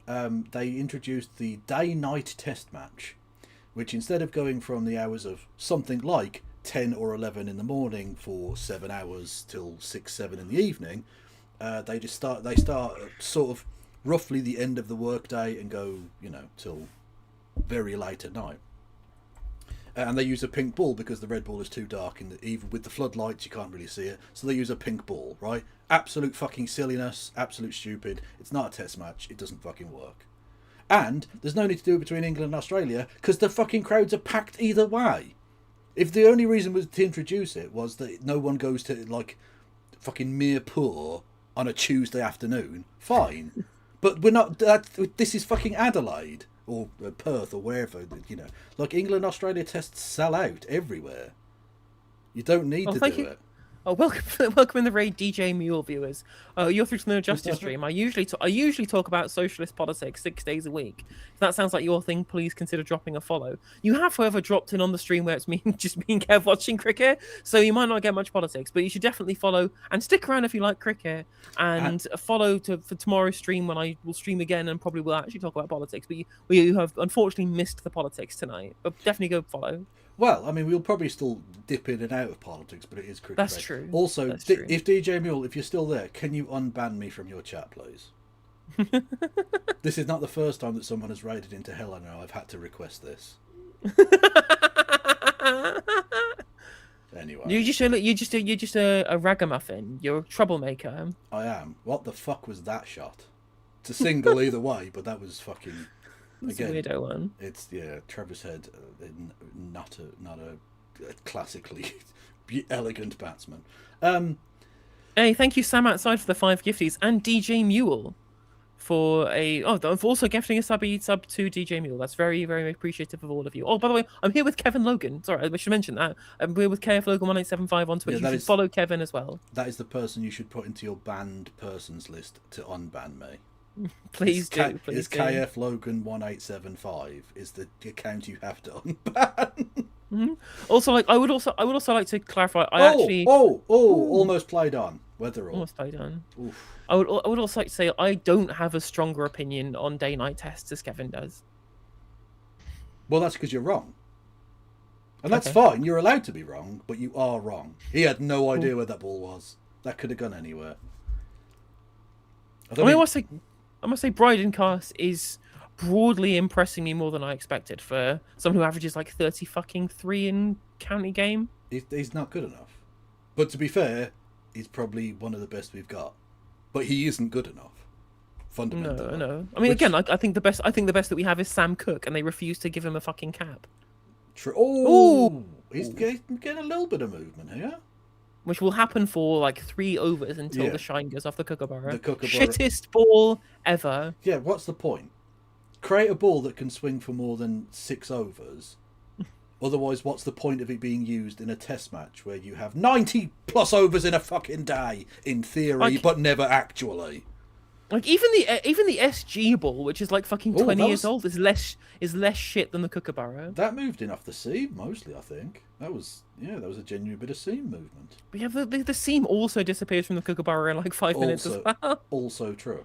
F: they introduced the day-night Test match, which instead of going from the hours of something like 10 or 11 in the morning for 7 hours till 6-7 in the evening, they start sort of roughly the end of the workday and go till very late at night. And they use a pink ball because the red ball is too dark, even with the floodlights you can't really see it, so they use a pink ball, right? Absolute fucking silliness, absolute stupid. It's not a test match, it doesn't fucking work. And there's no need to do it between England and Australia because the fucking crowds are packed either way. If the only reason was to introduce it was that no one goes to like fucking Mirpur on a Tuesday afternoon, fine. But we're not. This is fucking Adelaide or Perth or wherever. Like England, Australia tests sell out everywhere. You don't need to do it.
I: Oh, welcome in the raid, DJ Mule viewers. You're through to the Justice stream. I usually talk about socialist politics 6 days a week. If that sounds like your thing, please consider dropping a follow. You have, however, dropped in on the stream where it's me just being Kev watching cricket, so you might not get much politics, but you should definitely follow and stick around if you like cricket, and follow for tomorrow's stream when I will stream again and probably will actually talk about politics. But you have unfortunately missed the politics tonight, but definitely go follow.
F: Well, I mean, we'll probably still dip in and out of politics, but it is cricket.
I: That's true.
F: Also,
I: That's true.
F: If DJ Mule, if you're still there, can you unban me from your chat, please? This is not the first time that someone has raided into hell. I know I've had to request this. Anyway,
I: you're just a ragamuffin. You're a troublemaker.
F: I am. What the fuck was that shot? It's a single either way, but that was fucking
I: It's a weirdo one.
F: It's Travis Head, not a classically elegant batsman.
I: Hey, thank you, Sam Outside, for the 5 gifties, and DJ Mule for also gifting a sub to DJ Mule. That's very, very appreciative of all of you. Oh, by the way, I'm here with Kevin Logan. Sorry, I should mention that. I'm here with KF Logan 1875 on Twitch. You should follow Kevin as well.
F: That is the person you should put into your banned persons list to unban me.
I: Please do.
F: Is KF Logan 1875 is the account you have to unban.
I: Also, I would also like to clarify.
F: Almost played on. Weather all.
I: Almost played on.
F: Oof.
I: I would also like to say I don't have a stronger opinion on day-night tests as Kevin does.
F: Well, that's because you're wrong. And that's fine. You're allowed to be wrong, but you are wrong. He had no idea where that ball was. That could have gone anywhere.
I: I must say Bryden Cast is broadly impressing me more than I expected for someone who averages like 30-3 in county game.
F: He's not good enough. But to be fair, he's probably one of the best we've got. But he isn't good enough. Fundamentally.
I: No. I mean, again, I think the best that we have is Sam Cook, and they refuse to give him a fucking cap.
F: True. Oh, he's getting a little bit of movement here.
I: Which will happen for like 3 overs until the shine goes off the Kookaburra.
F: The Kookaburra.
I: Shittest ball ever.
F: Yeah, what's the point? Create a ball that can swing for more than 6 overs. Otherwise, what's the point of it being used in a test match where you have 90 plus overs in a fucking day, in theory, but never actually?
I: Like even the SG ball, which is like fucking 20 years old, is less shit than the Kookaburra.
F: That moved in off the seam mostly, I think. That was a genuine bit of seam movement.
I: But yeah, the seam also disappears from the Kookaburra in like 5 minutes as well.
F: Also true.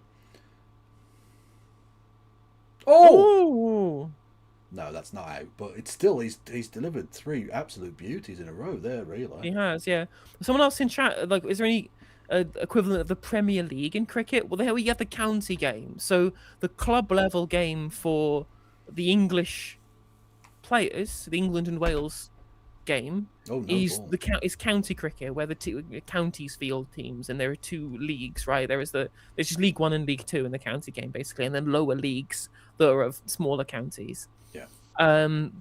I: Oh!
F: No, that's not out, but it's still he's delivered 3 absolute beauties in a row there, really.
I: He has, yeah. Someone else in chat, like, is there any equivalent of the Premier League in cricket? Well, there we get the county game. So the club level game for the English players, the England and Wales game, is county cricket, where the 2 counties field teams, and there are 2 leagues, right? There's just League 1 and League 2 in the county game, basically, and then lower leagues that are of smaller counties.
F: Yeah.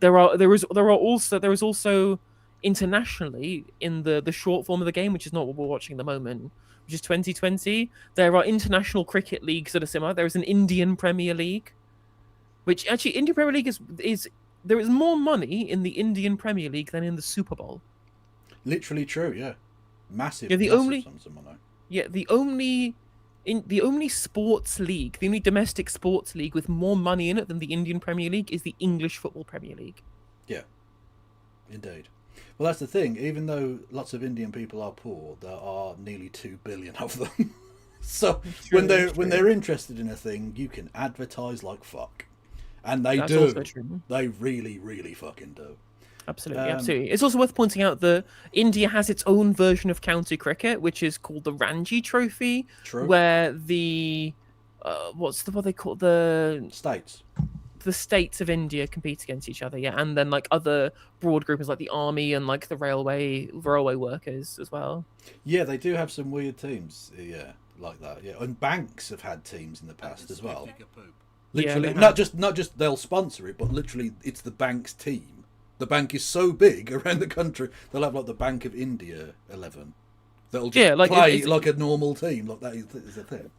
I: There is also internationally in the short form of the game, which is not what we're watching at the moment, which is 2020. There are international cricket leagues that are similar. There is an Indian Premier League, which actually Indian Premier League is there is more money in the Indian Premier League than in the Super Bowl.
F: Literally true, yeah. Massive.
I: Yeah, the only sports league, the only domestic sports league with more money in it than the Indian Premier League is the English Football Premier League.
F: Yeah, indeed. Well, that's the thing. Even though lots of Indian people are poor, there are nearly 2 billion of them. So when they're interested in a thing, you can advertise like fuck, and that's do. Also true. They really, really fucking do.
I: Absolutely, absolutely. It's also worth pointing out that India has its own version of county cricket, which is called the Ranji Trophy, where the what they call the
F: states.
I: The states of India compete against each other, and then like other broad groupings like the army and like the railway workers as well.
F: Yeah, they do have some weird teams, like that. Yeah, and banks have had teams in the past as well. Literally, not just they'll sponsor it, but literally it's the bank's team. The bank is so big around the country, they'll have like the Bank of India 11. They'll just play like a normal team. Like that is a thing.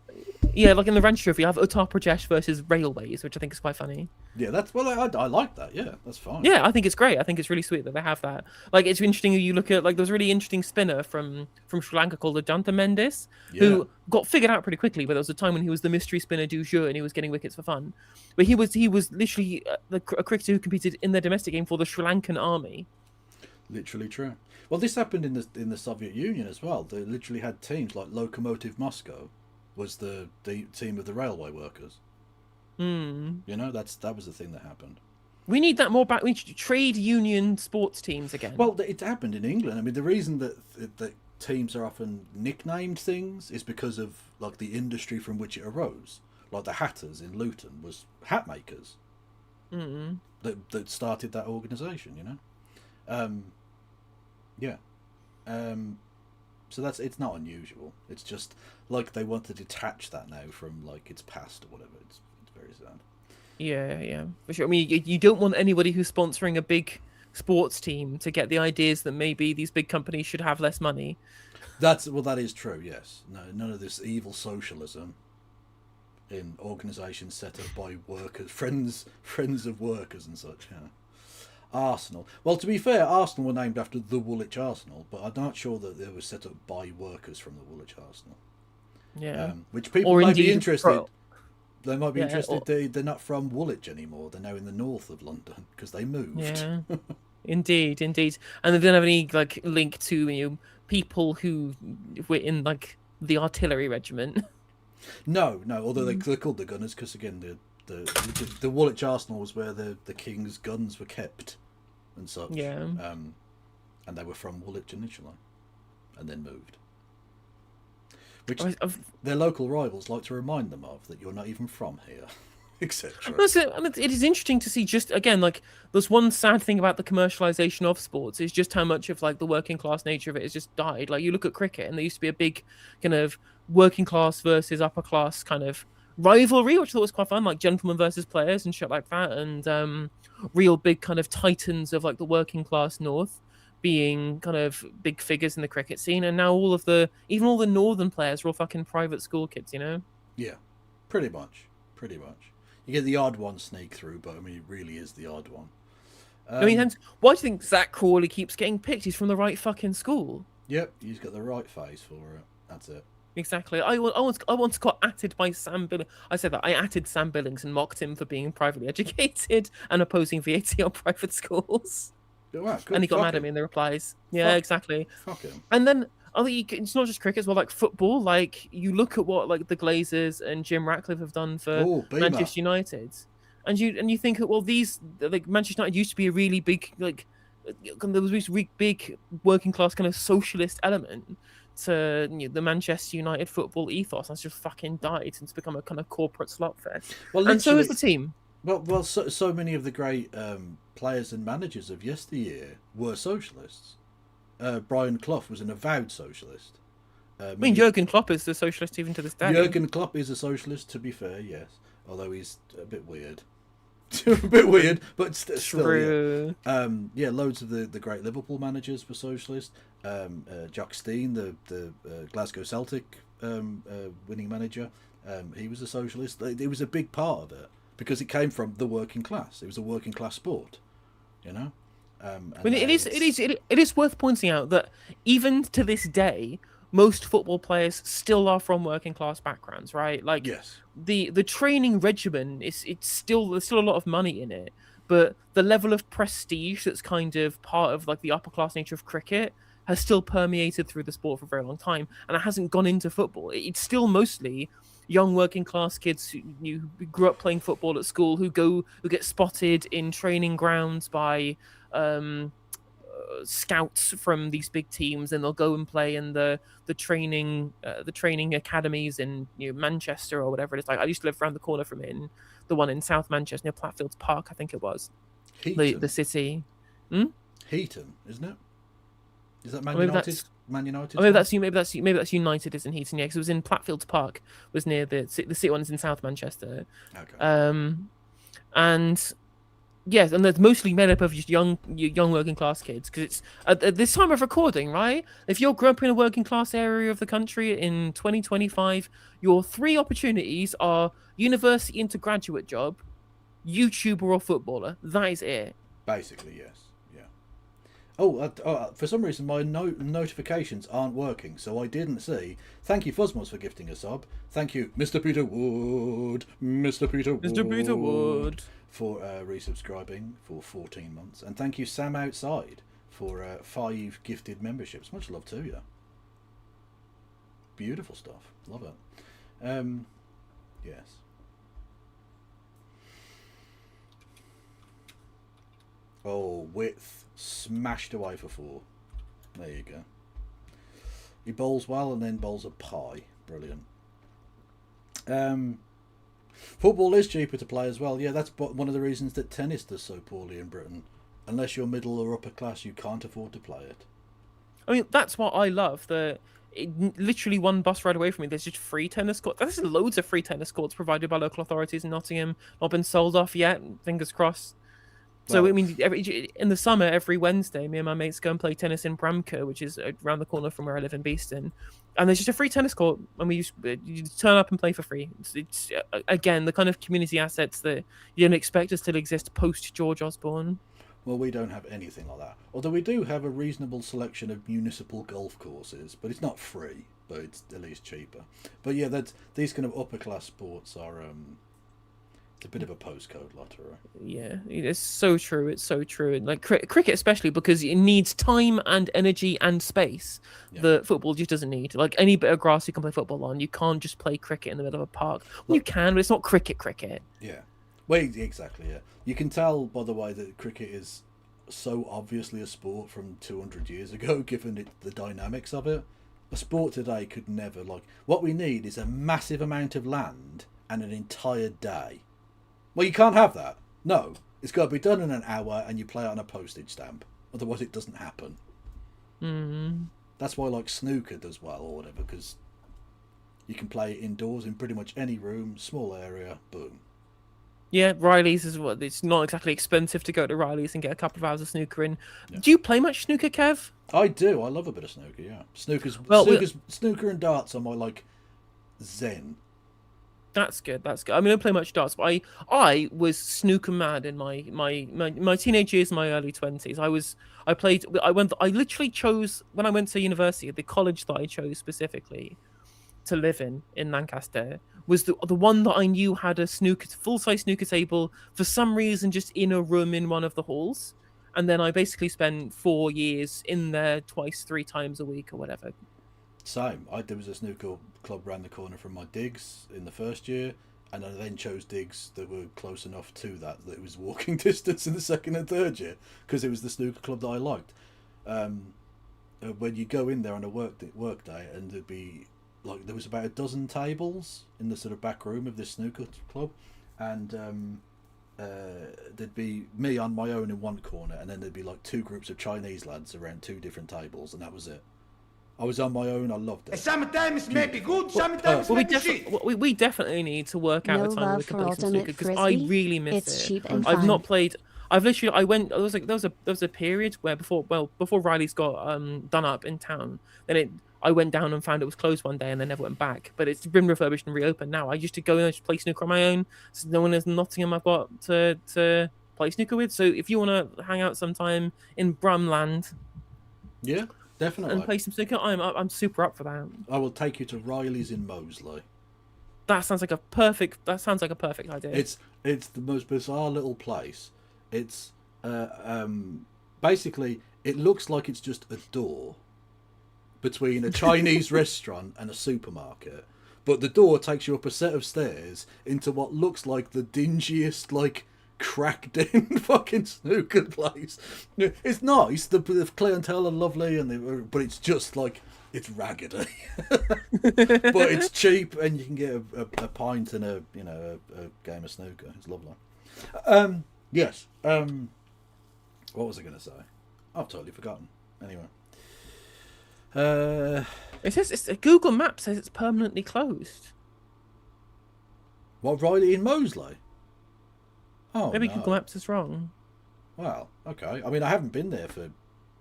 I: Yeah, like in the Ranji Trophy, you have Uttar Pradesh versus Railways, which I think is quite funny.
F: Yeah, I like that. Yeah, that's fine.
I: Yeah, I think it's great. I think it's really sweet that they have that. Like, it's interesting. You look at like there was a really interesting spinner from Sri Lanka called Ajanta Mendis, who got figured out pretty quickly. But there was a time when he was the mystery spinner du jour and he was getting wickets for fun. But he was literally a cricketer who competed in their domestic game for the Sri Lankan army.
F: Literally true. Well, this happened in the Soviet Union as well. They literally had teams like Lokomotiv Moscow was the team of the railway workers. You know, that was the thing that happened.
I: We need that more back. We need trade union sports teams again.
F: Well, it happened in England. I mean, the reason that teams are often nicknamed things is because of like the industry from which it arose. Like the Hatters in Luton was hat makers. That started that organisation. You know. So it's not unusual. It's just like they want to detach that now from like its past or whatever. It's very sad.
I: Yeah, for sure. I mean, you don't want anybody who's sponsoring a big sports team to get the ideas that maybe these big companies should have less money.
F: That is true. Yes, no, none of this evil socialism in organisations set up by workers, friends of workers and such. Yeah. Arsenal. Well, to be fair, Arsenal were named after the Woolwich Arsenal, but I'm not sure that they were set up by workers from the Woolwich Arsenal.
I: Yeah.
F: Which people
I: Or
F: might be
I: indeed
F: interested. They might be
I: Yeah,
F: interested.
I: or-
F: They're not from Woolwich anymore. They're now in the north of London because they moved.
I: Yeah. Indeed. And they don't have any like link to people who were in like the artillery regiment.
F: No. Although they're called the Gunners because again, the Woolwich Arsenal was where the king's guns were kept and such.
I: Yeah.
F: And they were from Woolwich initially, and then moved. Which their local rivals like to remind them of, that you're not even from here, etc.
I: It is interesting to see, just again, like there's one sad thing about the commercialization of sports is just how much of like the working class nature of it has just died. Like you look at cricket, and there used to be a big kind of working class versus upper class kind of rivalry, which I thought was quite fun, like gentlemen versus players and shit like that, and real big kind of titans of like the working class north being kind of big figures in the cricket scene. And now even all the northern players are all fucking private school kids,
F: Yeah, pretty much. You get the odd one sneak through, but I mean, it really is the odd one.
I: I mean, hence, why do you think Zach Crawley keeps getting picked? He's from the right fucking school.
F: Yep, he's got the right face for it. That's it.
I: Exactly. I once got atted by Sam Billings. I said that I atted Sam Billings and mocked him for being privately educated and opposing VAT on private schools.
F: Wow, good.
I: And he got
F: Fuck
I: mad at
F: him.
I: me in the replies. Yeah, exactly.
F: Fuck him.
I: And then it's not just cricket as well, like football. Like you look at what like the Glazers and Jim Ratcliffe have done for
F: Beamer.
I: Manchester United, and you think, well, these like Manchester United used to be a really big like there was this really big working class kind of socialist element to the Manchester United football ethos. That's just fucking died and it's become a kind of corporate slot fest.
F: Well,
I: and so is the
F: literally-
I: team.
F: Well, so many of the great players and managers of yesteryear were socialists. Brian Clough was an avowed socialist.
I: I mean, Jurgen Klopp is a socialist even to this day.
F: Jurgen Klopp is a socialist, to be fair, yes. Although he's a bit weird. A bit weird, but still,
I: True.
F: yeah. Loads of the great Liverpool managers were socialist. Jock Stein, the Glasgow Celtic winning manager, he was a socialist. It was a big part of it because it came from the working class. It was a working class sport, And
I: I mean, it is worth pointing out that even to this day, most football players still are from working class backgrounds, right? Like,
F: yes,
I: the training regimen there's still a lot of money in it, but the level of prestige that's kind of part of like the upper class nature of cricket has still permeated through the sport for a very long time, and it hasn't gone into football. It's still mostly young working class kids who grew up playing football at school who get spotted in training grounds by scouts from these big teams, and they'll go and play in the training academies in Manchester or whatever it is. Like I used to live around the corner from it, in the one in South Manchester near Platfields Park, I think it was.
F: Heaton.
I: The city.
F: Heaton, isn't it? Is that Man
I: Maybe
F: United?
I: that's-
F: Man United.
I: Oh, maybe that's United, isn't Heaton? Yeah, because it was in Platfields Park. Was near the city one is in South Manchester.
F: Okay.
I: And yes, and that's mostly made up of just young working class kids. Because it's at this time of recording, right? If you're growing up in a working class area of the country in 2025, your 3 opportunities are university into graduate job, YouTuber or footballer. That is it.
F: Basically, yes. Yeah. Oh, for some reason my notifications aren't working, so I didn't see. Thank you, Fuzzmos, for gifting a sub. Thank you, Mr. Peter Wood,
I: Mr. Peter Wood,
F: for resubscribing for 14 months, and thank you, Sam Outside, for 5 gifted memberships. Much love to you. Beautiful stuff. Love it. Yes. Oh, Width smashed away for 4. There you go. He bowls well and then bowls a pie. Brilliant. Football is cheaper to play as well. Yeah, that's one of the reasons that tennis does so poorly in Britain. Unless you're middle or upper class, you can't afford to play it.
I: I mean, that's what I love. That literally one bus ride away from me, there's just free tennis courts. There's loads of free tennis courts provided by local authorities in Nottingham. Not been sold off yet. Fingers crossed. So I mean, in the summer, every Wednesday, me and my mates go and play tennis in Bramco, which is around the corner from where I live in Beeston. And there's just a free tennis court, and you turn up and play for free. It's again the kind of community assets that you don't expect to still exist post George Osborne.
F: Well, we don't have anything like that. Although we do have a reasonable selection of municipal golf courses, but it's not free, but it's at least cheaper. But yeah, these kind of upper class sports are it's a bit of a postcode lottery.
I: Yeah, it's so true. It's so true. And like cricket, especially because it needs time and energy and space that football just doesn't need. Like any bit of grass you can play football on, you can't just play cricket in the middle of a park. Well, you can, but it's not cricket.
F: Yeah. Well, exactly, yeah. You can tell, by the way, that cricket is so obviously a sport from 200 years ago, given the dynamics of it. A sport today could never, what we need is a massive amount of land and an entire day. Well, you can't have that. No. It's got to be done in an hour and you play it on a postage stamp. Otherwise it doesn't happen.
I: Mm.
F: That's why, snooker does well or whatever, because you can play it indoors in pretty much any room, small area, boom.
I: Yeah, Riley's is what. It's not exactly expensive to go to Riley's and get a couple of hours of snooker in. Yeah. Do you play much snooker, Kev?
F: I do. I love a bit of snooker. Yeah, snooker and darts are my zen.
I: That's good. That's good. I mean, I don't play much darts, but I was snooker mad in my teenage years, my early 20s. I literally chose when I went to university, the college that I chose specifically to live in Lancaster was the one that I knew had a full-size snooker table for some reason just in a room in one of the halls. And then I basically spent 4 years in there 3 times a week or whatever.
F: Same. There was a snooker club round the corner from my digs in the first year, and I then chose digs that were close enough to that it was walking distance in the second and third year, because it was the snooker club that I liked. When you go in there on a work day, and there'd be there was about a dozen tables in the sort of back room of this snooker club, and there'd be me on my own in one corner, and then there'd be 2 groups of Chinese lads around 2 different tables, and that was it. I was on my own. I loved it.
G: Sometimes it may be good, sometimes
I: we definitely need to work out a time where we can play some snooker, because I really miss
M: it's
I: it.
M: Cheap and
I: I've
M: fun.
I: not played. There was a period where before Riley's got done up in town, then I went down and found it was closed one day, and then never went back. But it's been refurbished and reopened now. I used to go and just play snooker on my own. So no one in Nottingham I've got to play snooker with. So if you want to hang out sometime in Bramland,
F: yeah, definitely,
I: and play some snooker, I'm super up for that.
F: I will take you to Riley's in Moseley.
I: That sounds like a perfect idea.
F: It's the most bizarre little place. It's basically it looks like it's just a door between a Chinese restaurant and a supermarket, but the door takes you up a set of stairs into what looks like the dingiest, cracked in fucking snooker place. It's nice, the clientele are lovely, but it's just it's raggedy. But it's cheap, and you can get a pint and a game of snooker. It's lovely. Yes. What was I going to say? I've totally forgotten. Anyway.
I: It says Google Maps says it's permanently closed.
F: What, Riley in Moseley? Oh,
I: maybe
F: no.
I: Google Maps is wrong.
F: Well, okay. I mean, I haven't been there for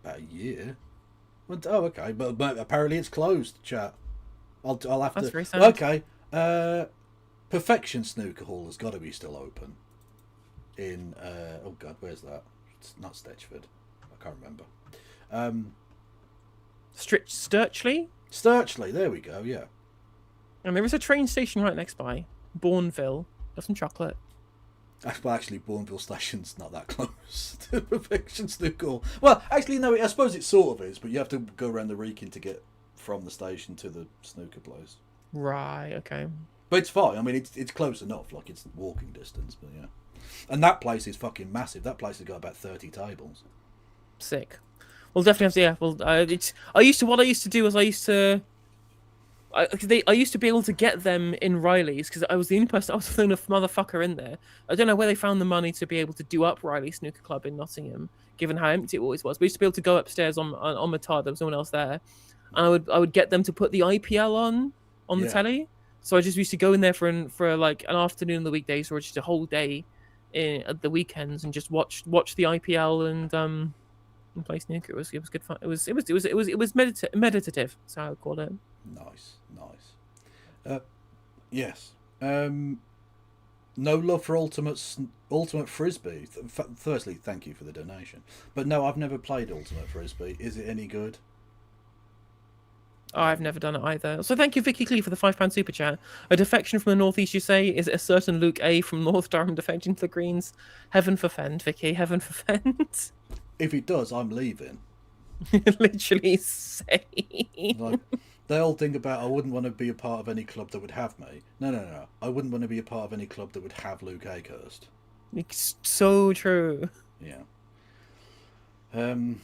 F: about a year. But, okay. But apparently it's closed, chat. I'll have
I: That's
F: to.
I: very sad.
F: Okay. Perfection Snooker Hall has got to be still open. In oh god, where's that? It's not Stetchford. I can't remember.
I: Sturchley?
F: Sturchley, there we go, yeah.
I: And there is a train station right next by. Bourneville. Got some chocolate.
F: Well, actually, Bourneville Station's not that close to Perfection Snooker Hall. Well, actually, no, I suppose it sort of is, but you have to go around the Wrekin to get from the station to the snooker place.
I: Right, okay.
F: But it's fine. I mean, it's close enough. It's walking distance, but yeah. And that place is fucking massive. That place has got about 30 tables.
I: Sick. Well, definitely have to. Yeah. Well, I used to be able to get them in Riley's because I was the only person. I was the only motherfucker in there. I don't know where they found the money to be able to do up Riley Snooker Club in Nottingham, given how empty it always was. We used to be able to go upstairs on my Todd. There was no one else there. and I would get them to put the IPL on the
F: Yeah.
I: telly. So I just used to go in there for like an afternoon on the weekdays or just a whole day at the weekends and just watch the IPL and play snooker. It was good fun. It was meditative. That's how I would call it.
F: Nice. Yes. No love for Ultimate Frisbee. Firstly, thank you for the donation. But no, I've never played Ultimate Frisbee. Is it any good?
I: Oh, I've never done it either. So thank you, Vicky Clee, for the £5 super chat. A defection from the northeast, you say? Is it a certain Luke A from North Durham defecting to the Greens? Heaven forfend, Vicky. Heaven forfend.
F: If it does, I'm leaving.
I: Literally say.
F: Like, they all think about, I wouldn't want to be a part of any club that would have me. No. I wouldn't want to be a part of any club that would have Luke Akehurst.
I: It's so true.
F: Yeah.
I: I'm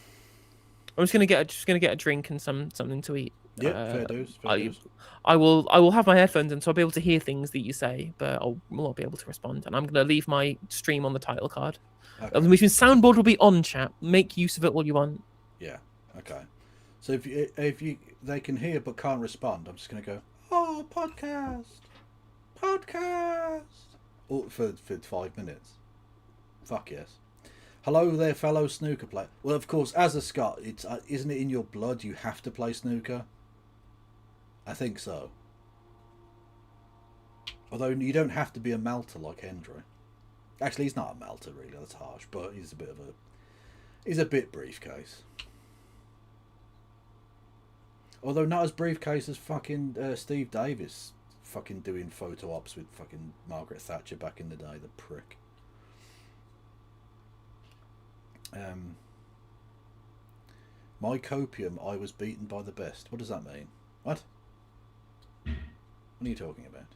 I: just gonna get a drink and something to eat.
F: Yeah, fair dues.
I: I will have my headphones in, so I'll be able to hear things that you say, but I will not be able to respond. And I'm gonna leave my stream on the title card.
F: Okay.
I: Which means soundboard will be on, chat. Make use of it all you want.
F: Yeah. Okay. So if you they can hear but can't respond, I'm just gonna go, oh, podcast, oh, for 5 minutes. Fuck yes. Hello there, fellow snooker player. Well, of course, as a Scot, it's isn't it in your blood you have to play snooker? I think so. Although you don't have to be a melter like Hendry. Actually, he's not a melter really. That's harsh, but he's a bit briefcase. Although not as briefcase as fucking Steve Davis, fucking doing photo ops with fucking Margaret Thatcher back in the day. The prick. My copium, I was beaten by the best. What does that mean? What? What are you talking about?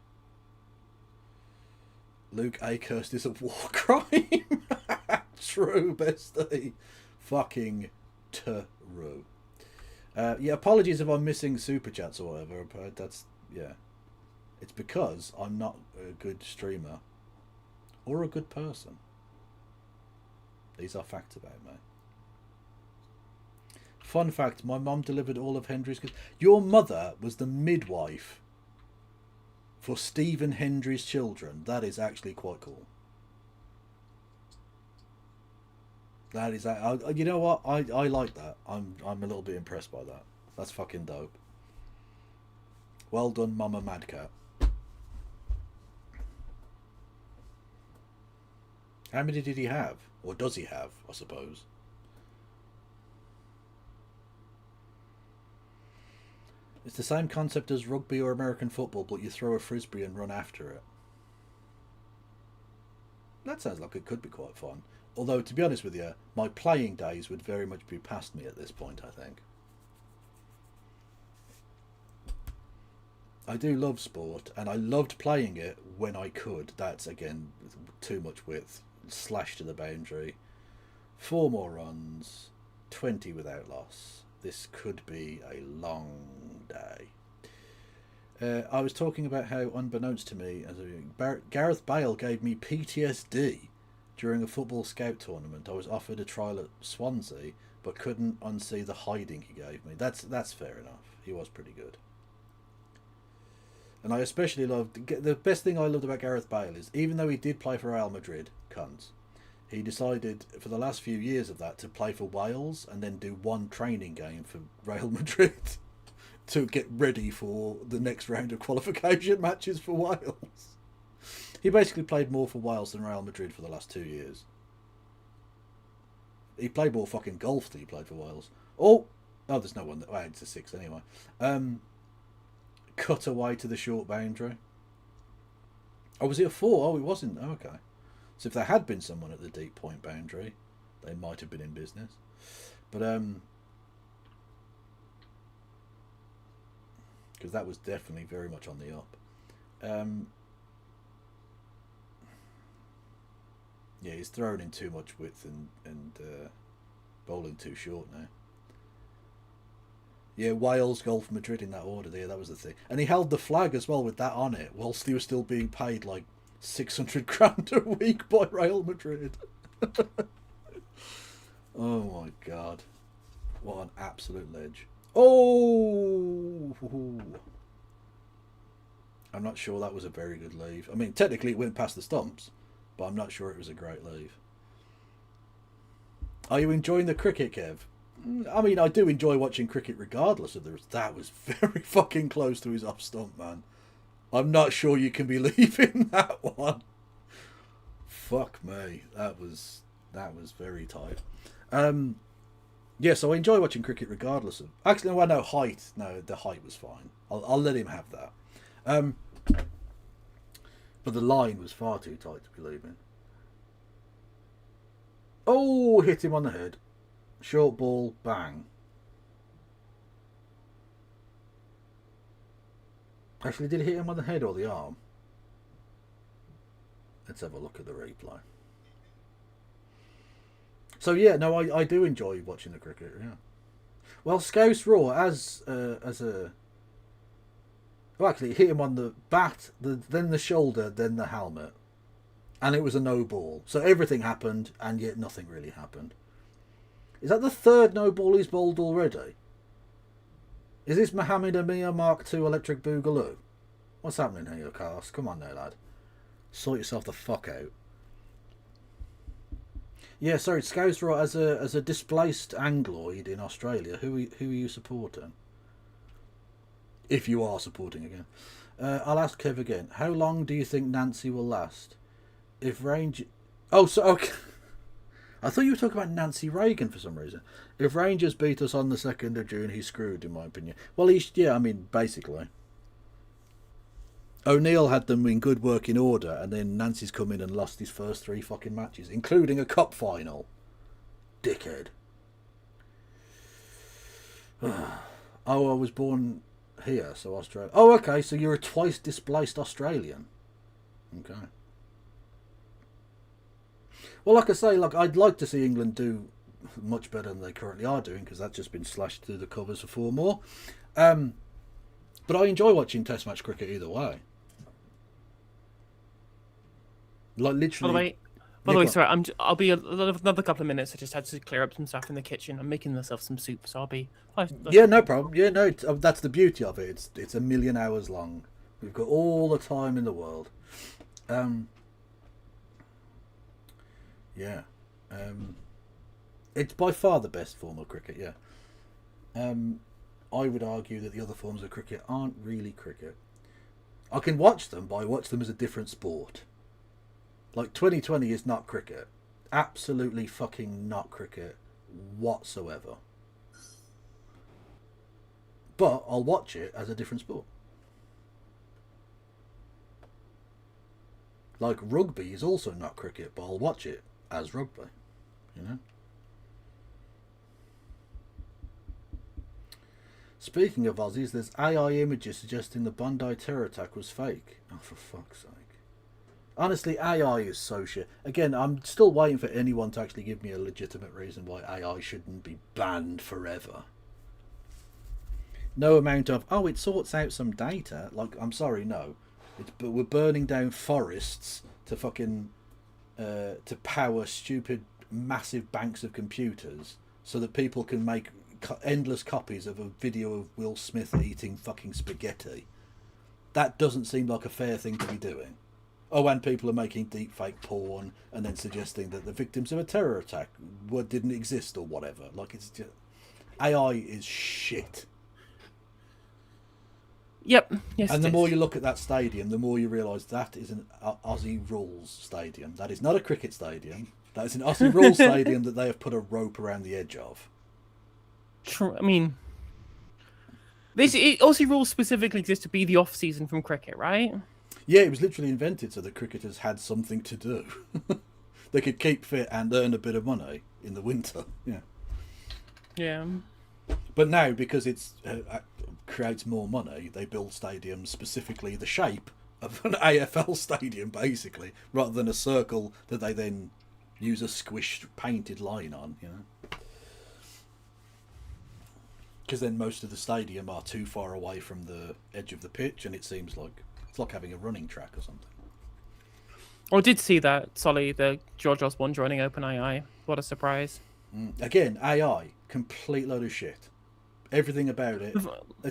F: Luke Akehurst is a war crime. True, bestie. Fucking true. Yeah, apologies if I'm missing super chats or whatever, but that's, yeah. It's because I'm not a good streamer or a good person. These are facts about me. Fun fact, my mum delivered all of Hendry's... Your mother was the midwife for Stephen Hendry's children. That is actually quite cool. That is... you know what? I like that. I'm a little bit impressed by that. That's fucking dope. Well done, Mama Madcat. How many did he have? Or does he have, I suppose? It's the same concept as rugby or American football, but you throw a frisbee and run after it. That sounds like it could be quite fun. Although, to be honest with you, my playing days would very much be past me at this point, I think. I do love sport, and I loved playing it when I could. That's, again, too much width. Slash to the boundary. 4 more runs. 20 without loss. This could be a long day. I was talking about how, unbeknownst to me, Gareth Bale gave me PTSD during a football scout tournament. I was offered a trial at Swansea, but couldn't unsee the hiding he gave me. That's fair enough. He was pretty good. And I especially loved... The best thing I loved about Gareth Bale is, even though he did play for Real Madrid, cunts, he decided for the last few years of that to play for Wales and then do one training game for Real Madrid to get ready for the next round of qualification matches for Wales. He basically played more for Wales than Real Madrid for the last 2 years. He played more fucking golf than he played for Wales. Oh, there's no one. Well, it's a 6 anyway. Cut away to the short boundary. Oh, was it a 4? Oh, it wasn't. Oh, okay. So if there had been someone at the deep point boundary, they might have been in business. But because that was definitely very much on the up. Yeah, he's thrown in too much width and bowling too short now. Yeah, Wales, Golf, Madrid in that order there, that was the thing. And he held the flag as well with that on it, whilst he was still being paid like 600 grand a week by Real Madrid. Oh my god. What an absolute ledge. Oh! I'm not sure that was a very good leave. I mean, technically it went past the stumps, but I'm not sure it was a great leave. Are you enjoying the cricket, Kev? I mean, I do enjoy watching cricket regardless of the... That was very fucking close to his off stump, man. I'm not sure you can be leaving that one. Fuck me. That was very tight. Yeah, so I enjoy watching cricket regardless of... Actually, no, height. No, the height was fine. I'll let him have that. But the line was far too tight to be leaving. Oh, hit him on the head. Short ball, bang. Actually, did it hit him on the head or the arm? Let's have a look at the replay. So yeah, no, I do enjoy watching the cricket. Yeah. Well, Scouse Raw as a. Well, actually, it hit him on the bat, then the shoulder, then the helmet, and it was a no ball. So everything happened, and yet nothing really happened. Is that the third no ball he's bowled already? Is this Mohammed Amir Mark II Electric Boogaloo? What's happening here, Cast? Come on now, lad. Sort yourself the fuck out. Yeah, sorry, Scouse Raw as a displaced Angloid in Australia. Who are you supporting? If you are supporting again. I'll ask Kev again. How long do you think Nancy will last? If Rangers... Oh, so... Okay. I thought you were talking about Nancy Reagan for some reason. If Rangers beat us on the 2nd of June, he's screwed, in my opinion. Well, yeah, I mean, basically. O'Neill had them in good working order, and then Nancy's come in and lost his first 3 fucking matches, including a cup final. Dickhead. Oh, I was born... here, so Australia. Oh, okay, so you're a twice displaced Australian. Okay. Well, like I say, I'd like to see England do much better than they currently are doing, because that's just been slashed through the covers for 4 more. But I enjoy watching Test match cricket either way. Like literally.
I: By the way, sorry, I'll be another couple of minutes. I just had to clear up some stuff in the kitchen. I'm making myself some soup, so I'll be.
F: Yeah, no problem. Yeah, no, that's the beauty of it. It's a million hours long. We've got all the time in the world. Yeah. It's by far the best form of cricket. Yeah. I would argue that the other forms of cricket aren't really cricket. I can watch them, but I watch them as a different sport. Like 2020 is not cricket. Absolutely fucking not cricket whatsoever. But I'll watch it as a different sport. Like rugby is also not cricket, but I'll watch it as rugby. You know? Speaking of Aussies, there's AI images suggesting the Bondi terror attack was fake. Oh, for fuck's sake. Honestly, AI is so shit. Again, I'm still waiting for anyone to actually give me a legitimate reason why AI shouldn't be banned forever. No amount of, oh, it sorts out some data. Like, I'm sorry, no. But we're burning down forests to fucking, to power stupid, massive banks of computers so that people can make endless copies of a video of Will Smith eating fucking spaghetti. That doesn't seem like a fair thing to be doing. Oh, and people are making deepfake porn and then suggesting that the victims of a terror attack didn't exist or whatever. Like, it's just... AI is shit.
I: Yep. Yes.
F: And the more you look at that stadium, the more you realise that is an Aussie Rules stadium. That is not a cricket stadium. That is an Aussie Rules stadium that they have put a rope around the edge of.
I: I mean... Aussie Rules specifically exist to be the off-season from cricket, right?
F: Yeah, it was literally invented so that cricketers had something to do. They could keep fit and earn a bit of money in the winter. Yeah.
I: Yeah.
F: But now, because it's creates more money, they build stadiums specifically the shape of an AFL stadium, basically, rather than a circle that they then use a squished painted line on. You know. Because then most of the stadium are too far away from the edge of the pitch, and it seems like it's like having a running track or something.
I: I did see that, Solly, the George Osborne joining OpenAI. What a surprise.
F: Again, AI, complete load of shit. Everything about it.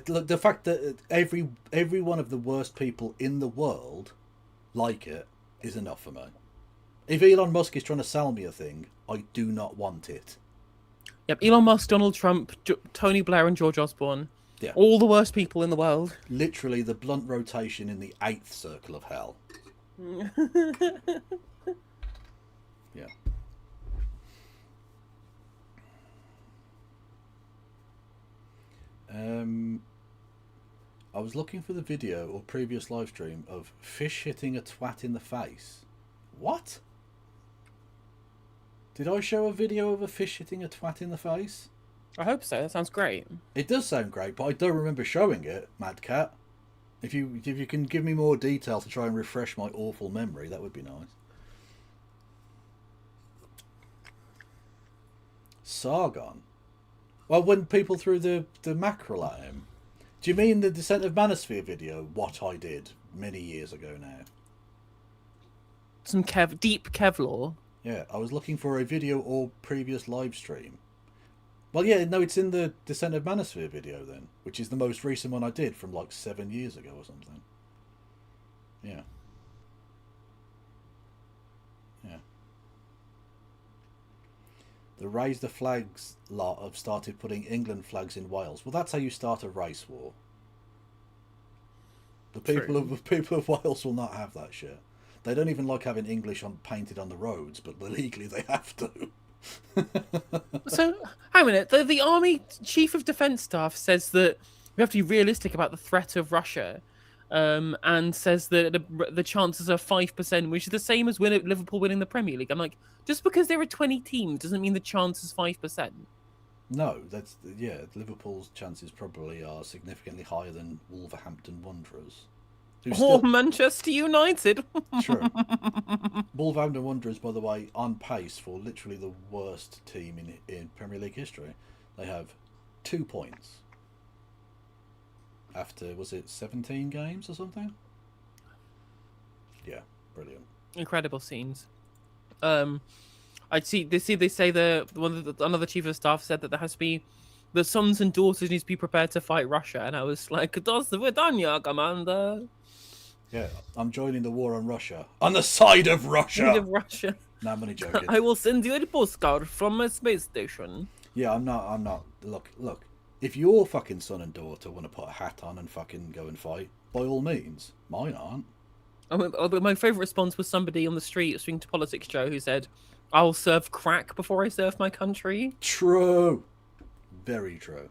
F: Look, the fact that every one of the worst people in the world like it is enough for me. If Elon Musk is trying to sell me a thing, I do not want it.
I: Yep, Elon Musk, Donald Trump, Tony Blair, and George Osborne.
F: Yeah.
I: All the worst people in the world.
F: Literally the blunt rotation in the 8th circle of hell. Yeah. I was looking for the video or previous live stream of fish hitting a twat in the face. What? Did I show a video of a fish hitting a twat in the face?
I: I hope so. That sounds great.
F: It does sound great, but I don't remember showing it, Mad Cat. If you can give me more detail to try and refresh my awful memory, that would be nice. Sargon. Well, when people threw the mackerel at him. Do you mean the Descent of Manosphere video, What I Did, many years ago now?
I: Some deep Kevlar.
F: Yeah, I was looking for a video or previous live stream. Well, yeah, no, it's in the Descent of Manosphere video then, which is the most recent one I did from like 7 years ago or something. Yeah. Yeah. The Raise the Flags lot have started putting England flags in Wales. Well, that's how you start a race war. The people of Wales will not have that shit. They don't even like having English painted on the roads, but legally they have to.
I: So, hang a minute. The Army Chief of Defence Staff says that we have to be realistic about the threat of Russia, and says that the chances are 5%, which is the same as Liverpool winning the Premier League. I'm like, just because there are 20 teams doesn't mean the chance is 5%.
F: No, Liverpool's chances probably are significantly higher than Wolverhampton Wanderers.
I: Or Manchester United.
F: True. Wolverhampton Wanderers, by the way, on pace for literally the worst team in Premier League history. They have 2 points after, was it 17 games or something? Yeah, brilliant.
I: Incredible scenes. They say another chief of staff said that there has to be the sons and daughters need to be prepared to fight Russia, and I was like, "Das Vidanya, Commander."
F: Yeah, I'm joining the war on Russia. On the side of Russia. No, I'm only joking.
I: I will send you a postcard from my space station.
F: Yeah, I'm not. Look. If your fucking son and daughter want to put a hat on and fucking go and fight, by all means. Mine aren't.
I: My favourite response was somebody on the street, Swing to Politics Joe, who said, "I'll serve crack before I serve my country."
F: True. Very true.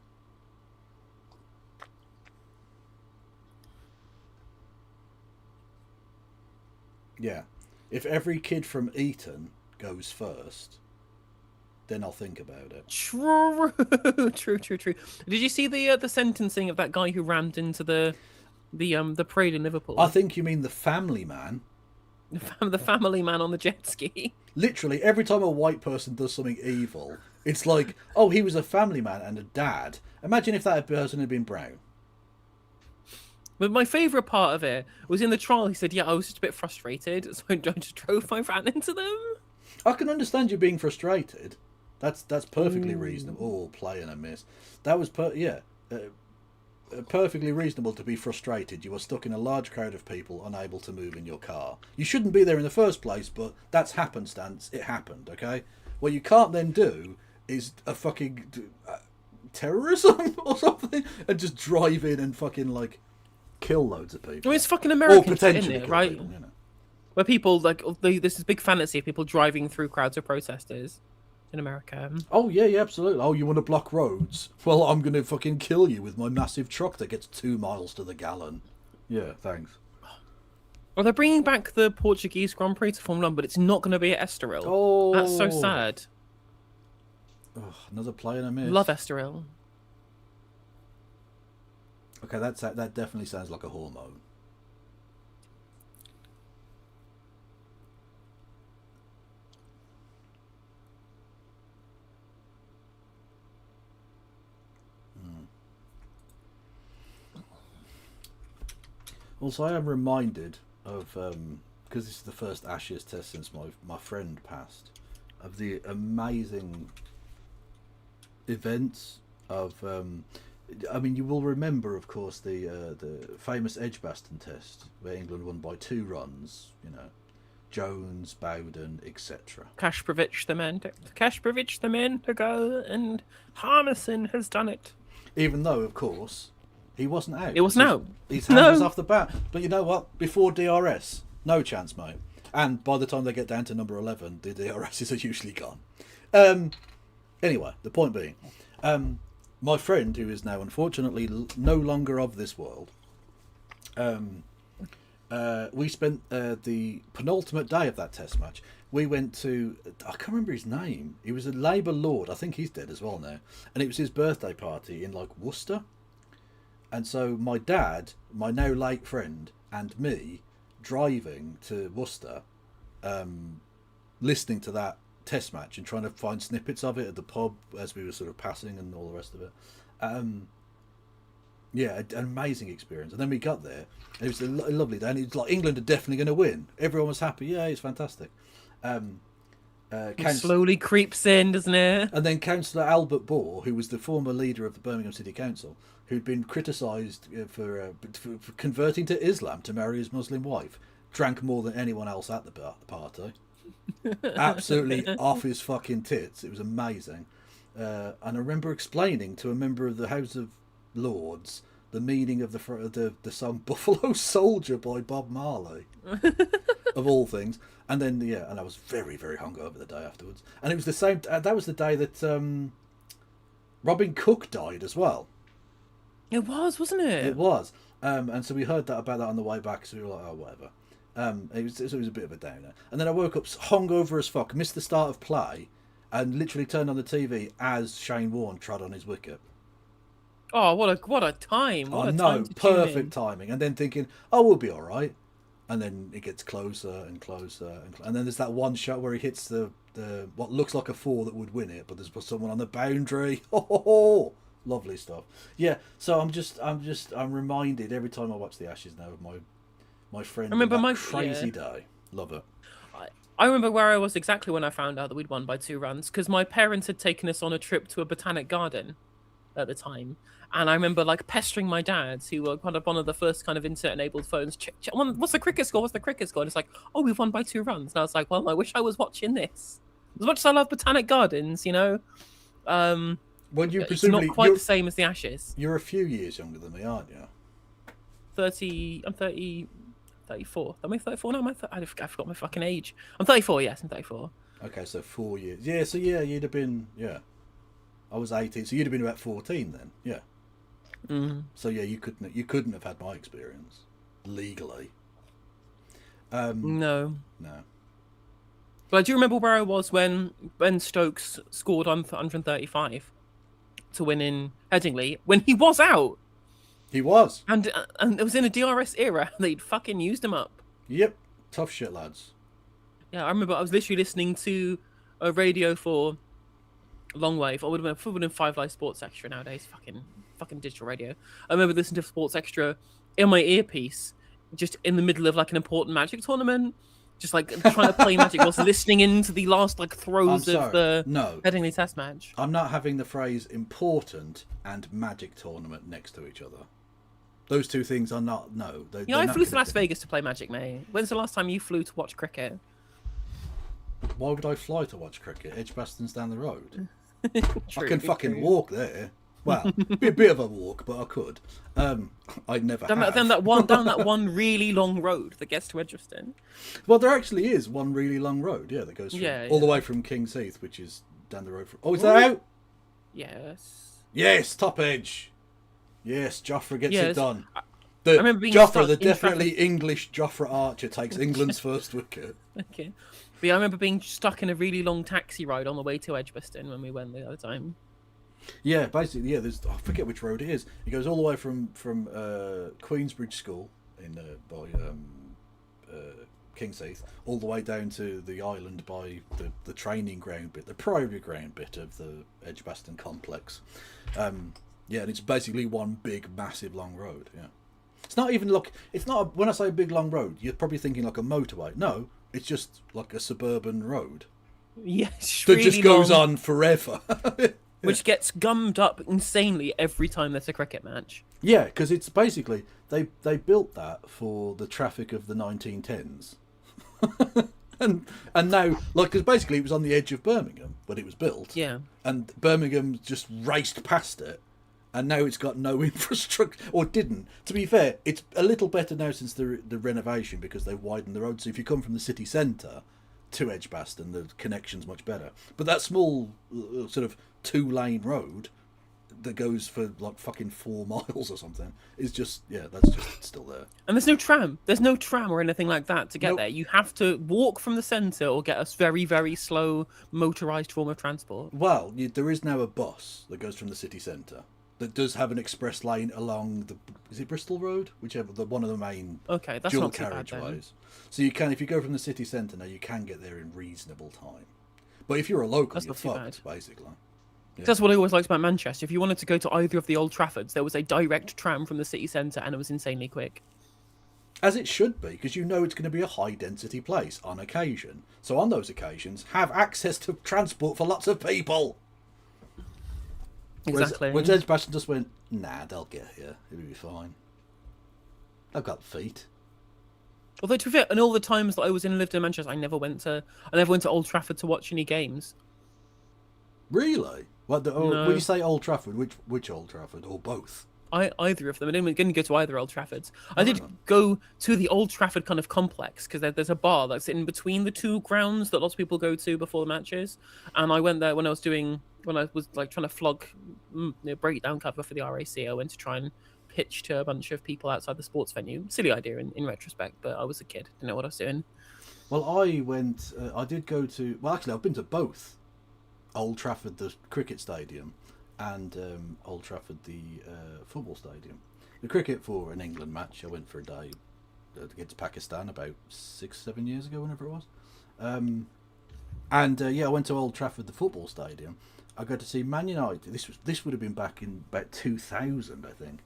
F: Yeah. If every kid from Eton goes first, then I'll think about it.
I: True. Did you see the sentencing of that guy who rammed into the parade in Liverpool?
F: I think you mean the family man.
I: The family man on the jet ski.
F: Literally, every time a white person does something evil, it's like, oh, he was a family man and a dad. Imagine if that person had been brown.
I: But my favourite part of it was in the trial. He said, "Yeah, I was just a bit frustrated, so I just drove. I ran into them."
F: I can understand you being frustrated. That's perfectly reasonable. Oh, play and a miss. That was perfectly reasonable to be frustrated. You were stuck in a large crowd of people, unable to move in your car. You shouldn't be there in the first place, but that's happenstance. It happened. Okay. What you can't then do is a fucking terrorism or something, and just drive in and fucking like kill loads of people.
I: I mean, it's fucking American,
F: or potentially
I: isn't it, right?
F: People, you know.
I: Where people this is big fantasy of people driving through crowds of protesters in America.
F: Oh yeah, absolutely. Oh, you want to block roads? Well, I'm gonna fucking kill you with my massive truck that gets 2 miles to the gallon. Yeah, thanks.
I: Well, they're bringing back the Portuguese Grand Prix to Formula 1, but it's not going to be at Estoril.
F: Oh,
I: that's so sad.
F: Oh, another play and a miss.
I: Love Estoril.
F: Okay, that definitely sounds like a hormone. Also, I am reminded of, because this is the first Ashes test since my friend passed, of the amazing events of I mean, you will remember, of course, the famous Edgbaston test where England won by 2 runs. You know, Jones, Bowden, etc.
I: Kasparovich the men to go, and Harmison has done it.
F: Even though, of course, he wasn't out.
I: It wasn't out.
F: His hand was off the bat. But you know what? Before DRS, no chance, mate. And by the time they get down to number 11, the DRSs are usually gone. Anyway, the point being, my friend, who is now unfortunately no longer of this world, we spent the penultimate day of that test match. We went to, I can't remember his name. He was a Labour Lord. I think he's dead as well now. And it was his birthday party in like Worcester. And so my dad, my now late friend, and me driving to Worcester, listening to that test match and trying to find snippets of it at the pub as we were sort of passing and all the rest of it. Yeah, an amazing experience. And then we got there. And it was a lovely day. And it was like England are definitely going to win. Everyone was happy. Yeah, it's fantastic.
I: It slowly creeps in, doesn't it?
F: And then Councillor Albert Bohr, who was the former leader of the Birmingham City Council, who'd been criticised for converting to Islam to marry his Muslim wife, drank more than anyone else at the party. Absolutely off his fucking tits. It was amazing. And I remember explaining to a member of the House of Lords the meaning of the song Buffalo Soldier by Bob Marley, of all things. And then, yeah, and I was very, very hungover the day afterwards. And it was the same, that was the day that Robin Cook died as well.
I: It was, wasn't it?
F: It was. And so we heard about that on the way back, so we were like, oh, whatever. It was a bit of a downer. And then I woke up hungover as fuck, missed the start of play, and literally turned on the TV as Shane Warne trod on his wicket.
I: Oh, what a time! What a time to
F: perfect timing. And then thinking, oh, we'll be all right. And then it gets closer and closer, and then there's that one shot where he hits the what looks like a 4 that would win it, but there's someone on the boundary. Oh, lovely stuff. Yeah. So I'm reminded every time I watch the Ashes now of my friend.
I: I remember my
F: crazy day. Love it.
I: I remember where I was exactly when I found out that we'd won by 2 runs, because my parents had taken us on a trip to a botanic garden at the time. And I remember like pestering my dad, who were kind of one of the first kind of internet-enabled phones. What's the cricket score? What's the cricket score? And it's like, oh, we've won by 2 runs. And I was like, well, I wish I was watching this. As much as I love botanic gardens, you know,
F: Well, you
I: it's not quite the same as the Ashes.
F: You're a few years younger than me, aren't you?
I: 30. I'm 30. 34. Am I 34 now? I forgot my fucking age. I'm 34. Yes, I'm 34.
F: Okay, so 4 years. Yeah, so yeah, you'd have been I was 18, so you'd have been about 14 then. Yeah.
I: Mm-hmm.
F: So yeah, you couldn't have had my experience legally.
I: No.
F: No.
I: But I do remember where I was when Ben Stokes scored on 135 to win in Headingley when he was out.
F: He was.
I: And it was in a DRS era. They'd fucking used him up.
F: Yep. Tough shit, lads.
I: Yeah, I remember I was literally listening to a Radio 4 Longwave. I would have been 5 Live Sports Extra nowadays. Fucking digital radio. I remember listening to Sports Extra in my earpiece, just in the middle of like an important Magic tournament, just like trying to play Magic whilst listening into the last like throws of the Headingley Test match.
F: I'm not having the phrase important and Magic tournament next to each other. Those two things are not. No.
I: I flew to Las Vegas to play Magic, mate. When's the last time you flew to watch cricket?
F: Why would I fly to watch cricket? Edgbaston's down the road.
I: True,
F: I can fucking walk there. Well, be a bit of a walk, but I could. I'd never have.
I: Down that one really long road that gets to Edgbaston.
F: Well, there actually is one really long road, that goes all the way from King's Heath, which is down the road from... Oh, is that out?
I: Yes.
F: Yes, Top Edge. Yes, Jofra gets it done.
I: I remember being
F: the definitely English Jofra Archer takes England's first wicket.
I: Okay. But yeah, I remember being stuck in a really long taxi ride on the way to Edgbaston when we went the other time.
F: Yeah, basically, there's I forget which road it is. It goes all the way from Queensbridge School by King's Heath, all the way down to the island by the training ground bit, the primary ground bit of the Edgbaston complex. And it's basically one big, massive, long road. Yeah, it's not even when I say big, long road, you're probably thinking like a motorway. No, it's just like a suburban road.
I: Yes,
F: that just goes on forever.
I: which gets gummed up insanely every time there's a cricket match.
F: Yeah, because it's basically they built that for the traffic of the 1910s, and now because basically it was on the edge of Birmingham when it was built.
I: Yeah.
F: And Birmingham just raced past it, and now it's got no infrastructure, or didn't. To be fair, it's a little better now since the renovation because they've widened the road. So if you come from the city centre to Edgbaston, the connection's much better. But that small sort of 2-lane road that goes for like fucking 4 miles or something is just that's just still there.
I: And there's no tram. There's no tram or anything like that to get
F: Nope.
I: there. You have to walk from the centre or get a very, very slow motorised form of transport.
F: Well, there is now a bus that goes from the city centre that does have an express lane along is it Bristol Road, whichever one of the main
I: Okay, that's
F: dual
I: not too bad then.
F: carriageways. So you can, if you go from the city centre now, you can get there in reasonable time. But if you're a local,
I: That's
F: you're
I: not too
F: fucked basically. Yeah.
I: That's what I always liked about Manchester. If you wanted to go to either of the Old Traffords, there was a direct tram from the city centre, and it was insanely quick.
F: As it should be, because you know it's going to be a high-density place on occasion. So on those occasions, have access to transport for lots of people.
I: Exactly.
F: Whereas Edgbaston just went, nah, they'll get here. It'll be fine. I've got feet.
I: Although to be fair, and all the times that I was lived in Manchester, I never went to Old Trafford to watch any games.
F: Really? What?
I: No.
F: When you say Old Trafford, which Old Trafford, or both?
I: Either of them. I didn't go to either Old Traffords. I did go to the Old Trafford kind of complex because there's a bar that's in between the two grounds that lots of people go to before the matches, and I went there when I was like trying to flog breakdown cover for the RAC. I went to try and pitch to a bunch of people outside the sports venue. Silly idea in retrospect, but I was a kid, didn't know what I was doing.
F: Well, I did go to, well, actually, I've been to both. Old Trafford, the cricket stadium, and Old Trafford, the football stadium. The cricket for an England match, I went for a day against Pakistan about 6-7 years ago, whenever it was. I went to Old Trafford, the football stadium. I got to see Man United. This would have been back in about 2000, I think.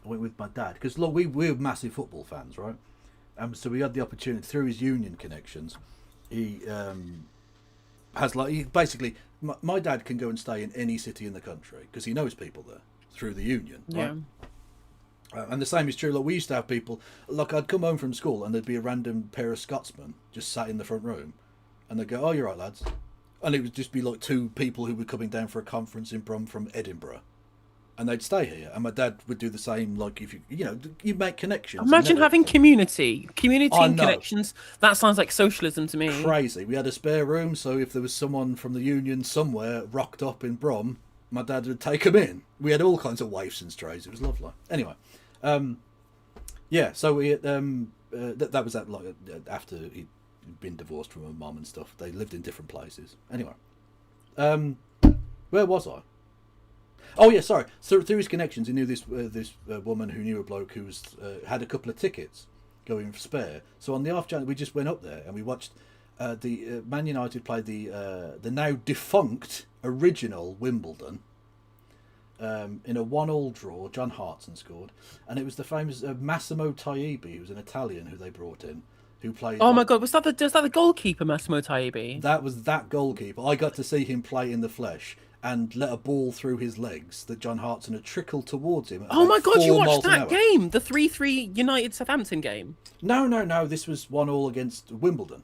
F: I went with my dad because look, we're massive football fans, right? So we had the opportunity through his union connections. He has basically my dad can go and stay in any city in the country because he knows people there through the union. Right? Yeah. And the same is true. Like we used to have people. Like I'd come home from school and there'd be a random pair of Scotsmen just sat in the front room, and they'd go, "Oh, you're right, lads," and it would just be like 2 people who were coming down for a conference in Brum from Edinburgh. And they'd stay here, and my dad would do the same. Like if you make connections.
I: Imagine having community and
F: know.
I: connections. That sounds like socialism to me.
F: Crazy. We had a spare room, so if there was someone from the union somewhere rocked up in Brum, my dad would take them in. We had all kinds of waifs and strays. It was lovely. Anyway, so we that was that like after he'd been divorced from her mum and stuff. They lived in different places. Anyway, where was I? Oh yeah, sorry. So through his connections, he knew this woman who knew a bloke who was had a couple of tickets going for spare. So on the off chance, we just went up there and we watched the Man United play the now defunct original Wimbledon in a 1-1 draw. John Hartson scored, and it was the famous Massimo Taibbi, who was an Italian who they brought in, who played.
I: Oh my God, was that the goalkeeper Massimo Taibbi?
F: That was that goalkeeper. I got to see him play in the flesh and let a ball through his legs that John Hartson had trickled towards him.
I: Oh my God, you watched that
F: hour.
I: game? The 3-3 United Southampton game?
F: No. This was 1-1 against Wimbledon.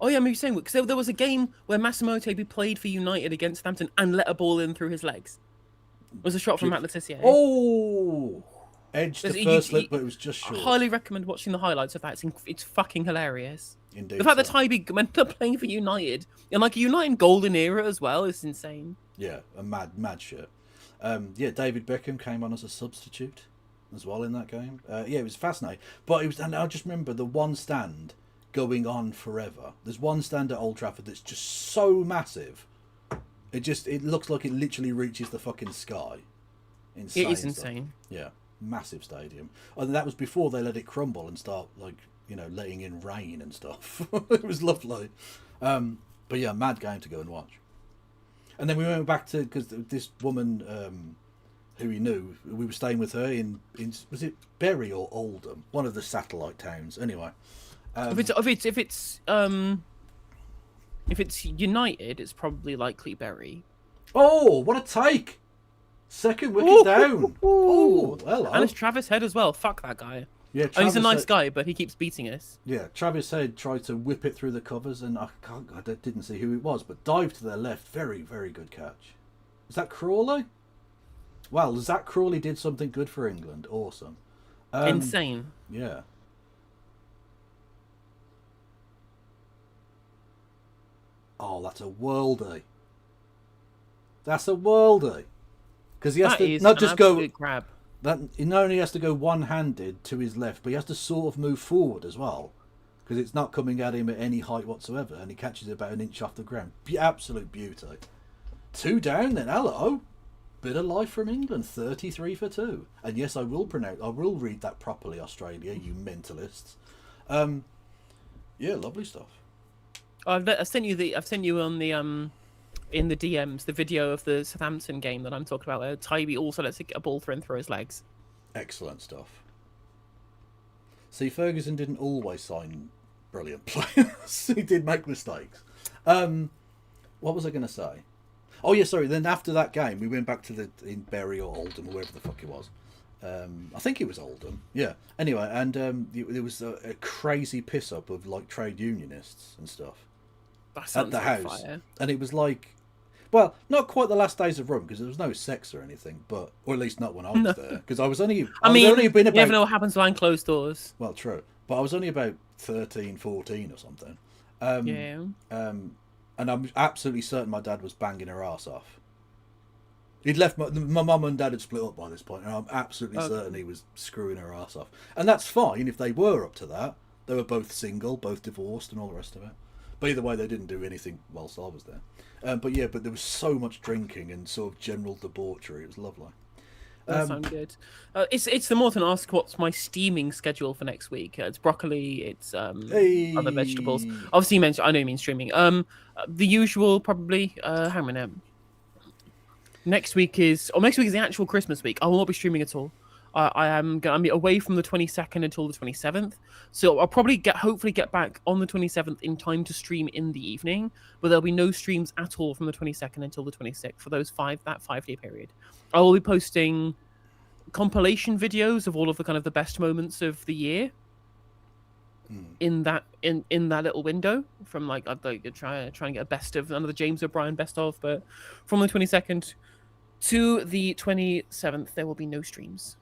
I: Oh yeah, I'm saying because there was a game where Massimo Taibbi played for United against Southampton and let a ball in through his legs. It was a shot from Matt Letizia.
F: Oh! Edged the first lip, but it was just short.
I: I highly recommend watching the highlights of that. It's fucking hilarious.
F: Indeed.
I: The fact that Taibbi ended up playing for United in like a United golden era as well is insane.
F: Yeah, a mad shit. David Beckham came on as a substitute as well in that game. It was fascinating. But it was, and I just remember the one stand going on forever. There's one stand at Old Trafford that's just so massive. It looks like it literally reaches the fucking sky. Insane.
I: It is insane.
F: Yeah, massive stadium. And that was before they let it crumble and start letting in rain and stuff. It was lovely. But yeah, mad game to go and watch. And then we went back to, because this woman who we knew, we were staying with her in was it Bury or Oldham, one of the satellite towns. Anyway,
I: if it's United, it's probably likely Bury.
F: Oh, what a take! Second wicket down. Oh, hello.
I: And it's Travis Head as well. Fuck that guy.
F: Yeah,
I: Oh, he's a
F: Travis
I: nice
F: Head-
I: guy, but he keeps beating us.
F: Yeah, Travis Head tried to whip it through the covers, and I didn't see who it was, but dived to their left. Very, very good catch. Is that Crawley? Well, Zach Crawley did something good for England. Awesome.
I: Insane.
F: Yeah. Oh, that's a worldie. That's a worldie. Because he has
I: That
F: to
I: is
F: not
I: an
F: just go.
I: absolute grab.
F: That he not only has to go one-handed to his left, but he has to sort of move forward as well, because it's not coming at him at any height whatsoever, and he catches it about an inch off the ground. Absolute beauty. 2 down then. Hello, bit of life from England. 33 for 2. And yes, I will read that properly. Australia, you mentalists. Yeah, lovely stuff.
I: I've sent you on the in the DMs the video of the Southampton game that I'm talking about. Where Tybee also lets a ball thrown through his legs.
F: Excellent stuff. See, Ferguson didn't always sign brilliant players. He did make mistakes. What was I going to say? Oh yeah, sorry. Then after that game, we went back to in Bury or Oldham or wherever the fuck it was. I think it was Oldham. Yeah. Anyway, and there was a crazy piss up of like trade unionists and stuff at the house, and it was like, well, not quite the last days of Rome because there was no sex or anything, but or at least not when I was there because I was only.
I: You
F: only been about,
I: never know what happens behind closed doors.
F: Well, true, but I was only about 13, 14 or something. And I'm absolutely certain my dad was banging her ass off. He'd left my mum and dad had split up by this point, and I'm absolutely certain he was screwing her ass off. And that's fine if they were up to that. They were both single, both divorced, and all the rest of it. But either way, they didn't do anything whilst I was there. But there was so much drinking and sort of general debauchery. It was lovely.
I: That sounds good. It's the more than ask what's my steaming schedule for next week. It's broccoli. It's other vegetables. Obviously, you mentioned. I know you mean streaming. The usual probably. Hang on a minute. Next week is the actual Christmas week. I will not be streaming at all. I am going to be away from the 22nd until the 27th. So I'll probably hopefully get back on the 27th in time to stream in the evening. But there'll be no streams at all from the 22nd until the 26th for that 5-day period. I will be posting compilation videos of all of the kind of the best moments of the year in that little window from like I'd like to try and get a best of another James O'Brien best of, but from the 22nd to the 27th there will be no streams.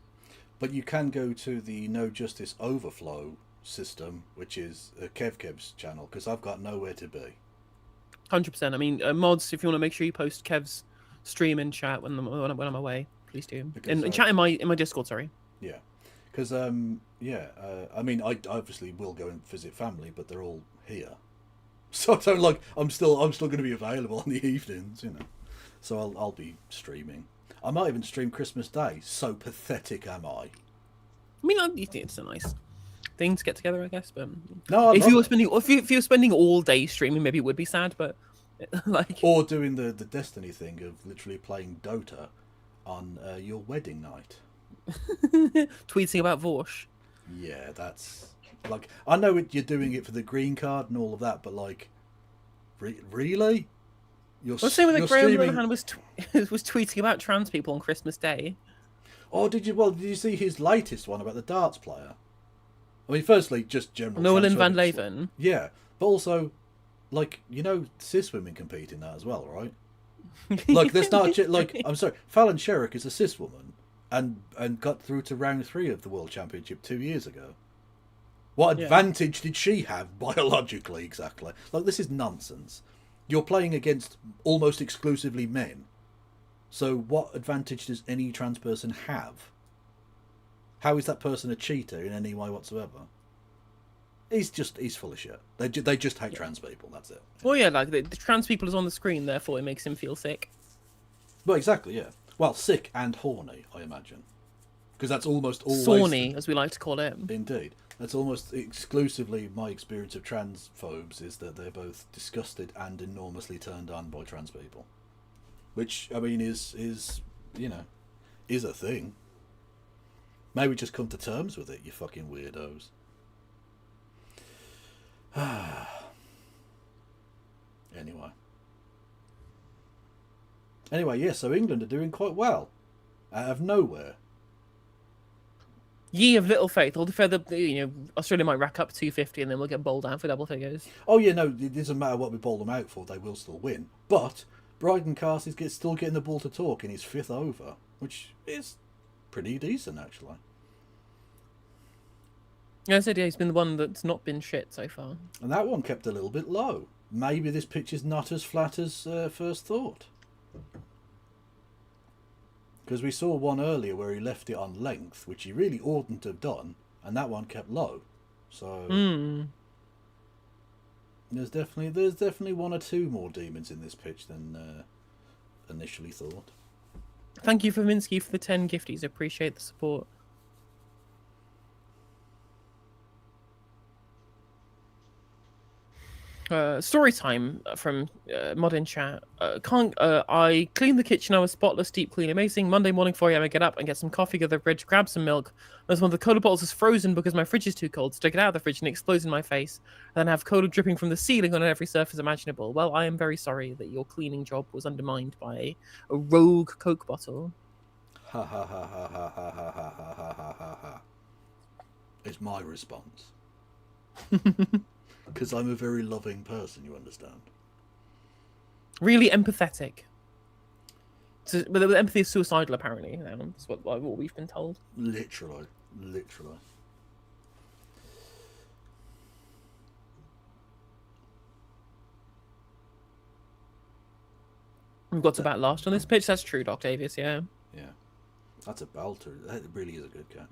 F: But you can go to the No Justice Overflow system, which is Kev's channel, because I've got nowhere to be.
I: 100%. I mean, mods, if you want to make sure you post Kev's stream in chat when I'm away, please do. And chat in my Discord, sorry.
F: Yeah, because I mean, I obviously will go and visit family, but they're all here, so I don't I'm still going to be available in the evenings, you know. So I'll be streaming. I might even stream Christmas Day. So pathetic am I?
I: I mean, it's a nice thing to get together, I guess. But
F: no,
I: if you were spending all day streaming, maybe it would be sad. But like,
F: or doing the Destiny thing of literally playing Dota on your wedding night,
I: tweeting about Vorsh.
F: Yeah, that's like I know you're doing it for the green card and all of that, but like, really.
I: Let's say that Graham Linehan was tweeting about trans people on Christmas Day.
F: Oh, did you see his latest one about the darts player? I mean, firstly, just general.
I: Nolan van Leven.
F: Yeah, but also, like, cis women compete in that as well, right? Like, there's not I'm sorry, Fallon Sherrick is a cis woman and got through to round 3 of the World Championship 2 years ago. What advantage did she have biologically exactly? Like, this is nonsense. You're playing against almost exclusively men. So what advantage does any trans person have? How is that person a cheater in any way whatsoever? He's full of shit. They just hate trans people, that's it.
I: Well, yeah, like the trans people is on the screen, therefore it makes him feel sick.
F: Well, exactly, yeah. Well, sick and horny, I imagine. Because that's almost always...
I: Sorny, as we like to call it.
F: Indeed. That's almost exclusively my experience of transphobes, is that they're both disgusted and enormously turned on by trans people. Which, I mean, is a thing. Maybe just come to terms with it, you fucking weirdos. Anyway. Anyway, yeah, so England are doing quite well. Out of nowhere.
I: Ye of little faith. All the further, Australia might rack up 250 and then we'll get bowled out for double figures.
F: Oh, yeah, no, it doesn't matter what we bowl them out for, they will still win. But Bryden Cast is still getting the ball to talk in his 5th over, which is pretty decent, actually.
I: Yeah, I said, yeah, he's been the one that's not been shit so far.
F: And that one kept a little bit low. Maybe this pitch is not as flat as first thought. Because we saw one earlier where he left it on length, which he really oughtn't to have done, and that one kept low. So there's definitely one or two more demons in this pitch than initially thought.
I: Thank you, Faminsky, for the 10 gifties. Appreciate the support. Story time from Modern Chat. I cleaned the kitchen. I was spotless, deep clean, amazing. Monday morning, 4 a.m. I get up and get some coffee, go to the fridge, grab some milk. As one of the cola bottles is frozen because my fridge is too cold, so take it out of the fridge and it explodes in my face. And then I have cola dripping from the ceiling on every surface imaginable. Well, I am very sorry that your cleaning job was undermined by a rogue Coke bottle.
F: Ha ha ha ha ha ha ha ha ha ha ha ha. It's my response. Because I'm a very loving person, you understand.
I: Really empathetic. But the empathy is suicidal, apparently. That's what we've been told.
F: Literally.
I: We've got to bat last on this pitch. That's true, Doc Davis, yeah.
F: Yeah. That's a belter. That really is a good catch.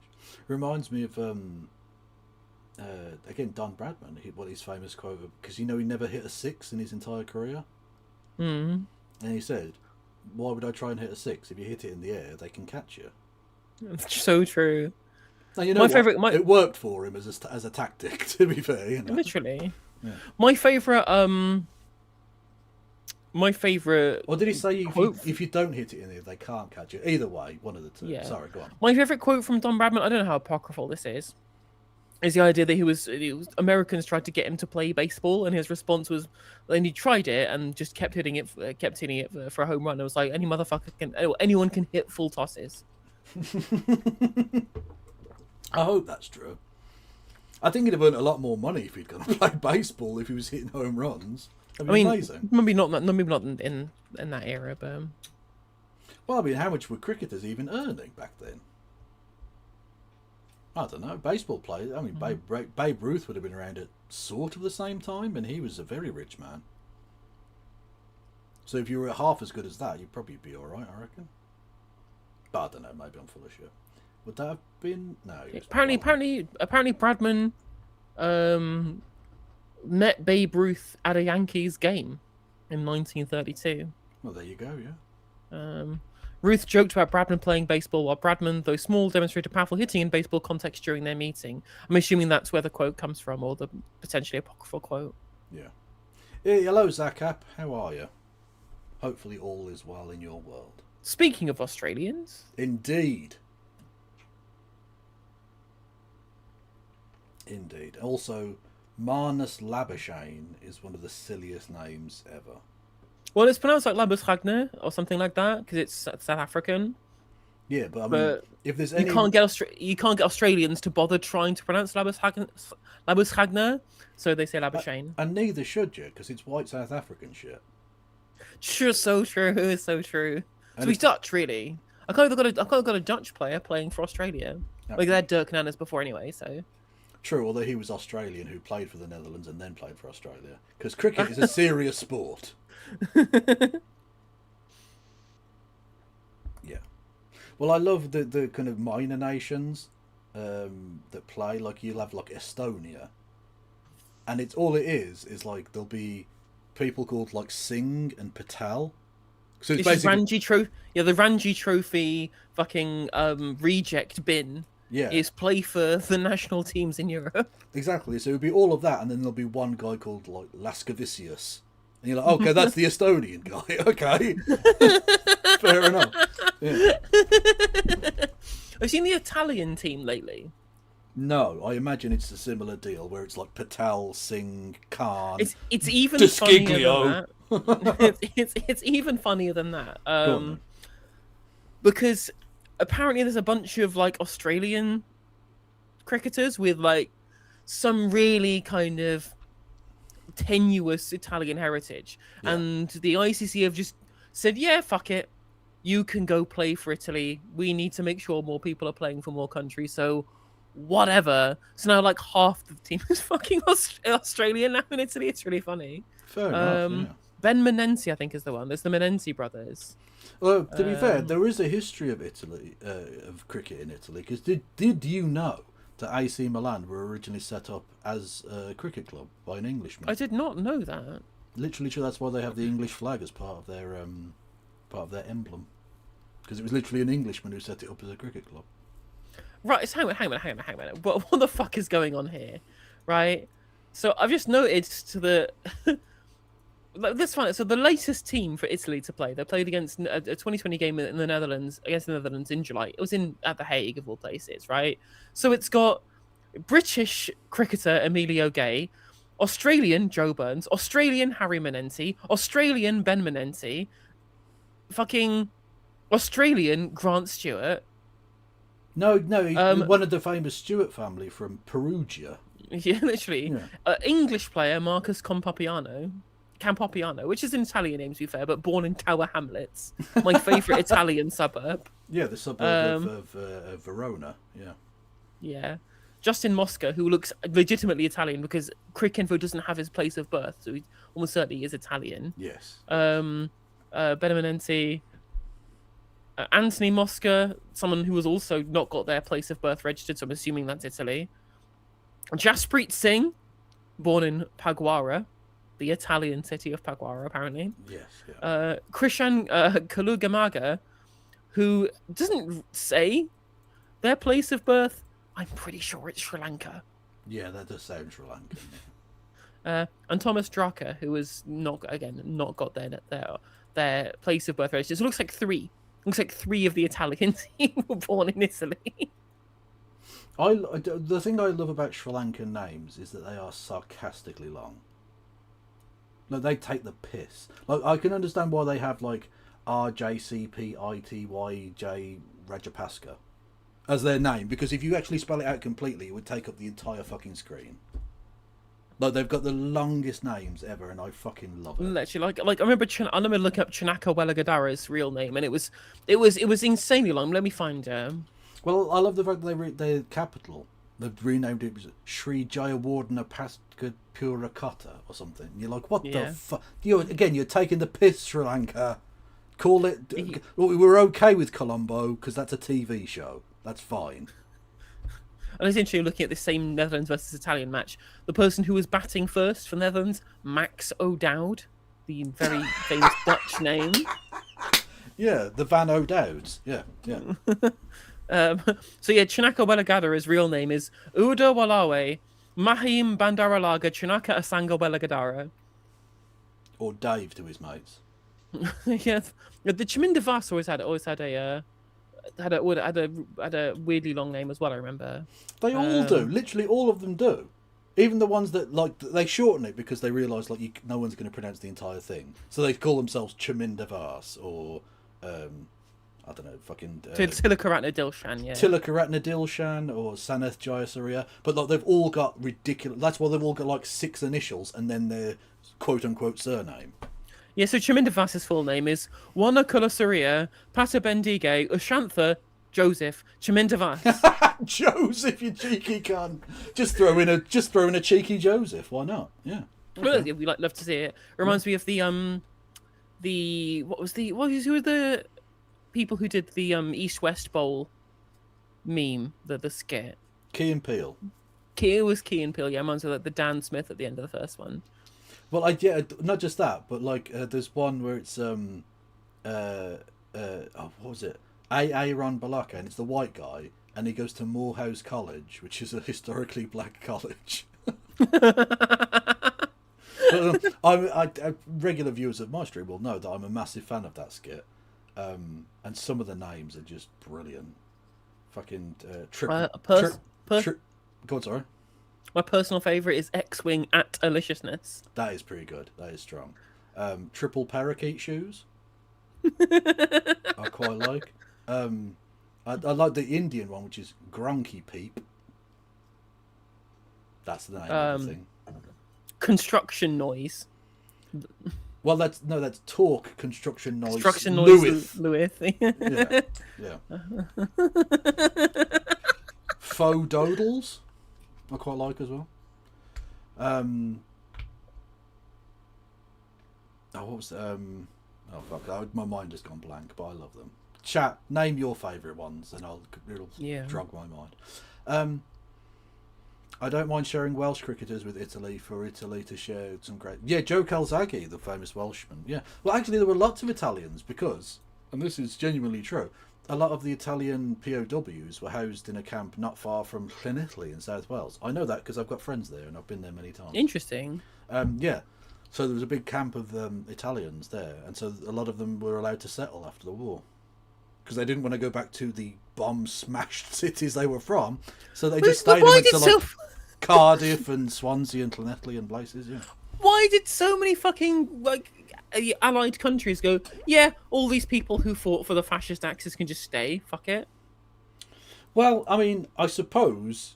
F: Reminds me of... again, Don Bradman, what his famous quote, because he never hit a 6 in his entire career.
I: And
F: he said, why would I try and hit a 6? If you hit it in the air, they can catch you.
I: It's so true.
F: Now, you know it worked for him as a tactic, to be fair.
I: Literally.
F: Yeah.
I: My favourite...
F: Or did he say if you don't hit it in the air, they can't catch you? Either way, one of the two.
I: Yeah.
F: Sorry, go on.
I: My favourite quote from Don Bradman, I don't know how apocryphal this is the idea that he was Americans tried to get him to play baseball, and his response was, and he tried it and just kept hitting it for a home run. It was like, anyone can hit full tosses.
F: I hope that's true. I think he'd have earned a lot more money if he'd gone and played baseball if he was hitting home runs. That'd be amazing.
I: Maybe not in that era, but
F: well, I mean, how much were cricketers even earning back then? I don't know. Baseball players. I mean, Babe Ruth would have been around at sort of the same time, and he was a very rich man. So if you were half as good as that, you'd probably be all right, I reckon. But I don't know. Maybe I'm full of shit. Would that have been? No.
I: Apparently, Bradman met Babe Ruth at a Yankees game in 1932.
F: Well, there you go. Yeah.
I: Ruth joked about Bradman playing baseball, while Bradman, though small, demonstrated powerful hitting in baseball context during their meeting. I'm assuming that's where the quote comes from, or the potentially apocryphal quote.
F: Yeah. Hey, hello, Zakap. How are you? Hopefully all is well in your world.
I: Speaking of Australians...
F: Indeed. Also, Marnus Labuschagne is one of the silliest names ever.
I: Well, it's pronounced like Labuschagne or something like that because it's South African.
F: Yeah, but I mean, if there's any...
I: you can't get Australians to bother trying to pronounce Labuschagne, so they say Labuschagne.
F: And neither should you, because it's white South African shit.
I: Sure, so true, so true. So he's Dutch, really. I kind of got a Dutch player playing for Australia. Like they had Dirk Nannes before anyway, so.
F: True, although he was Australian who played for the Netherlands and then played for Australia, because cricket is a serious sport. Yeah. Well, I love the kind of minor nations that play. Like you'll have like Estonia, and it's all it is like there'll be people called like Singh and Patel. So it's basically
I: Ranji Trophy. Yeah, the Ranji Trophy fucking reject bin.
F: Yeah,
I: is play for the national teams in Europe.
F: Exactly. So it would be all of that, and then there'll be one guy called like Lascavicius. And you're like, okay, that's the Estonian guy. Okay. Fair enough. Yeah.
I: Have you seen the Italian team lately?
F: No, I imagine it's a similar deal where it's like Patel, Singh, Khan.
I: It's even funnier than that. It's even funnier than that.
F: on,
I: Because apparently there's a bunch of like Australian cricketers with like some really kind of tenuous Italian heritage,
F: Yeah.
I: and the ICC have just said, "Yeah, fuck it, you can go play for Italy. We need to make sure more people are playing for more countries, so whatever." So now like half the team is fucking Australian now in Italy. It's really funny.
F: Fair enough. Yeah.
I: Ben Menenzi, I think, is the one. There's the Menenzi brothers.
F: Well, to be fair, there is a history of Italy, of cricket in Italy. Because did you know that AC Milan were originally set up as a cricket club by an Englishman?
I: I did not know that.
F: Literally, that's why they have the English flag as part of their emblem. Because it was literally an Englishman who set it up as a cricket club.
I: Right, so hang on. What the fuck is going on here? Right? So I've just noticed that let's find it. So the latest team for Italy to play, they played against a 2020 game in the Netherlands, against the Netherlands in July. It was at The Hague, of all places, right? So it's got British cricketer Emilio Gay, Australian Joe Burns, Australian Harry Menenzi, Australian Ben Menenzi, fucking Australian Grant Stewart.
F: No, one of the famous Stewart family from Perugia.
I: Yeah, literally.
F: Yeah.
I: English player Marcus Campopiano, which is an Italian name to be fair, but born in Tower Hamlets, my favourite Italian suburb.
F: Yeah, the suburb of Verona. Yeah.
I: Yeah. Justin Mosca, who looks legitimately Italian because Cricinfo doesn't have his place of birth, so he almost certainly is Italian.
F: Yes.
I: Benemenenzi, Anthony Mosca, someone who has also not got their place of birth registered, so I'm assuming that's Italy. Jaspreet Singh, born in Paguara, the Italian city of Paguara, apparently.
F: Yes. Yeah.
I: Krishan Kalugamaga, who doesn't say their place of birth. I'm pretty sure it's Sri Lanka.
F: Yeah, that does sound Sri Lankan.
I: And Thomas Draka, who has not got their place of birth registered. So it looks like three. Looks like three of the Italians were born in Italy.
F: The thing I love about Sri Lankan names is that they are sarcastically long. Like, they take the piss. Like, I can understand why they have like RJCPITYJ Rajapaksa as their name, because if you actually spell it out completely, it would take up the entire fucking screen. Like, they've got the longest names ever, and I fucking love it.
I: Literally, like I remember looking up Chinaka Welagadara's real name, and it was insanely long. Let me find
F: Well, I love the fact that their capital, they've renamed it Sri Jayawardena Paska Purakota or something. You're like, what the fuck? You're taking the piss, Sri Lanka. Call it. We're okay with Colombo because that's a TV show. That's fine.
I: And it's interesting looking at the same Netherlands versus Italian match. The person who was batting first for Netherlands, Max O'Dowd, the very famous Dutch name.
F: Yeah, the Van O'Dowds. Yeah.
I: So yeah, Chinaka Welagadara's real name is Uda Walawe Mahim Bandaralaga Chinaka Asanga Welagadara.
F: Or Dave to his mates.
I: Yeah, the Chaminda Vas always had a weirdly long name as well. I remember.
F: They all do. Literally, all of them do. Even the ones that like they shorten it because they realise like no one's going to pronounce the entire thing, so they call themselves Chaminda Vas or I don't know, fucking
I: Tilakaratna Dilshan, yeah.
F: Tilakaratna Dilshan or Saneth Jayasuriya. But like they've all got ridiculous. That's why they've all got like 6 initials and then their quote unquote surname.
I: Yeah, so Chaminda Vas's full name is Wana Kulasuriya Pata Bendige Ushantha Joseph Chaminda Vas.
F: Joseph, you cheeky cunt! Just throw in a cheeky Joseph. Why not? Yeah.
I: Well, we love to see it. Reminds me of who were the people who did the East West Bowl meme, the skit.
F: Key and Peele.
I: It was Key and Peele. Yeah, reminds me of the Dan Smith at the end of the first one.
F: Well, not just that, but like there's one where it's what was it? Aaron Balaka, and it's the white guy, and he goes to Morehouse College, which is a historically black college. Regular viewers of my stream will know that I'm a massive fan of that skit, and some of the names are just brilliant. Fucking go on, sorry.
I: My personal favourite is X-Wing at Aliciousness.
F: That is pretty good. That is strong. Triple parakeet shoes. I quite like. I like the Indian one, which is Gronky Peep. That's the name of the thing.
I: Construction noise.
F: Well, that's talk construction noise.
I: Construction noise. Lewis.
F: Yeah. Faux dodels, I quite like as well. What was oh fuck! My mind has gone blank, but I love them. Chat, name your favourite ones, and it'll jog my mind. I don't mind sharing Welsh cricketers with Italy for Italy to share some great. Yeah, Joe Calzaghe, the famous Welshman. Yeah, well, actually, there were lots of Italians because, and this is genuinely true, a lot of the Italian POWs were housed in a camp not far from Llanelli in South Wales. I know that because I've got friends there and I've been there many times.
I: Interesting.
F: Yeah. So there was a big camp of Italians there, and so a lot of them were allowed to settle after the war because they didn't want to go back to the bomb-smashed cities they were from. So they just stayed and went to like Cardiff and Swansea and Llanelli and places. Yeah.
I: Why did so many fucking allied countries go? Yeah, all these people who fought for the fascist Axis can just stay. Fuck it.
F: Well, I mean, I suppose,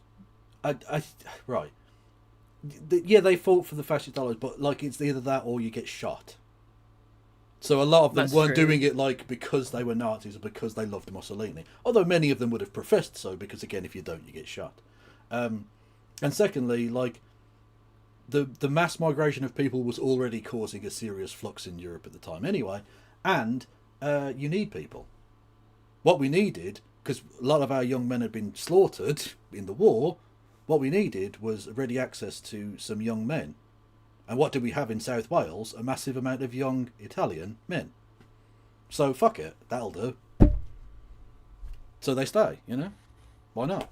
F: right. Yeah, they fought for the fascist allies, but like it's either that or you get shot. So a lot of them weren't doing it like because they were Nazis or because they loved Mussolini. Although many of them would have professed so, because again, if you don't, you get shot. And secondly, like the mass migration of people was already causing a serious flux in Europe at the time anyway, and you need people. What we needed, because a lot of our young men had been slaughtered in the war, what we needed was ready access to some young men. And what did we have in South Wales? A massive amount of young Italian men. So fuck it, that'll do. So they stay, you know? Why not?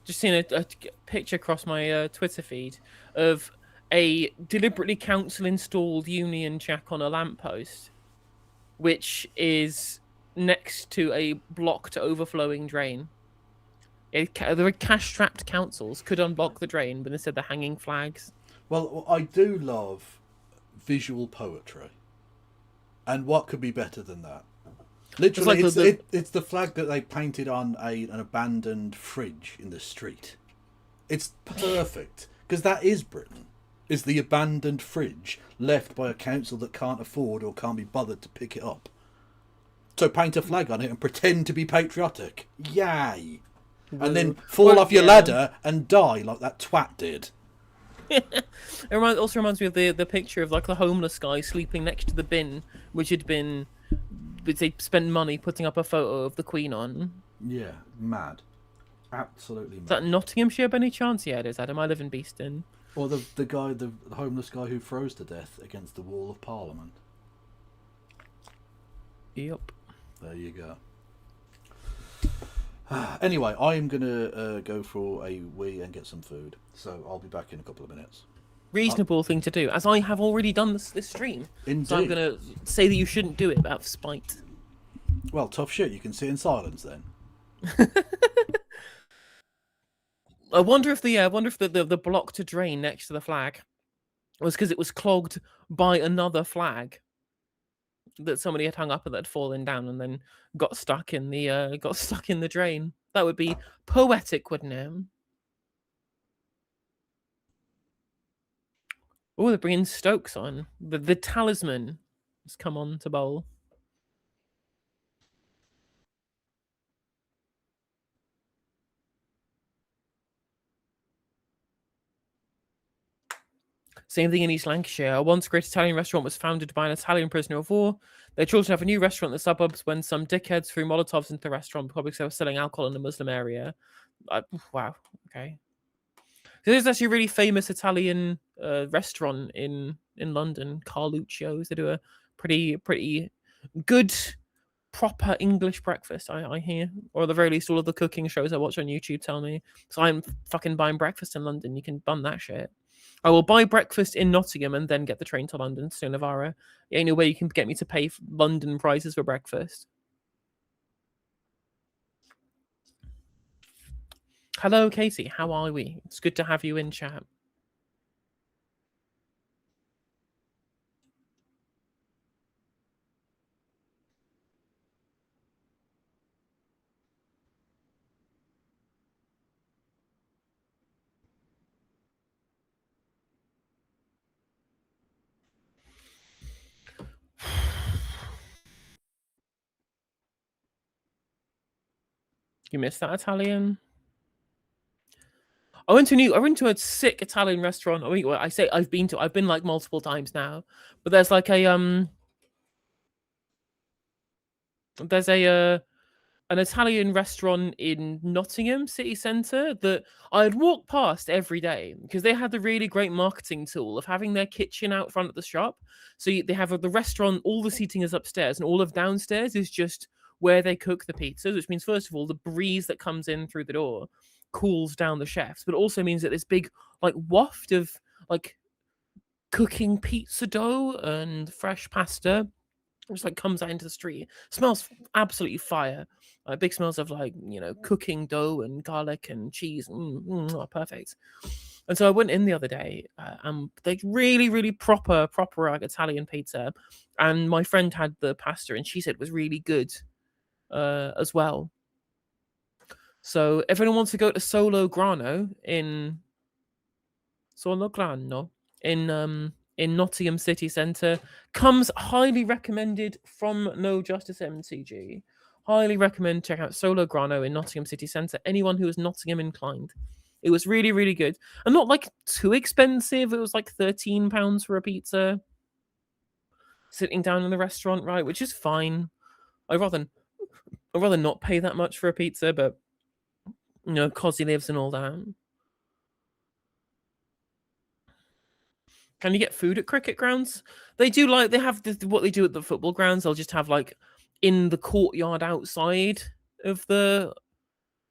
I: Just seen a picture across my Twitter feed of a deliberately council-installed Union Jack on a lamppost, which is next to a blocked overflowing drain. There are cash-strapped councils could unblock the drain, but instead they're hanging flags.
F: Well, I do love visual poetry. And what could be better than that? Literally, it's the flag that they painted on an abandoned fridge in the street. It's perfect, because that is Britain. Is the abandoned fridge left by a council that can't afford or can't be bothered to pick it up. So paint a flag on it and pretend to be patriotic. Yay! And then fall off your ladder and die like that twat did.
I: It also reminds me of the picture of like the homeless guy sleeping next to the bin, which had been, they spent money putting up a photo of the Queen on.
F: Yeah, mad. Absolutely mad.
I: Is that Nottinghamshire by any chance? Yeah, it is, Adam. I live in Beeston.
F: Or the homeless guy who froze to death against the wall of Parliament.
I: Yep.
F: There you go. Anyway, I am going to go for a wee and get some food. So I'll be back in a couple of minutes.
I: Reasonable thing to do, as I have already done this stream.
F: Indeed.
I: So I'm going to say that you shouldn't do it out of spite.
F: Well, tough shit. You can sit in silence then.
I: I wonder if the block to drain next to the flag was because it was clogged by another flag that somebody had hung up and that had fallen down and then got stuck in the drain. That would be poetic, wouldn't it? Oh, they're bringing Stokes on. The talisman has come on to bowl. Same thing in East Lancashire. A once great Italian restaurant was founded by an Italian prisoner of war. Their children have a new restaurant in the suburbs when some dickheads threw Molotovs into the restaurant because they were selling alcohol in a Muslim area. Wow. Okay. So there's actually a really famous Italian restaurant in London, Carluccio's. They do a pretty good, proper English breakfast, I hear. Or at the very least, all of the cooking shows I watch on YouTube tell me. So I'm fucking buying breakfast in London. You can bun that shit. I will buy breakfast in Nottingham and then get the train to London, to Navara. The only way you can get me to pay London prices for breakfast. Hello, Katie. How are we? It's good to have you in chat. You missed that Italian? I went to a sick Italian restaurant. I mean, well, I say I've been like multiple times now, but there's like a there's a an Italian restaurant in Nottingham city centre that I'd walk past every day because they had the really great marketing tool of having their kitchen out front of the shop. So they have the restaurant, all the seating is upstairs, and all of downstairs is just where they cook the pizzas, which means first of all the breeze that comes in through the door cools down the chefs, but also means that this big like waft of like cooking pizza dough and fresh pasta just like comes out into the street. Smells absolutely fire. Big smells of like, you know, cooking dough and garlic and cheese. Perfect. And so I went in the other day, and they really proper like Italian pizza, and my friend had the pasta and she said it was really good as well. So if anyone wants to go to Solo Grano in Nottingham City Centre, comes highly recommended from No Justice MTG. Highly recommend check out Solo Grano in Nottingham City Centre. Anyone who is Nottingham inclined. It was really good. And not like too expensive. It was like £13 for a pizza. Sitting down in the restaurant, right? Which is fine. I'd rather not pay that much for a pizza, but you know, Cosy lives and all that. Can you get food at cricket grounds? They do like they have what they do at the football grounds. They'll just have like in the courtyard outside of the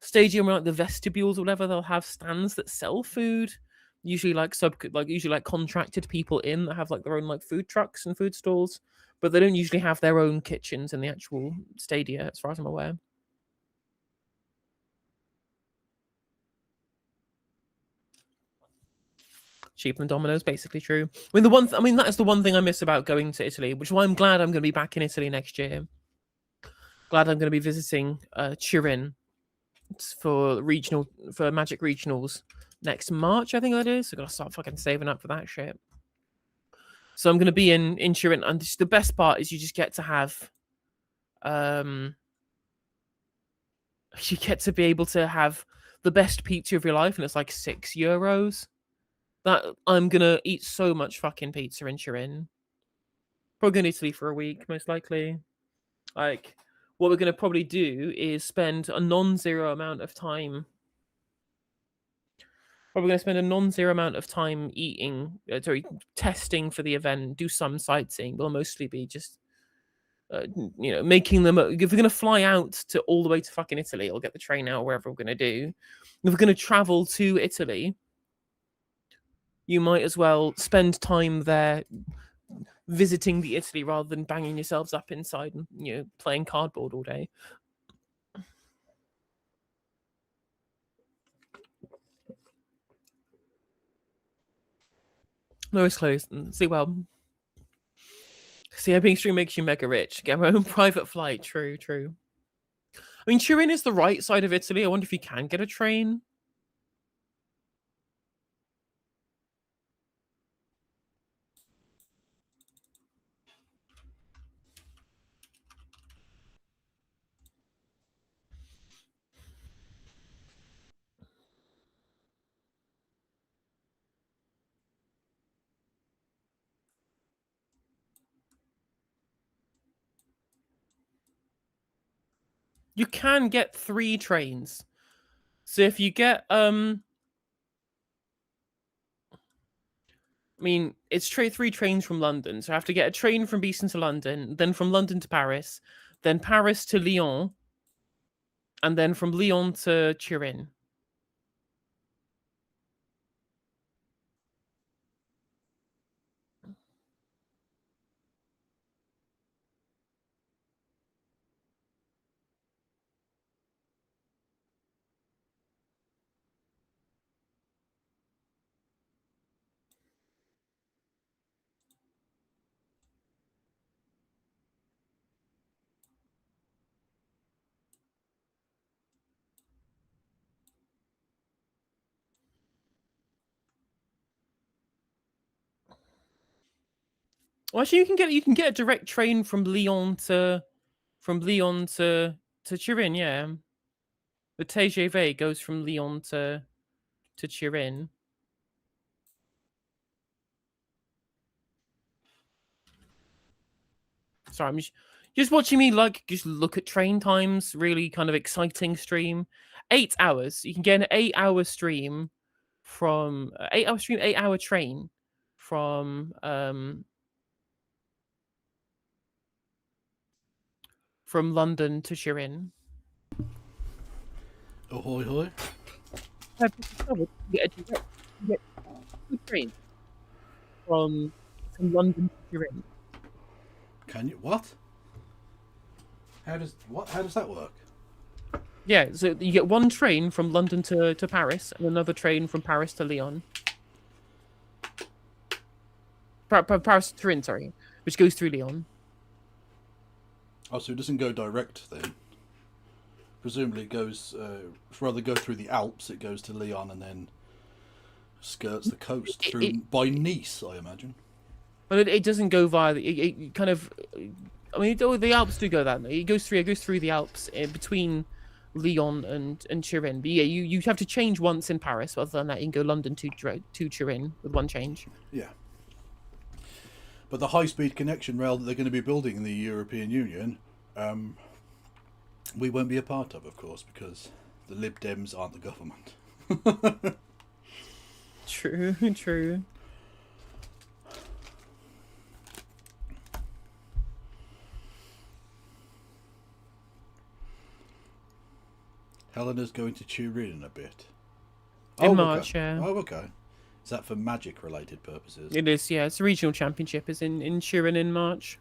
I: stadium, like the vestibules or whatever. They'll have stands that sell food. Usually like contracted people in that have like their own like food trucks and food stalls, but they don't usually have their own kitchens in the actual stadia, as far as I'm aware. Cheaper than Domino's, basically true. I mean, that is the one thing I miss about going to Italy, which is why I'm glad I'm going to be back in Italy next year. Glad I'm going to be visiting Turin for Magic Regionals next March, I think that is. So I've got to start fucking saving up for that shit. So I'm going to be in Turin, and the best part is you just get to have, you get to be able to have the best pizza of your life, and it's like €6. That I'm gonna eat so much fucking pizza in Turin. Probably going to Italy for a week, most likely. Like, what we're gonna probably do is spend a non-zero amount of time. Probably gonna spend a non-zero amount of time testing for the event. Do some sightseeing. We'll mostly be just, making them. If we're gonna fly out to all the way to fucking Italy, or get the train out, wherever we're gonna do. If we're gonna travel to Italy, you might as well spend time there visiting the Italy rather than banging yourselves up inside and, you know, playing cardboard all day. No, it's closed. See, being stream makes you mega rich. Get my own private flight. True. I mean, Turin is the right side of Italy. I wonder if you can get a train. You can get 3 trains. So if you get I mean, it's 3 trains from London. So I have to get a train from Beeston to London, then from London to Paris, then Paris to Lyon, and then from Lyon to Turin. Well, actually, you can get a direct train from Lyon to Turin. Yeah. The TGV goes from Lyon to Turin. Sorry, I'm just watching me just look at train times. Really kind of exciting stream. 8 hours. You can get an 8-hour stream from 8-hour stream, 8-hour train from London to Turin.
F: Ahoy hoy.
I: You get a train from London to Turin.
F: Can you what? How does that work?
I: Yeah, so you get one train from London to Paris and another train from Paris to Lyon. Paris to Turin, sorry, which goes through Lyon.
F: Oh, so it doesn't go direct then? Presumably it goes, rather go through the Alps, it goes to Lyon and then skirts the coast by Nice, I imagine.
I: But it doesn't go via it kind of. I mean, the Alps do go that. It goes through the Alps between Lyon and Turin. But yeah, you have to change once in Paris. Other than that, you can go London to Turin with one change.
F: Yeah. But the high-speed connection rail that they're going to be building in the European Union, we won't be a part of course, because the Lib Dems aren't the government.
I: True, true.
F: Helena's going to Turin in a bit.
I: In March,
F: okay.
I: yeah.
F: Oh, okay. Is that for Magic-related purposes?
I: It is, yeah. It's the regional championship is in Turin in March.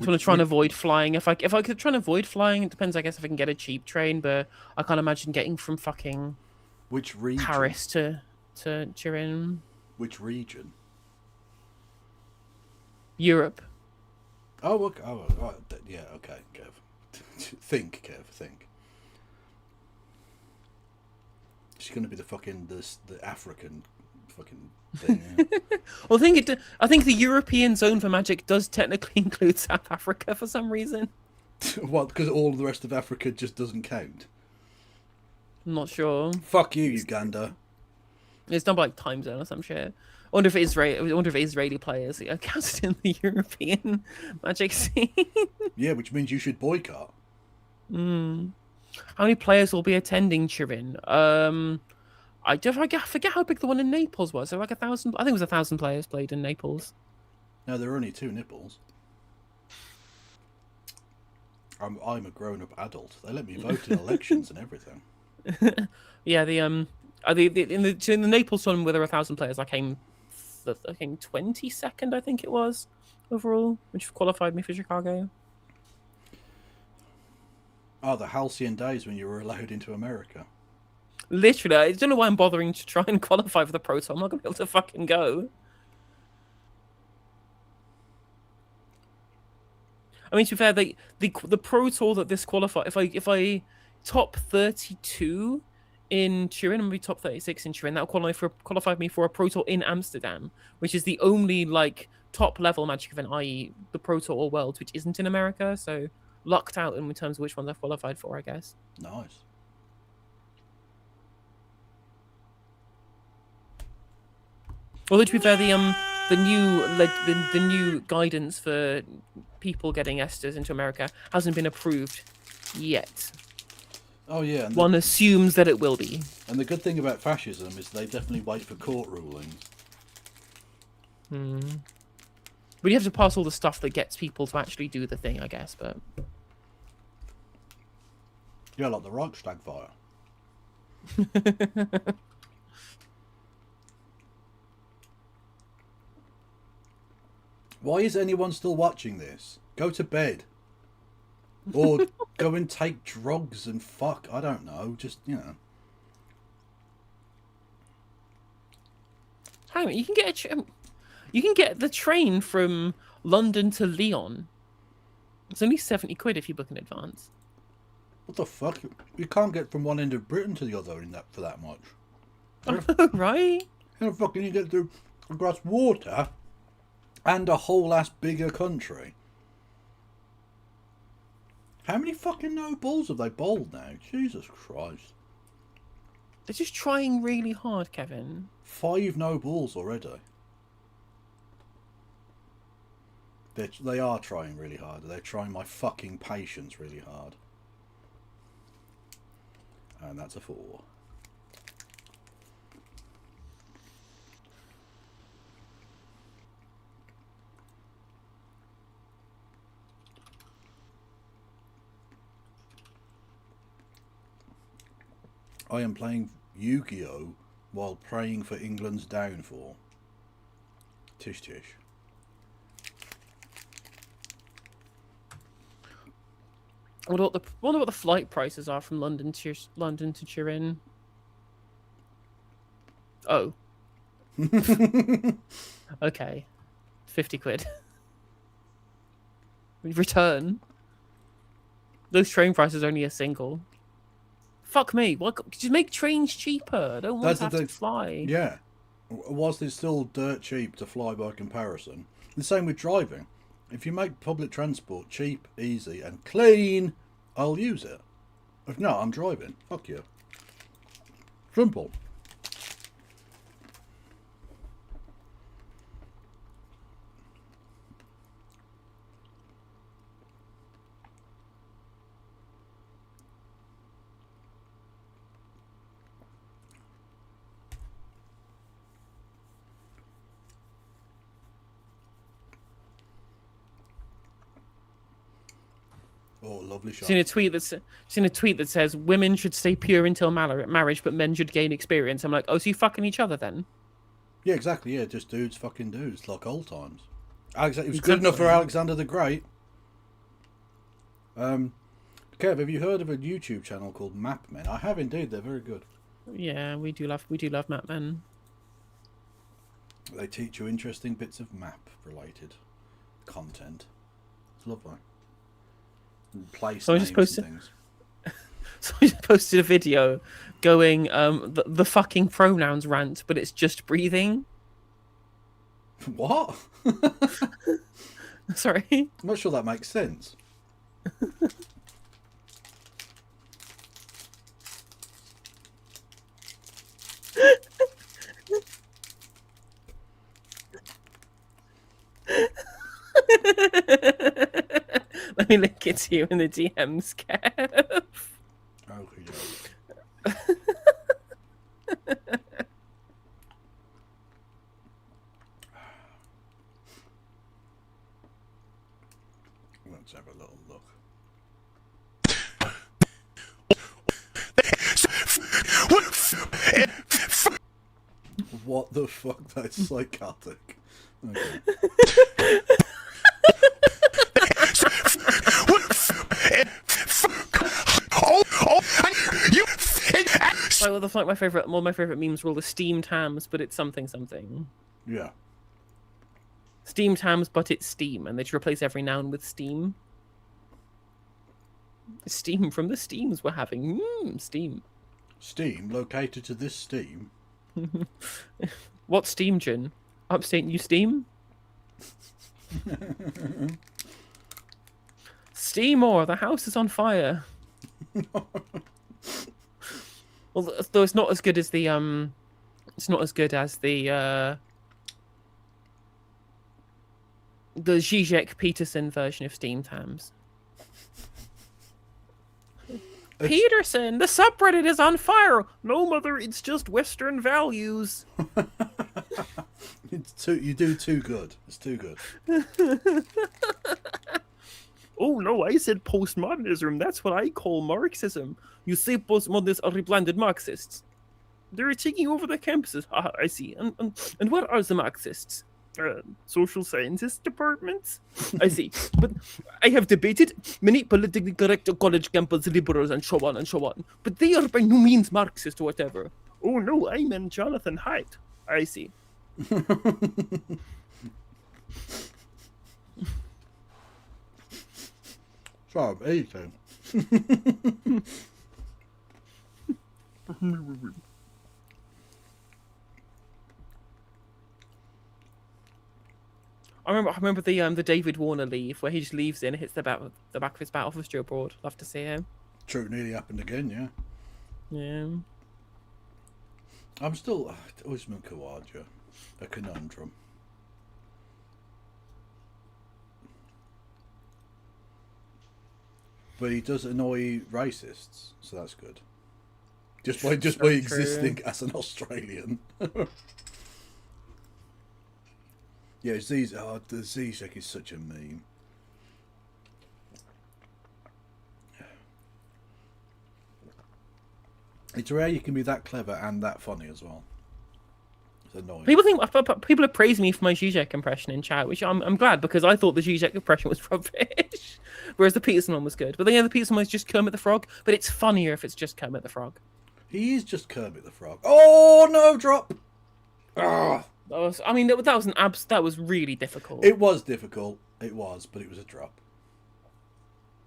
I: I want to try and avoid flying. If I could try and avoid flying, it depends. I guess if I can get a cheap train, but I can't imagine getting from fucking
F: which region?
I: Paris to Turin.
F: Which region?
I: Europe.
F: Oh, okay. Yeah, okay, Kev. Think, Kev. Think. She's going to be the African fucking thing. Yeah.
I: Well, I think the European zone for Magic does technically include South Africa for some reason.
F: What? Because all the rest of Africa just doesn't count.
I: I'm not sure.
F: Fuck you, Uganda.
I: It's done by like time zone or some shit. I wonder if Israeli players are counted in the European Magic scene.
F: Yeah, which means you should boycott.
I: How many players will be attending Turin? I forget how big the one in Naples was. So like 1,000. I think it was 1,000 players played in Naples.
F: No, there are only 2 nipples. I'm a grown-up adult. They let me vote in elections and everything.
I: Yeah, in the Naples one where there were 1,000 players, I came 22nd, I think it was overall, which qualified me for Chicago.
F: Oh, the halcyon days when you were allowed into America.
I: Literally, I don't know why I'm bothering to try and qualify for the Pro Tour. I'm not gonna be able to fucking go. I mean, to be fair, the Pro Tour that this qualify, if I top 32 in Turin and maybe top 36 in Turin, that will qualify me for a Pro Tour in Amsterdam, which is the only like top level Magic event, i.e. the Pro Tour or Worlds, which isn't in America. So lucked out in terms of which ones I've qualified for, I guess.
F: Nice.
I: Although to be fair, the new guidance for people getting Esthers into America hasn't been approved yet.
F: Oh yeah. And
I: one assumes that it will be.
F: And the good thing about fascism is they definitely wait for court rulings.
I: But you have to pass all the stuff that gets people to actually do the thing, I guess. But
F: yeah, like the Reichstag fire. Why is anyone still watching this? Go to bed. Or go and take drugs and fuck. I don't know. Just, you know.
I: Hang on, you can get the train from London to Lyon. It's only 70 quid if you book in advance.
F: What the fuck? You can't get from one end of Britain to the other for that much.
I: Right?
F: How the fuck can you get through across water and a whole ass bigger country? How many fucking no balls have they bowled now? Jesus Christ.
I: They're just trying really hard, Kevin.
F: 5 no balls already. They are trying really hard. They're trying my fucking patience really hard. And that's a 4. I am playing Yu-Gi-Oh! While praying for England's downfall. Tish tish.
I: I wonder what the flight prices are from London to Turin. Oh. Okay. 50 quid. Return. Those train prices are only a single. Fuck me. Why just make trains cheaper? I don't want to have to fly.
F: Yeah. Whilst it's still dirt cheap to fly by comparison. The same with driving. If you make public transport cheap, easy and clean, I'll use it. If not, I'm driving. Fuck you. Simple. Oh, lovely shot.
I: Seen a tweet that says women should stay pure until marriage, but men should gain experience. I'm like, oh, so you fucking each other then?
F: Yeah, exactly. Yeah, just dudes fucking dudes, like old times. It was good enough for Alexander the Great. Kev, have you heard of a YouTube channel called Map Men? I have indeed. They're very good.
I: Yeah, we do love Map Men.
F: They teach you interesting bits of map-related content. It's lovely. Place
I: So I just posted. So I just posted a video going the fucking pronouns rant, but it's just breathing.
F: What?
I: Sorry.
F: I'm not sure that makes sense.
I: Let me link it to you in the DMs, Kev.
F: Okay. Let's have a little look. What the fuck? That's psychotic. Okay.
I: Like, what the fuck? One of my favorite memes were all the steamed hams, but it's something.
F: Yeah.
I: Steamed hams, but it's steam, and they just replace every noun with steam. Steam from the steams we're having. Steam.
F: Steam located to this steam.
I: What steam, Jin? Upstate New Steam? Steamore, the house is on fire. Well, though it's not as good as the Zizek Peterson version of steamed hams. Peterson, the subreddit is on fire. No, mother, it's just Western values.
F: You do too good. It's too good.
I: Oh no, I said postmodernism. That's what I call Marxism. You say postmodernists are rebranded Marxists. They're taking over the campuses. Ah, I see. And what are the Marxists? Social sciences departments? I see. But I have debated many politically correct college campus liberals and so on. But they are by no means Marxist or whatever. Oh no, I meant Jonathan Haidt. I see.
F: So I'm eating.
I: I remember the David Warner leave where he just leaves in and hits the back of his bat off of Stuart Broad. Love to see him.
F: True, nearly happened again, yeah.
I: Yeah.
F: I'm still Usman Khawaja, a conundrum. But he does annoy racists, so that's good. Just by existing as an Australian. Yeah, the Zizek is such a meme. It's rare you can be that clever and that funny as well. It's annoying.
I: People are praising me for my Zizek impression in chat, which I'm glad, because I thought the Zizek impression was rubbish, whereas the Peterson one was good. But then the Peterson one is just Kermit the Frog, but it's funnier if it's just Kermit the Frog.
F: He is just Kermit the Frog. Oh no, drop! Ah.
I: That was really difficult.
F: It was difficult. It was, but it was a drop.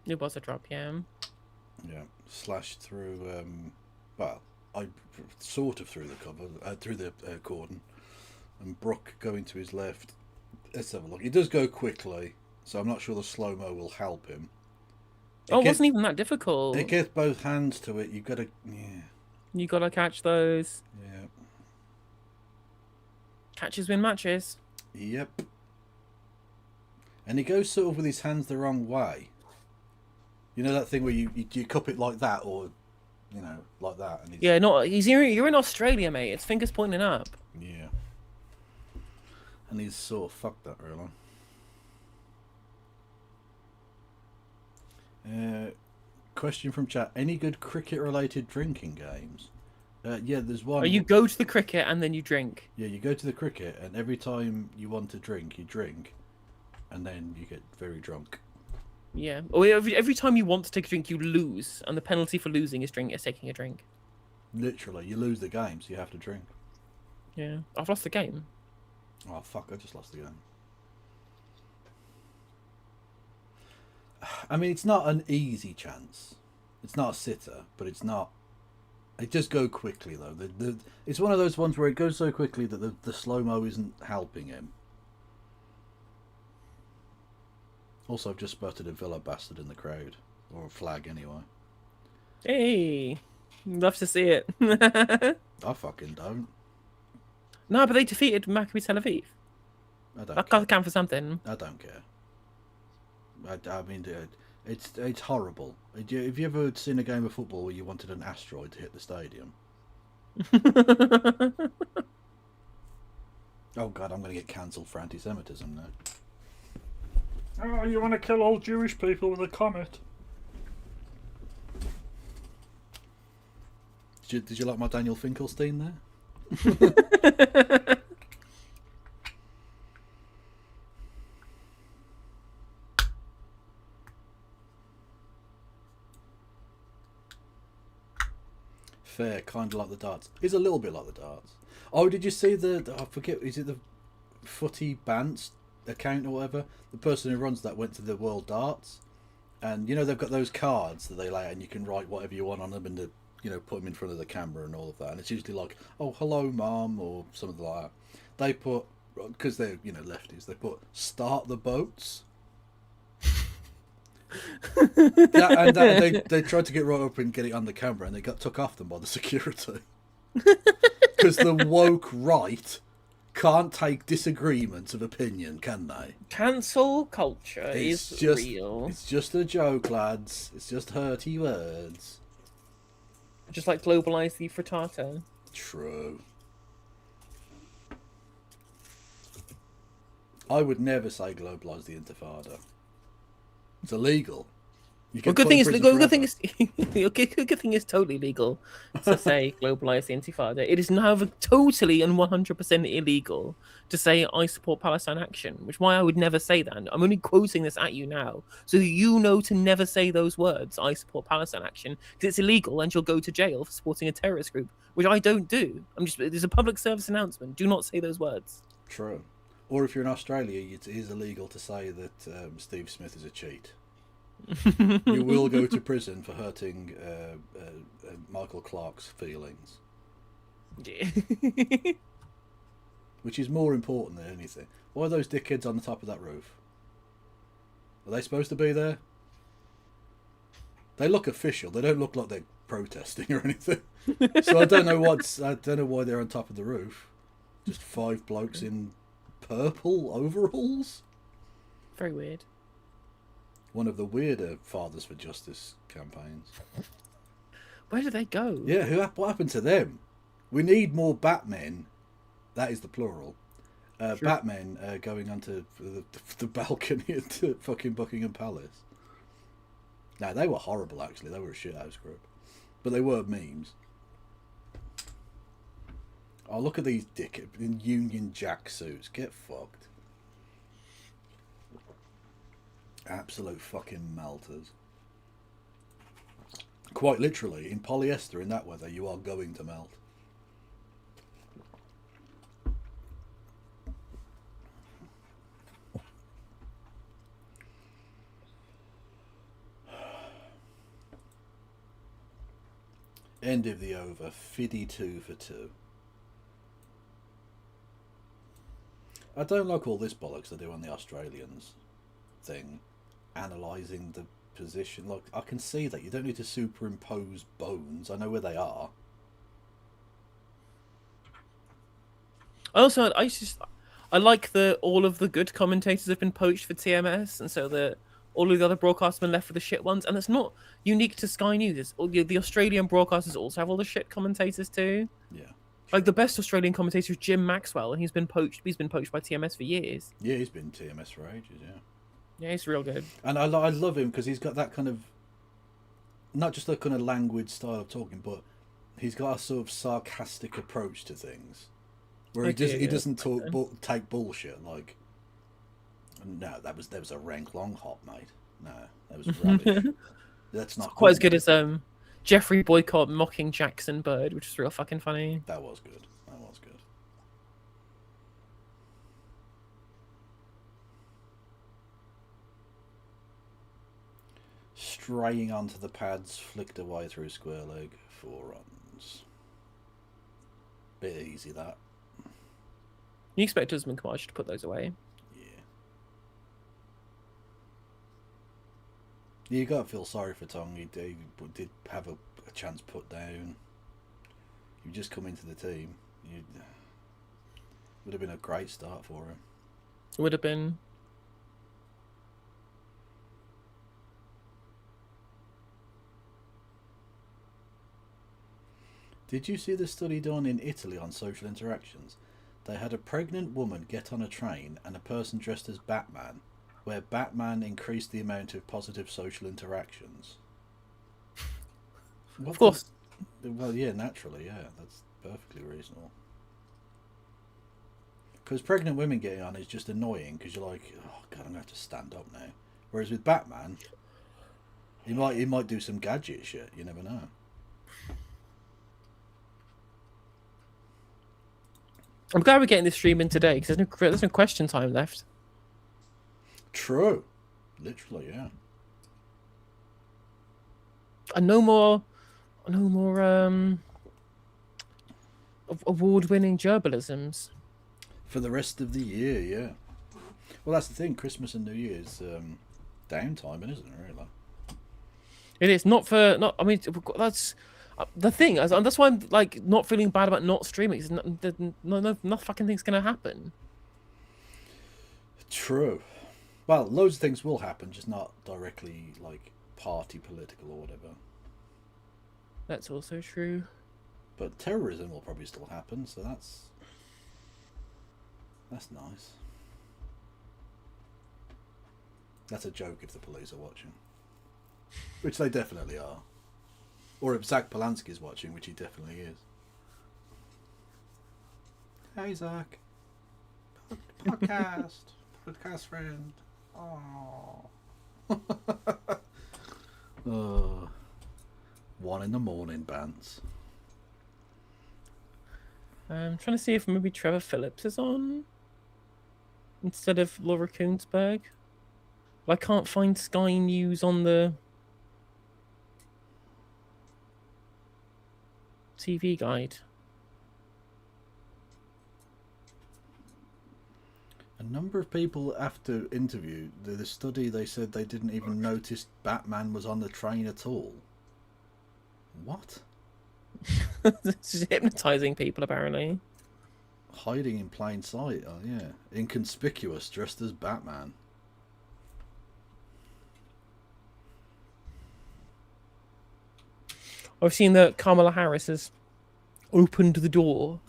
I: It was a drop, yeah.
F: Yeah, slashed through. Well, I sort of through the cover, through the cordon, and Brook going to his left. Let's have a look. He does go quickly, so I'm not sure the slow mo will help him.
I: It wasn't even that difficult.
F: It gets both hands to it. You've got to,
I: You gotta catch those.
F: Yeah.
I: Catches win matches.
F: Yep. And he goes sort of with his hands the wrong way. You know that thing where you cup it like that, or like that. And
I: yeah, you're in Australia, mate. It's fingers pointing up.
F: Yeah. And he's sort of fucked that really. Question from chat: any good cricket-related drinking games? Yeah, there's one.
I: You go to the cricket and then you drink.
F: Yeah, you go to the cricket, and every time you want to drink, you drink, and then you get very drunk.
I: Yeah. Or every time you want to take a drink, you lose, and the penalty for losing is taking a drink.
F: Literally, you lose the game, so you have to drink.
I: Yeah, I've lost the game.
F: Oh fuck! I just lost the game. I mean, it's not an easy chance. It's not a sitter, but it's not. It does go quickly though. It's one of those ones where it goes so quickly that the slow mo isn't helping him. Also, I've just spotted a Villa bastard in the crowd, or a flag anyway.
I: Hey, love to see it.
F: I fucking don't.
I: No, but they defeated Maccabi Tel Aviv.
F: I don't.
I: That can't count for something.
F: I don't care. I mean, it's horrible. Have you ever seen a game of football where you wanted an asteroid to hit the stadium? Oh god, I'm going to get cancelled for anti-Semitism now.
M: Oh, you want to kill all Jewish people with a comet?
F: Did you like my Daniel Finkelstein there? Fair, kind of like the darts. It's a little bit like the darts. Oh, did you see I forget, is it the Footy Bants account or whatever? The person who runs that went to the World Darts, and they've got those cards that they lay out, and you can write whatever you want on them, and put them in front of the camera and all of that. And it's usually like, oh, hello, mum, or something like that. They put, because they're lefties, they put start the boats. They tried to get right up and get it on the camera, and they got took off them by the security because the woke right can't take disagreements of opinion, can they?
I: Cancel culture is real.
F: It's just a joke, lads. It's just hurty words.
I: Just like globalise the frittata.
F: True. I would never say globalise the Intifada. It's illegal.
I: Good thing is totally legal to say globalise the Intifada. It is now totally and 100% illegal to say I support Palestine action, which is why I would never say that. I'm only quoting this at you now, so you know to never say those words, I support Palestine action, because it's illegal and you'll go to jail for supporting a terrorist group, which I don't do. There's a public service announcement. Do not say those words.
F: True. Or if you're in Australia, it is illegal to say that Steve Smith is a cheat. You will go to prison for hurting Michael Clark's feelings. which is more important than anything. Why are those dickheads on the top of that roof? Are they supposed to be there? They look official. They don't look like they're protesting or anything. So I don't know why they're on top of the roof. Just 5 blokes in purple overalls.
I: Very weird.
F: One of the weirder Fathers for Justice campaigns.
I: Where do they go?
F: Yeah, what happened to them? We need more Batmen. That is the plural. Batmen going onto the balcony at the fucking Buckingham Palace. No, they were horrible, actually. They were a shithouse group. But they were memes. Oh, look at these dickheads in Union Jack suits. Get fucked. Absolute fucking melters. Quite literally, in polyester in that weather, you are going to melt. End of the over. 52 for 2. I don't like all this bollocks they do on the Australians thing, analysing the position. Like, I can see that you don't need to superimpose bones. I know where they are.
I: Also, I like that all of the good commentators have been poached for TMS, and so that all of the other broadcasters have been left with the shit ones. And it's not unique to Sky News. The Australian broadcasters also have all the shit commentators too.
F: Yeah.
I: Like, the best Australian commentator is Jim Maxwell, and he's been poached by TMS for years.
F: Yeah, he's been TMS for ages, yeah.
I: Yeah, he's real good.
F: And I love him because he's got that kind of, not just a kind of language style of talking, but he's got a sort of sarcastic approach to things. Where he doesn't take bullshit, like, no, there was a rank long hop, mate. No, that was rubbish. That's not
I: quite as good as Jeffrey Boycott mocking Jackson Bird, which is real fucking funny.
F: That was good. That was good. Straying onto the pads, flicked away through square leg, 4 runs. Bit easy, that.
I: You expect Usman Kamash to put those away?
F: You got to feel sorry for Tong. He did have a chance put down. You just come into the team. Would have been a great start for him.
I: It would have been.
F: Did you see the study done in Italy on social interactions? They had a pregnant woman get on a train and a person dressed as Batman, where Batman increased the amount of positive social interactions.
I: Of course.
F: Well, yeah, naturally, yeah. That's perfectly reasonable. Because pregnant women getting on is just annoying, because you're like, oh, God, I'm going to have to stand up now. Whereas with Batman, he might do some gadget shit. You never know.
I: I'm glad we're getting this stream in today, because there's no question time left.
F: True. Literally, yeah.
I: And no more award-winning gerbalisms.
F: For the rest of the year, yeah. Well, that's the thing. Christmas and New Year's downtime, isn't it, really?
I: It is I mean, that's the thing. That's why I'm like not feeling bad about not streaming. No fucking thing's gonna happen.
F: True. Well, loads of things will happen, just not directly like party political or whatever.
I: That's also true.
F: But terrorism will probably still happen, so that's nice. That's a joke if the police are watching. Which they definitely are. Or if Zach Polanski's watching, which he definitely is. Hey, Zach. Podcast. Podcast friend. Oh. 1 a.m, Bants.
I: I'm trying to see if maybe Trevor Phillips is on instead of Laura Koonsberg. But I can't find Sky News on the TV guide.
F: A number of people after interview, the study, they said they didn't even notice Batman was on the train at all. What?
I: It's just hypnotizing people, apparently.
F: Hiding in plain sight. Oh yeah, inconspicuous, dressed as Batman.
I: I've seen that Kamala Harris has opened the door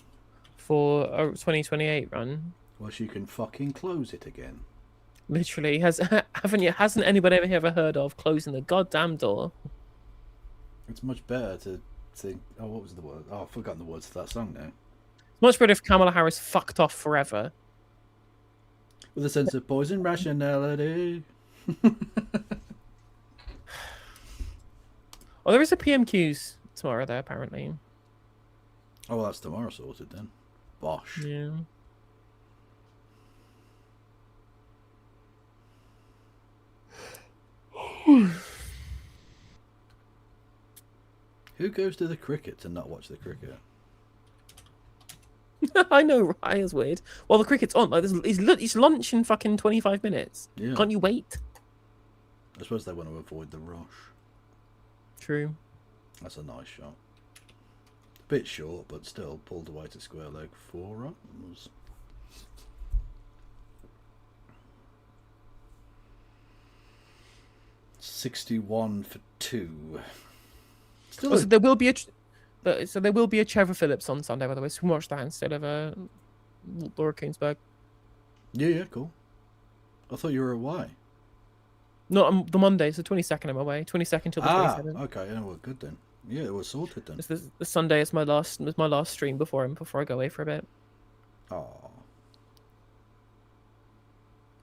I: for a 2028 run.
F: Well, she can fucking close it again.
I: Literally, hasn't anybody ever heard of closing the goddamn door?
F: It's much better to think. Oh, what was the word? Oh, I've forgotten the words to that song now.
I: It's much better if Kamala Harris fucked off forever.
F: With a sense of poison rationality.
I: Oh, there is a PMQs tomorrow there, apparently.
F: Oh, well, that's tomorrow sorted then. Bosh.
I: Yeah.
F: Who goes to the cricket to not watch the cricket?
I: I know, right? It's weird. Well, the cricket's on. Like, it's lunch in fucking 25 minutes.
F: Yeah.
I: Can't you wait?
F: I suppose they want to avoid the rush.
I: True.
F: That's a nice shot. Bit short, but still pulled away to square leg 4 runs. $61 for 2. Still
I: Oh, so there will be a Trevor Phillips on Sunday, by the way. So we can watch that instead of Laura Koonsberg.
F: Yeah, cool. I thought you were away.
I: Not the Monday, it's the 22nd I'm away. 22nd till the 27th.
F: Okay, yeah, well, good then. Yeah, it was sorted then.
I: It's the Sunday is my last stream before I go away for a bit.
F: Oh.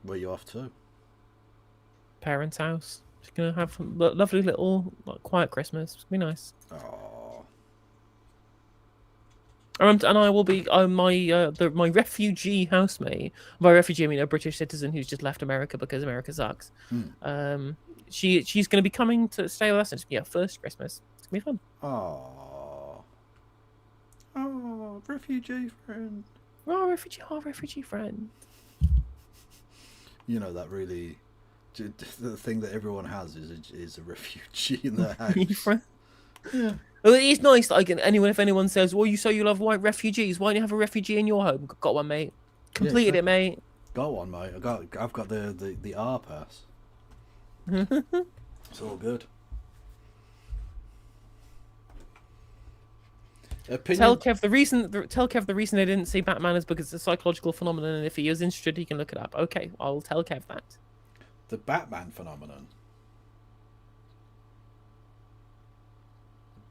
F: Where you off to?
I: Parents' house. Just gonna have a lovely little quiet Christmas. It's gonna be nice.
F: Oh.
I: And I will be my refugee housemate. By refugee, I mean a British citizen who's just left America because America sucks. She's going to be coming to stay with us. It's our first Christmas. It's going to be fun.
F: Oh, refugee friend.
I: Oh, refugee friend.
F: You know that really, the thing that everyone has is a refugee in their house.
I: Friend.
F: Yeah.
I: Well, it's nice. Like if anyone says, "Well, you love white refugees. Why don't you have a refugee in your home?" Got one, mate. Completed it, mate.
F: Got one, mate. I've got the R pass. It's all good.
I: Tell Kev the reason they didn't see Batman is because it's a psychological phenomenon, and if he is interested, he can look it up. Okay, I'll tell Kev that.
F: The Batman phenomenon.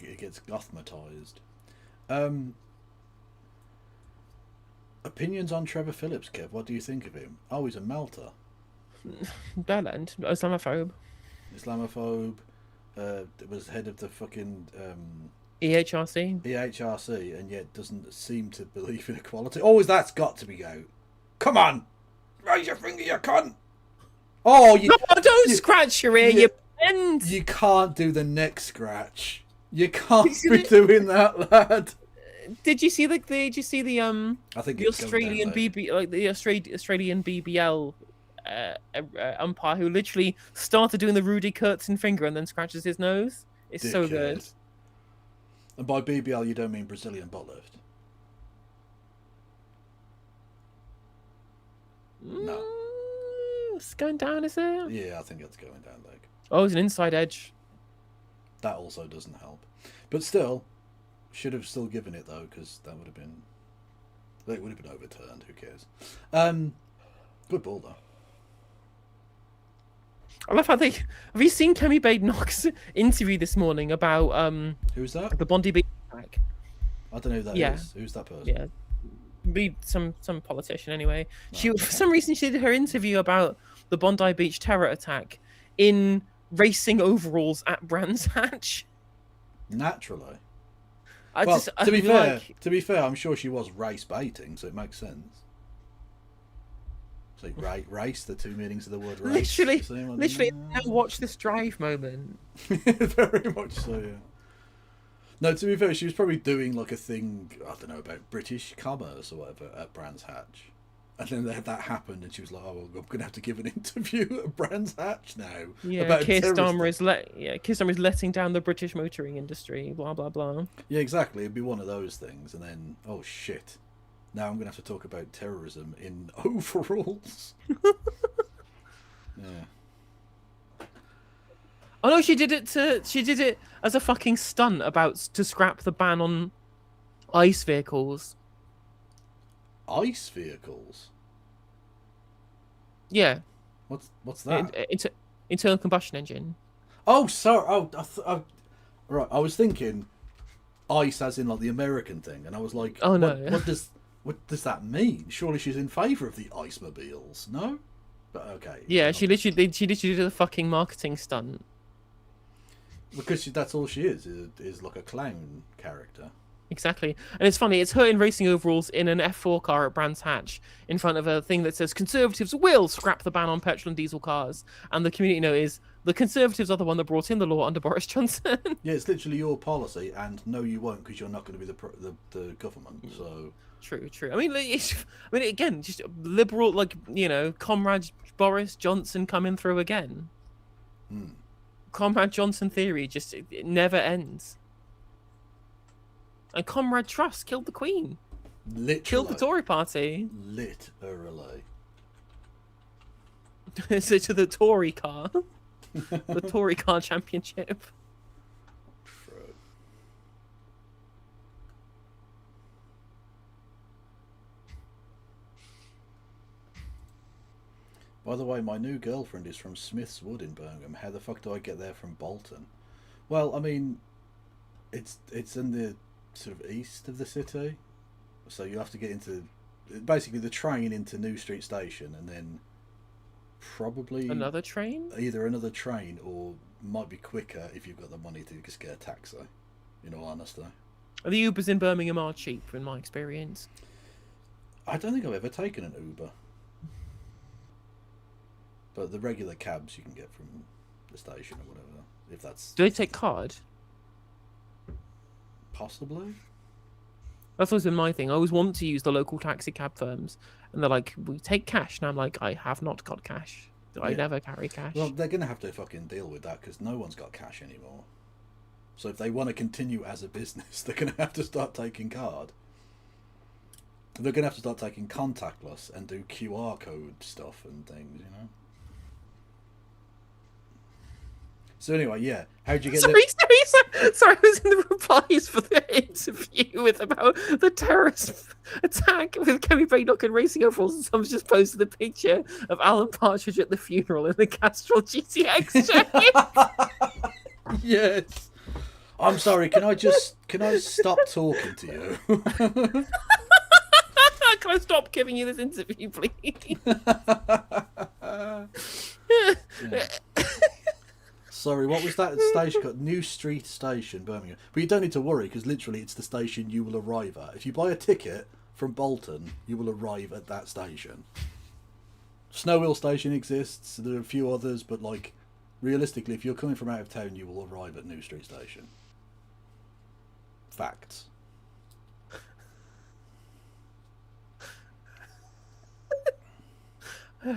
F: It gets gothmatized. Opinions on Trevor Phillips, Kev. What do you think of him? Oh, he's a melter.
I: Bellend, Islamophobe.
F: It was head of the fucking
I: EHRC,
F: and yet doesn't seem to believe in equality. Always that's got to be out. Come on, raise your finger, you cunt. Oh, you
I: don't scratch your ear, you bend.
F: You can't do the neck scratch. You can't be doing that, lad.
I: Did you see the
F: I think
I: the Australian Australian BBL umpire who literally started doing the Rudy Kurtzen finger and then scratches his nose? It's so good.
F: And by BBL you don't mean Brazilian butt lift. No.
I: It's going down, is it?
F: Yeah, I think it's going down, leg.
I: Oh, it's an inside edge.
F: That also doesn't help. But still, should have still given it though, because that would have been... It would have been overturned, who cares? Good ball though.
I: I love how they... Have you seen Kemi Badenoch's interview this morning about...
F: Who's that?
I: The Bondi Beach attack.
F: I don't know who that is. Who's that person?
I: Yeah. Be some politician anyway. She for some reason she did her interview about the Bondi Beach terror attack in racing overalls at Brands Hatch.
F: Naturally.
I: To
F: be fair, I'm sure she was race baiting, so it makes sense. So race, the two meanings of the word race.
I: Literally, now watch this drive moment.
F: Very much so, yeah. No, to be fair, she was probably doing like a thing, I don't know, about British commerce or whatever at Brands Hatch. And then that happened, and she was like, "Oh, well, I'm going to have to give an interview at Brands Hatch now."
I: Yeah,
F: about
I: Keir
F: terrorist
I: Starmer Keir Starmer is letting down the British motoring industry. Blah blah blah.
F: Yeah, exactly. It'd be one of those things, and then oh shit, now I'm going to have to talk about terrorism in overalls. Yeah.
I: Oh no, she did it as a fucking stunt to scrap the ban on ICE vehicles.
F: ICE vehicles.
I: Yeah.
F: What's that?
I: Internal combustion engine.
F: Oh, sorry. Right. I was thinking ICE as in like the American thing, and I was like,
I: oh no.
F: What does that mean? Surely she's in favour of the ICE mobiles, no? But okay.
I: Yeah, she literally did a fucking marketing stunt.
F: Because that's all she is like a clown character.
I: Exactly. And it's funny, it's her in racing overalls in an F4 car at Brands Hatch in front of a thing that says Conservatives will scrap the ban on petrol and diesel cars. And the community note is the Conservatives are the one that brought in the law under Boris Johnson.
F: Yeah, it's literally your policy, and no, you won't, because you're not going to be the government. So
I: true. I mean, again, just liberal, like, you know, Comrade Boris Johnson coming through again. Comrade Johnson theory it never ends. And Comrade Truss killed the Queen.
F: Literally.
I: Killed the Tory party.
F: Literally.
I: So to the Tory car. The Tory car championship.
F: True. By the way, my new girlfriend is from Smith's Wood in Birmingham. How the fuck do I get there from Bolton? Well, I mean, it's in the sort of east of the city, so you have to get into basically the train into New Street Station, and then probably
I: another train.
F: Either another train, or might be quicker if you've got the money to just get a taxi. In all honesty,
I: the Ubers in Birmingham are cheap, in my experience.
F: I don't think I've ever taken an Uber. But the regular cabs you can get from the station or whatever, if that's...
I: Do they take card?
F: Possibly.
I: That's always been my thing. I always want to use the local taxi cab firms, and they're like, we take cash. And I'm like, I have not got cash. I never carry cash.
F: Well, they're going to have to fucking deal with that, because no one's got cash anymore. So if they want to continue as a business, they're going to have to start taking card. They're going to have to start taking contactless and do QR code stuff and things, you know? So anyway, yeah. How'd you get
I: Sorry, I was in the replies for the interview about the terrorist attack with Kemi Braydock and racing overalls, and someone's just posted a picture of Alan Partridge at the funeral in the Castrol GTX jacket.
F: Yes. I'm sorry, can I stop talking to you?
I: Can I stop giving you this interview, please?
F: Yeah. Sorry, what was that station called? New Street Station, Birmingham. But you don't need to worry, because literally it's the station you will arrive at. If you buy a ticket from Bolton, you will arrive at that station. Snow Hill Station exists, there are a few others, but like, realistically, if you're coming from out of town, you will arrive at New Street Station. Facts.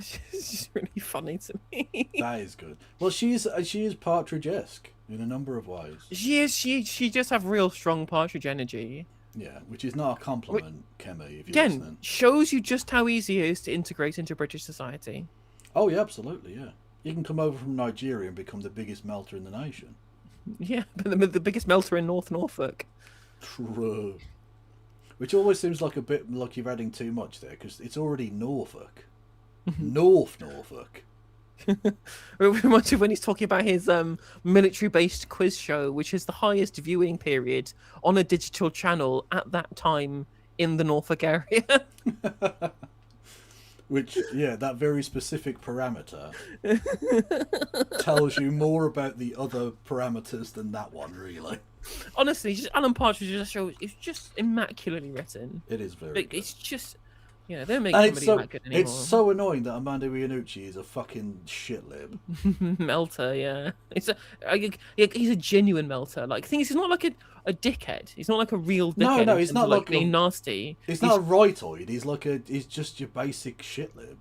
I: She's really funny to me.
F: That is good. Well, she is Partridge-esque in a number of ways.
I: She is. She just have real strong Partridge energy.
F: Yeah, which is not a compliment, Kemi, if you're
I: Again,
F: listening.
I: shows you just how easy it is to integrate into British society.
F: Oh, yeah, absolutely, yeah. You can come over from Nigeria and become the biggest melter in the nation.
I: Yeah, but the biggest melter in North Norfolk.
F: True. Which always seems like a bit like you're adding too much there, because it's already Norfolk. North Norfolk.
I: It reminds me when he's talking about his military-based quiz show, which is the highest viewing period on a digital channel at that time in the Norfolk area.
F: Which, yeah, that very specific parameter tells you more about the other parameters than that one, really.
I: Honestly, just Alan Partridge's show is just immaculately written.
F: It is very
I: like,
F: good.
I: It's just... Yeah, they don't make
F: And
I: comedy that good anymore.
F: it's so annoying that Amanda Iannucci is a fucking shit lib.
I: Melter, yeah. He's a genuine melter. Like, the thing is, he's not like a dickhead. He's not like a real dickhead.
F: No,
I: in
F: he's
I: terms
F: not
I: of, like
F: like
I: being nasty.
F: He's not a rightoid. He's just your basic shitlib.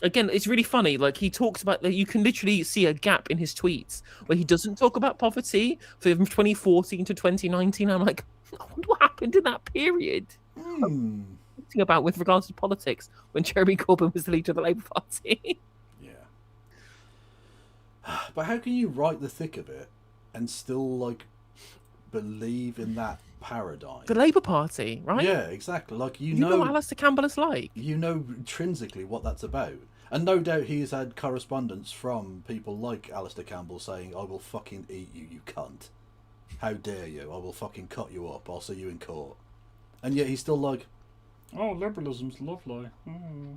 I: Again, it's really funny. Like, he talks about, like, you can literally see a gap in his tweets where he doesn't talk about poverty from 2014 to 2019. I'm like, I wonder what happened in that period. Thinking about with regards to politics when Jeremy Corbyn was the leader of the Labour Party.
F: But how can you write the thick of it and still like believe in that paradigm?
I: The Labour Party, right?
F: Yeah, exactly. Like you
I: know what Alistair Campbell is like.
F: You know intrinsically what that's about. And no doubt he has had correspondence from people like Alistair Campbell saying, I will fucking eat you, you cunt. How dare you? I will fucking cut you up. I'll see you in court. And yet he's still like...
M: Oh, liberalism's lovely. Mm.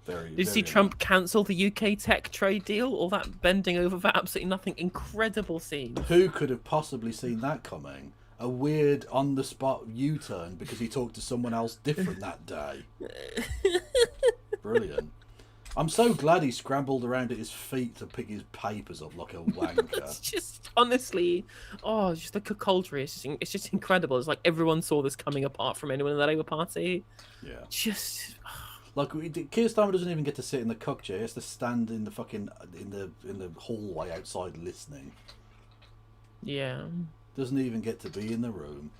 I: Did you see Trump cancel the UK tech trade deal? All that bending over for absolutely nothing. Incredible scene.
F: Who could have possibly seen that coming? A weird on-the-spot U-turn because he talked to someone else different that day. Brilliant. I'm so glad he scrambled around at his feet to pick his papers up like a wanker.
I: It's just, honestly, just the cuckoldry. It's just incredible. It's like everyone saw this coming apart from anyone in the Labour Party.
F: Yeah.
I: Just...
F: Like Keir Starmer doesn't even get to sit in the cock chair. He has to stand in the fucking in the hallway outside listening.
I: Yeah.
F: Doesn't even get to be in the room.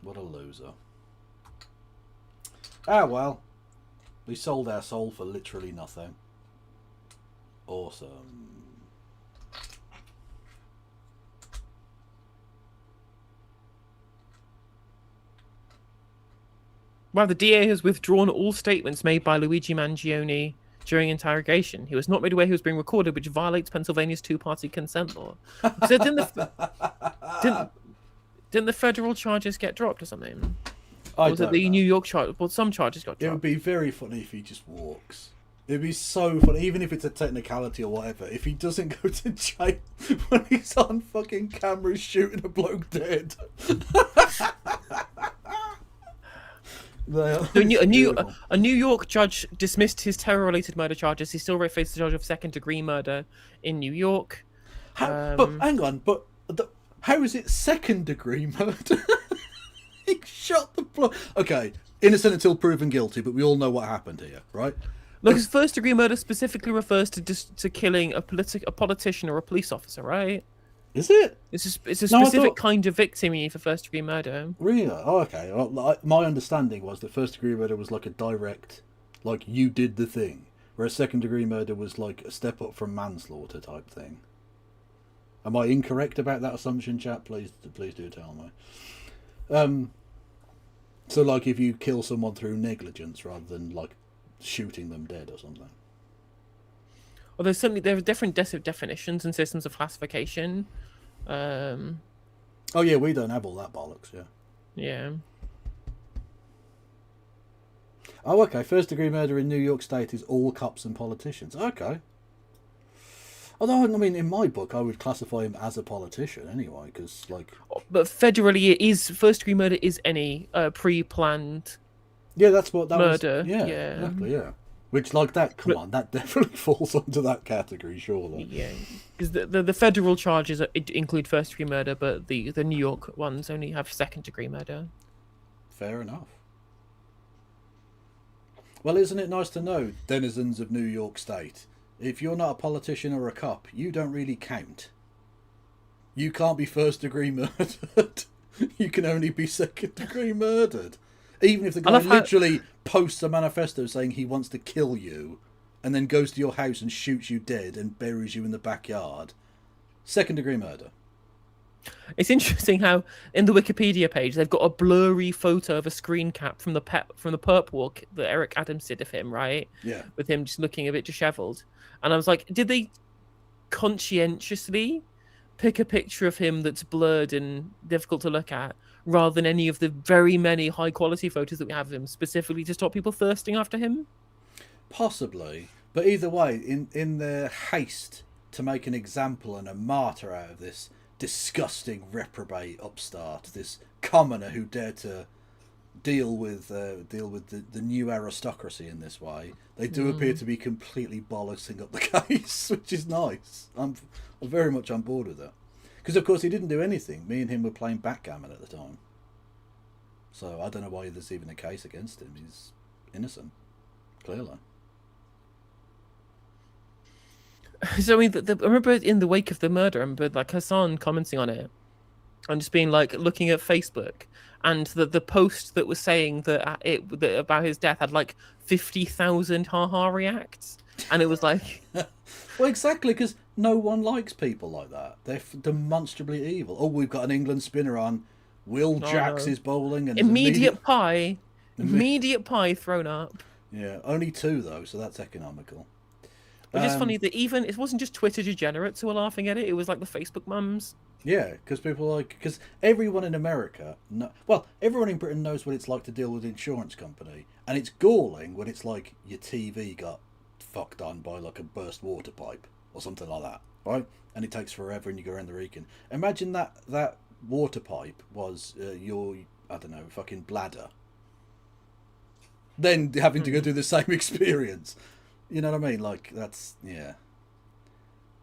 F: What a loser. Ah well. We sold our soul for literally nothing. Awesome.
I: Well, the DA has withdrawn all statements made by Luigi Mangione during interrogation. He was not made aware he was being recorded, which violates Pennsylvania's two-party consent law. So didn't the federal charges get dropped or something? Or was it the New York charge? Well, some charges got dropped.
F: It would be very funny if he just walks. It'd be so funny, even if it's a technicality or whatever, if he doesn't go to jail when he's on fucking camera shooting a bloke dead.
I: A New York judge dismissed his terror-related murder charges. He still faces the charge of second-degree murder in New York.
F: But hang on, how is it second-degree murder? He shot the bloke. Okay, innocent until proven guilty, but we all know what happened here, right?
I: Look, first-degree murder specifically refers to killing a politician or a police officer, right?
F: Is it?
I: It's a specific kind of victim you need for first-degree murder.
F: Really? Oh, okay. Well, my understanding was that first-degree murder was like a direct, like, you did the thing. Whereas second-degree murder was like a step up from manslaughter type thing. Am I incorrect about that assumption, chat? Please do tell me. So, like, if you kill someone through negligence rather than, like, shooting them dead or something.
I: Well, there are different definitions and systems of classification.
F: Oh yeah, we don't have all that bollocks.
I: Yeah.
F: Oh, okay. First degree murder in New York State is all cops and politicians. Okay. Although, I mean, in my book, I would classify him as a politician anyway, because like.
I: But federally, it is first degree murder is any pre-planned.
F: Yeah, that's what that
I: murder.
F: Was. Yeah, exactly. Yeah. Which, like that, come on, that definitely falls onto that category, surely.
I: Yeah, because the federal charges include first-degree murder, but the New York ones only have second-degree murder.
F: Fair enough. Well, isn't it nice to know, denizens of New York State, if you're not a politician or a cop, you don't really count. You can't be first-degree murdered. You can only be second-degree murdered. Even if the guy literally posts a manifesto saying he wants to kill you and then goes to your house and shoots you dead and buries you in the backyard. Second-degree murder.
I: It's interesting how in the Wikipedia page they've got a blurry photo of a screen cap from the perp walk that Eric Adams did of him, right?
F: Yeah.
I: With him just looking a bit dishevelled. And I was like, did they conscientiously pick a picture of him that's blurred and difficult to look at, rather than any of the very many high-quality photos that we have of him, specifically to stop people thirsting after him?
F: Possibly. But either way, in their haste to make an example and a martyr out of this disgusting reprobate upstart, this commoner who dared to deal with the new aristocracy in this way, they do appear to be completely bollocksing up the case, which is nice. I'm very much on board with that. Because of course he didn't do anything. Me and him were playing backgammon at the time. So I don't know why there's even a case against him. He's innocent, clearly.
I: So I mean, I remember in the wake of the murder, I remember like Hassan commenting on it, and just being like looking at Facebook, and the post that was saying that that about his death had like 50,000 haha reacts, and it was like,
F: well, exactly, because no one likes people like that. They're demonstrably evil. Oh, we've got an England spinner on. Will Jacks is bowling, and
I: immediate pie thrown up.
F: Yeah, only 2 though, so that's economical.
I: Which is funny that even it wasn't just Twitter degenerates who were laughing at it; it was like the Facebook mums.
F: Yeah, because because everyone in America, everyone in Britain knows what it's like to deal with an insurance company, and it's galling when it's like your TV got fucked on by like a burst water pipe or something like that, right? And it takes forever, and you go around the Wrekin. Imagine that water pipe was your, I don't know, fucking bladder. Then having to go through the same experience. You know what I mean? Like, that's, yeah.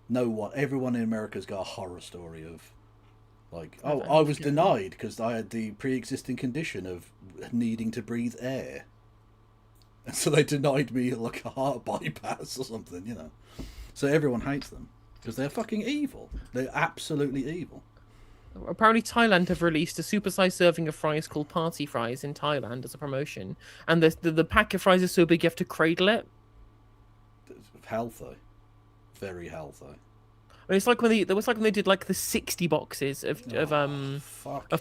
F: Everyone in America's got a horror story of, like, oh, I was denied because I had the pre-existing condition of needing to breathe air. And so they denied me, like, a heart bypass or something, you know. So everyone hates them because they're fucking evil. They're absolutely evil.
I: Apparently Thailand have released a supersized serving of fries called Party Fries in Thailand as a promotion. And the pack of fries is so big you have to cradle it.
F: Healthy. Very healthy.
I: I mean, it's like when they did like the 60 boxes of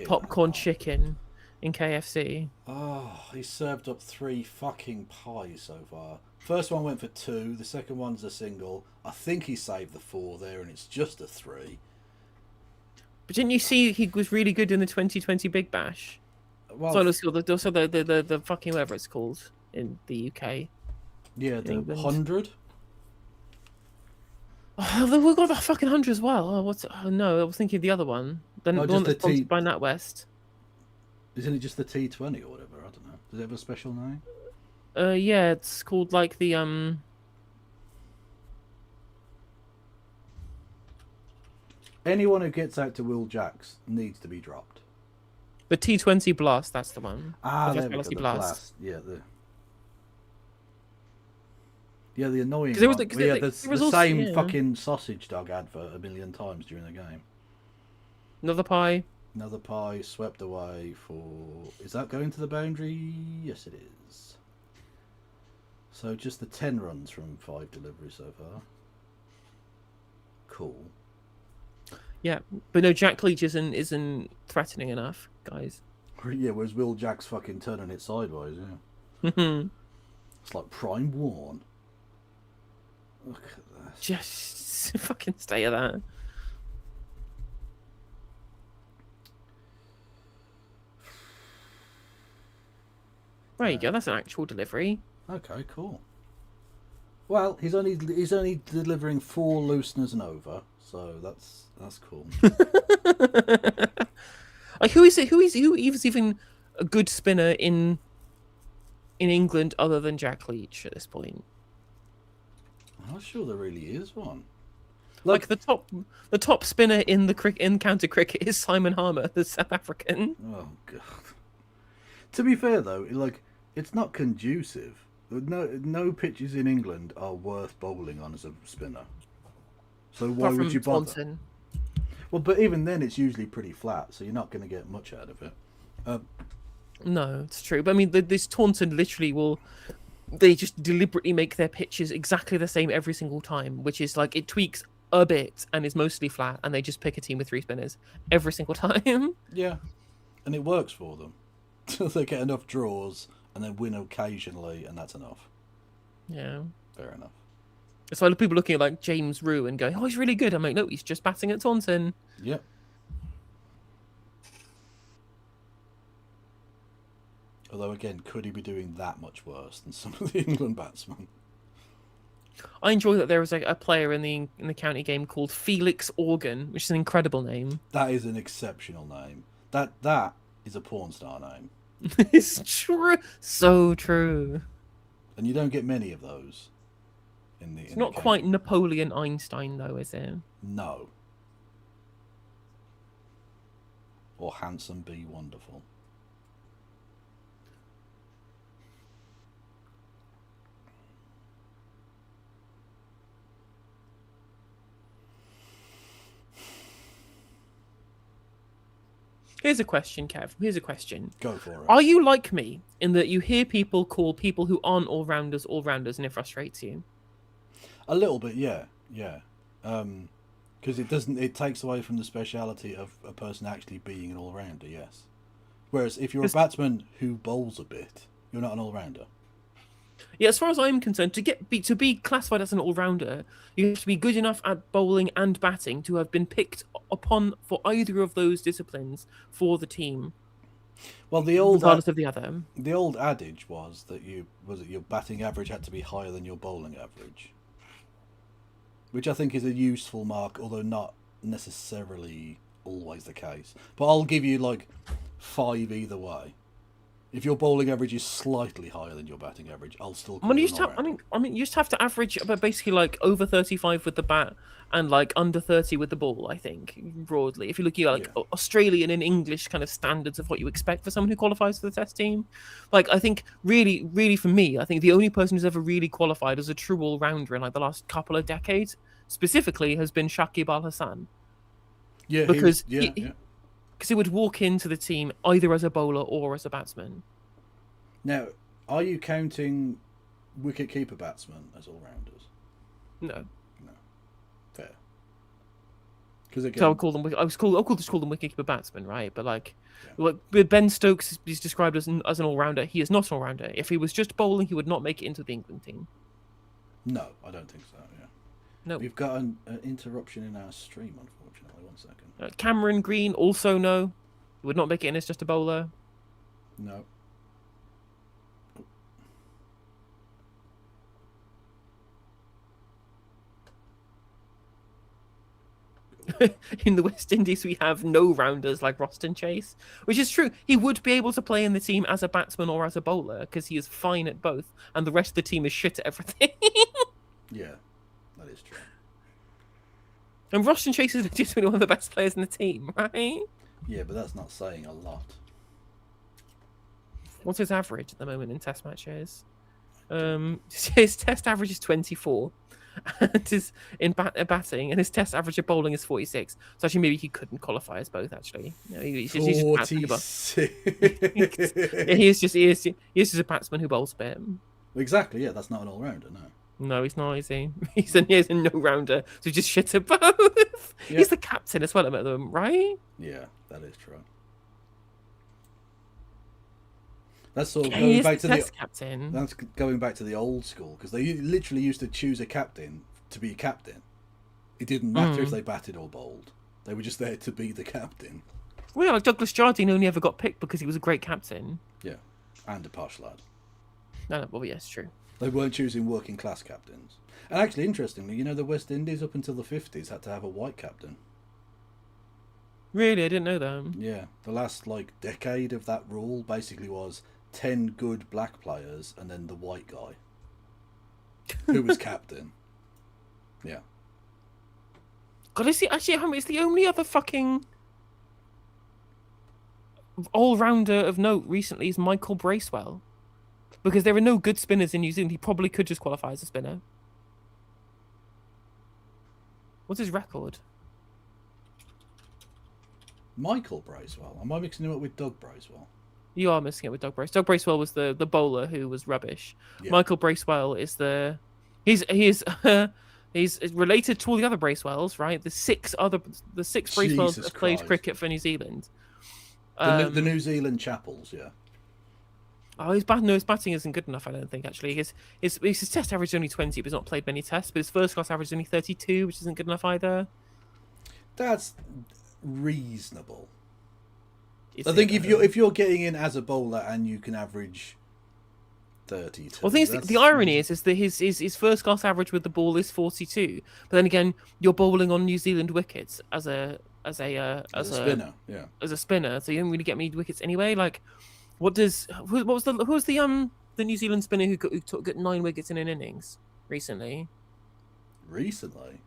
I: popcorn chicken in KFC.
F: Oh, he served up 3 fucking pies so far. First one went for 2, the second one's a single. I think he saved the 4 there and it's just a 3.
I: But didn't you see he was really good in the 2020 Big Bash?
F: Well,
I: so also the fucking whatever it's called in the UK.
F: Yeah, the 100.
I: Oh, we've got the fucking 100 as well. Oh, no, I was thinking of the other one. The one that's sponsored by NatWest.
F: Isn't it just the T20 or whatever? I don't know. Does it have a special name?
I: Yeah, it's called like the
F: Anyone who gets out to Will Jacks needs to be dropped.
I: The T20 Blast, that's the one.
F: There we go, the Blast. Yeah, the annoying one. The same fucking sausage dog advert a million times during the game.
I: Another pie.
F: Another pie swept away for... Is that going to the boundary? Yes, it is. So just the 10 runs from 5 deliveries so far. Cool.
I: Yeah, but no, Jack Leach isn't threatening enough, guys.
F: Yeah, whereas Will Jack's fucking turning it sideways, yeah. It's like Prime Worn. Look at that.
I: Just fucking stay at that. There you go, that's an actual delivery.
F: Okay, cool. Well, he's only delivering 4 looseners and over, so that's cool.
I: Like who is even a good spinner in England other than Jack Leach at this point?
F: I'm not sure there really is one.
I: Like the top spinner in county cricket is Simon Harmer, the South African.
F: Oh god. To be fair though, like it's not conducive. No pitches in England are worth bowling on as a spinner. So why would you bother?
I: Taunton.
F: Well, but even then it's usually pretty flat, so you're not going to get much out of it.
I: No, it's true. But I mean, this Taunton literally they just deliberately make their pitches exactly the same every single time, which is like it tweaks a bit and is mostly flat, and they just pick a team with 3 spinners every single time.
F: Yeah, and it works for them. They get enough draws and then win occasionally, and that's enough.
I: Yeah.
F: Fair enough.
I: It's like people looking at like James Rue and going, "Oh, he's really good." I'm like, "No, he's just batting at Taunton."
F: Yep. Although again, could he be doing that much worse than some of the England batsmen?
I: I enjoy that there was a player in the county game called Felix Organ, which is an incredible name.
F: That is an exceptional name. That is a porn star name.
I: It's true. So true.
F: And you don't get many of those.
I: It's not quite Napoleon Einstein, though, is it?
F: No. Or Handsome Be Wonderful.
I: Here's a question, Kev. Here's a question.
F: Go for it.
I: Are you like me in that you hear people call people who aren't all-rounders all-rounders and it frustrates you?
F: A little bit, yeah. Because it takes away from the speciality of a person actually being an all-rounder, yes. Whereas if you're a batsman who bowls a bit, you're not an all-rounder.
I: Yeah, as far as I'm concerned, to be classified as an all-rounder, you have to be good enough at bowling and batting to have been picked upon for either of those disciplines for the team.
F: Well, the old
I: regardless of the other.
F: The old adage was that your batting average had to be higher than your bowling average, which I think is a useful mark, although not necessarily always the case. But I'll give you like 5 either way. If your bowling average is slightly higher than your batting average, I'll still call you an all-rounder.
I: I mean, you just have to average about basically like over 35 with the bat and like under 30 with the ball, I think, broadly. If you look at like Australian and English kind of standards of what you expect for someone who qualifies for the test team. Like, I think really for me, I think the only person who's ever really qualified as a true all-rounder in like the last couple of decades specifically has been Shakib Al Hassan.
F: Yeah,
I: because he would walk into the team either as a bowler or as a batsman.
F: Now, are you counting wicket-keeper batsmen as all-rounders?
I: No.
F: Fair. Because again,
I: so I'll just call them wicket-keeper batsmen, right? But like Ben Stokes is described as an all-rounder. He is not an all-rounder. If he was just bowling, he would not make it into the England team.
F: No, I don't think so. Yeah.
I: No.
F: We've got an interruption in our stream, unfortunately. 1 second.
I: Cameron Green also no. He would not make it in as just a bowler.
F: No.
I: In the West Indies, we have no rounders like Roston Chase, which is true. He would be able to play in the team as a batsman or as a bowler because he is fine at both, and the rest of the team is shit at everything.
F: Yeah, that is true.
I: And Roston Chase is legitimately one of the best players in the team, right?
F: Yeah, but that's not saying a lot.
I: What's his average at the moment in Test matches? His Test average is 24. And his batting, and his Test average of bowling is 46. So actually, maybe he couldn't qualify as both. Actually, he's just
F: 46.
I: He is just a batsman who bowls a bit.
F: Exactly. Yeah, that's not an all-rounder. No.
I: No, he's not. Is he? He's a no-rounder. So just shit at both.
F: Yeah.
I: He's the captain as well at them, right?
F: Yeah, that is true. That's sort of
I: He
F: going
I: is
F: back
I: the
F: to
I: Test captain.
F: That's going back to the old school because they literally used to choose a captain to be a captain. It didn't matter if they batted or bowled; they were just there to be the captain.
I: Well, yeah, like Douglas Jardine only ever got picked because he was a great captain.
F: Yeah, and a posh lad.
I: No, well, yes, true.
F: They weren't choosing working class captains. And actually, interestingly, the West Indies up until the 50s had to have a white captain.
I: Really, I didn't know that.
F: Yeah, the last decade of that rule basically was 10 good black players and then the white guy who was captain. Yeah.
I: God, it's the only other fucking all-rounder of note recently is Michael Bracewell. Because there are no good spinners in New Zealand. He probably could just qualify as a spinner. What's his record?
F: Michael Bracewell? Am I mixing him up with Doug Bracewell?
I: You are mixing it with Doug Bracewell. Doug Bracewell was the bowler who was rubbish.
F: Yeah.
I: Michael Bracewell is he's related to all the other Bracewells, right? The six Bracewells that have played cricket for New Zealand.
F: The New Zealand Chapels, yeah.
I: Oh, his batting isn't good enough, I don't think, actually. His Test average is only 20, but he's not played many Tests. But his first class average is only 32, which isn't good enough either.
F: That's reasonable. I think if you're getting in as a bowler and you can average 32.
I: Well, the irony is that his first class average with the ball is 42. But then again, you're bowling on New Zealand wickets as a spinner, yeah. As a spinner, so you don't really get many wickets anyway. Like, What does who was the New Zealand spinner who got 9 wickets in an innings recently?
F: Recently?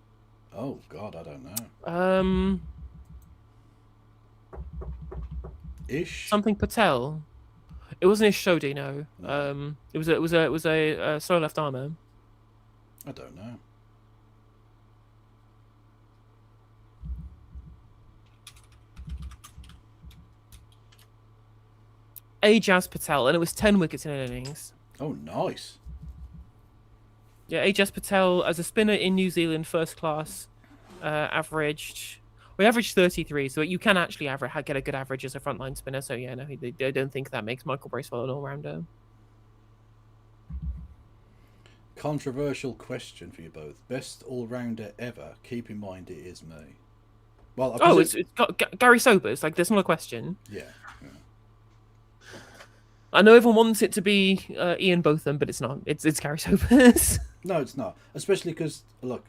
F: Oh God, I don't know. Ish
I: Something Patel. It wasn't Ish Sodhi, no. It was a slow left armer.
F: I don't know.
I: Ajaz Patel, and it was 10 wickets in an innings.
F: Oh, nice.
I: Yeah, Ajaz Patel as a spinner in New Zealand first class averaged 33, so you can actually get a good average as a frontline spinner. So yeah, no, I don't think that makes Michael Bracewell an all-rounder.
F: Controversial question for you both. Best all-rounder ever. Keep in mind it is me. Well,
I: it's got Gary Sobers. Like, there's not a question.
F: Yeah.
I: I know everyone wants it to be Ian Botham, but it's not. It's Gary Sobers.
F: No, it's not. Especially because, look,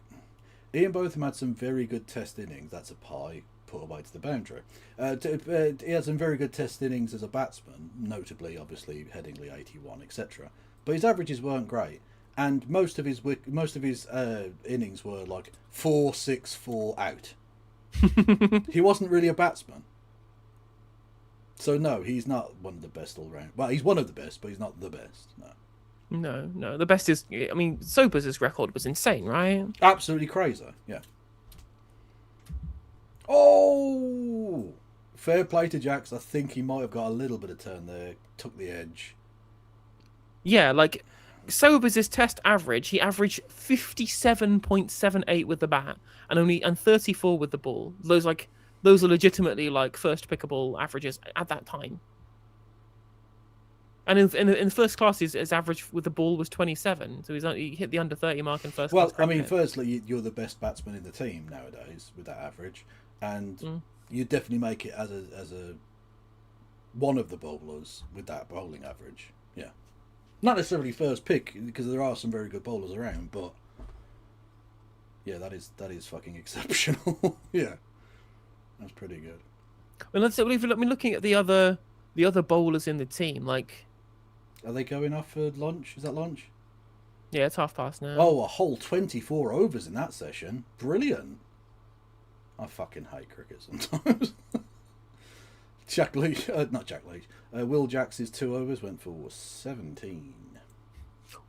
F: Ian Botham had some very good test innings. That's a pie put away to the boundary. He had some very good test innings as a batsman, notably, obviously, Headingley 81, etc. But his averages weren't great, and most of his innings were like 4-6-4 out. He wasn't really a batsman. So no, he's not one of the best all round. Well, he's one of the best, but he's not the best. No.
I: No. The best is, I mean, Sobers' record was insane, right?
F: Absolutely crazy. Yeah. Oh, fair play to Jax. I think he might have got a little bit of turn there. Took the edge.
I: Yeah, like Sobers' test average, he averaged 57.78 with the bat and 34 with the ball. Those are legitimately like first pickable averages at that time. And in first class, his average with the ball was 27, so he hit the under 30 mark in first class.
F: Well, I mean, firstly, you're the best batsman in the team nowadays with that average, and you definitely make it as a one of the bowlers with that bowling average. Yeah, not necessarily first pick because there are some very good bowlers around, but yeah, that is fucking exceptional. Yeah. That's pretty good.
I: Well, looking at the other bowlers in the team, like,
F: are they going off for lunch? Is that lunch?
I: Yeah, it's 12:30 now.
F: Oh, a whole 24 overs in that session. Brilliant. I fucking hate cricket sometimes. Jack Leach, not Jack Leach. Will Jacks's 2 overs went for 17.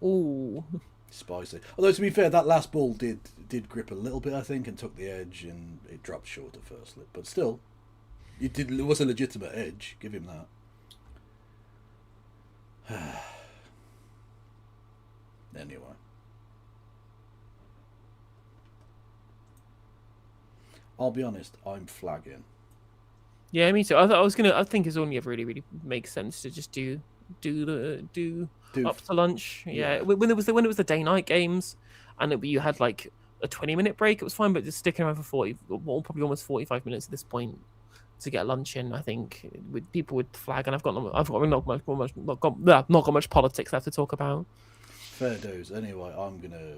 I: Ooh.
F: Spicy. Although, to be fair, that last ball did grip a little bit, I think, and took the edge, and it dropped short of first slip. But still, it was a legitimate edge. Give him that. Anyway. I'll be honest, I'm flagging.
I: Yeah, me too. I think it's only ever really makes sense to just do up to lunch. Yeah. When it was the day-night games, and you had like a 20-minute break, it was fine. But just sticking around for probably almost 45 minutes at this point to get lunch in, I think people would flag. And I've not got much politics left to talk about.
F: Fair dues. Anyway, I'm gonna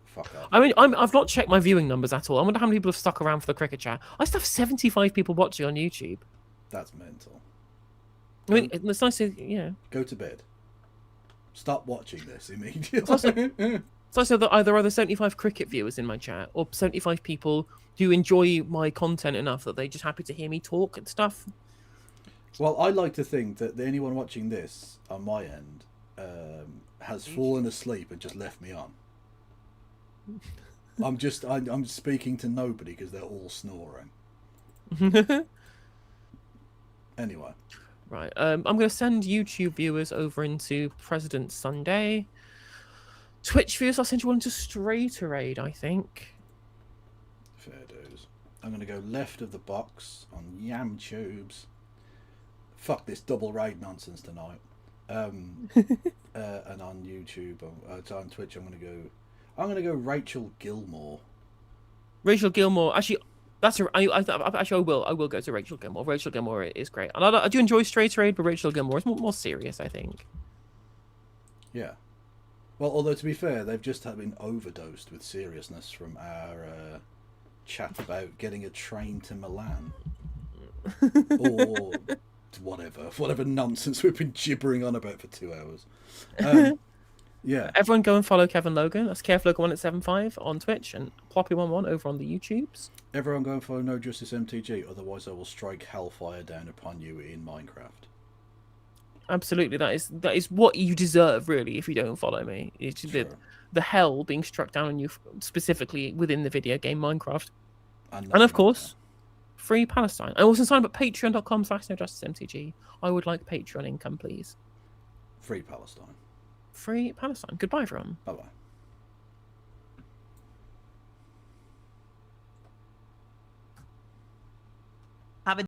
F: fuck up.
I: I mean, I've not checked my viewing numbers at all. I wonder how many people have stuck around for the cricket chat. I still have 75 people watching on YouTube.
F: That's mental.
I: I mean, it's nice to, yeah.
F: Go to bed. Stop watching this immediately.
I: It's also that there are either 75 cricket viewers in my chat, or 75 people who enjoy my content enough that they're just happy to hear me talk and stuff.
F: Well, I like to think that anyone watching this on my end has fallen asleep and just left me on. I'm speaking to nobody because they're all snoring. Anyway.
I: Right, I'm going to send YouTube viewers over into President Sunday. Twitch viewers, I'll send you one to Straighterade, I think.
F: Fair dues. I'm going to go left of the box on YamTubes. Fuck this double raid nonsense tonight. And on YouTube, on Twitch, I'm going to go Rachel Gilmore.
I: Rachel Gilmore, actually. I will go to Rachel Gilmore. Rachel Gilmore is great, and I do enjoy Straighterade, but Rachel Gilmore is more serious, I think.
F: Yeah. Well, although to be fair, they've just been overdosed with seriousness from our chat about getting a train to Milan, or whatever nonsense we've been gibbering on about for 2 hours. Yeah.
I: Everyone go and follow Kevin Logan. That's KFLogan1875 on Twitch and Ploppy11 over on the YouTubes.
F: Everyone go and follow No Justice MTG, otherwise I will strike hellfire down upon you in Minecraft.
I: Absolutely, that is what you deserve, really, if you don't follow me. It's the hell being struck down on you, specifically within the video game Minecraft. And of course, Free Palestine. I also sign up at patreon.com/NoJusticeMTG. I would like Patreon income, please.
F: Free Palestine.
I: Free Palestine. Goodbye, everyone.
F: Bye-bye.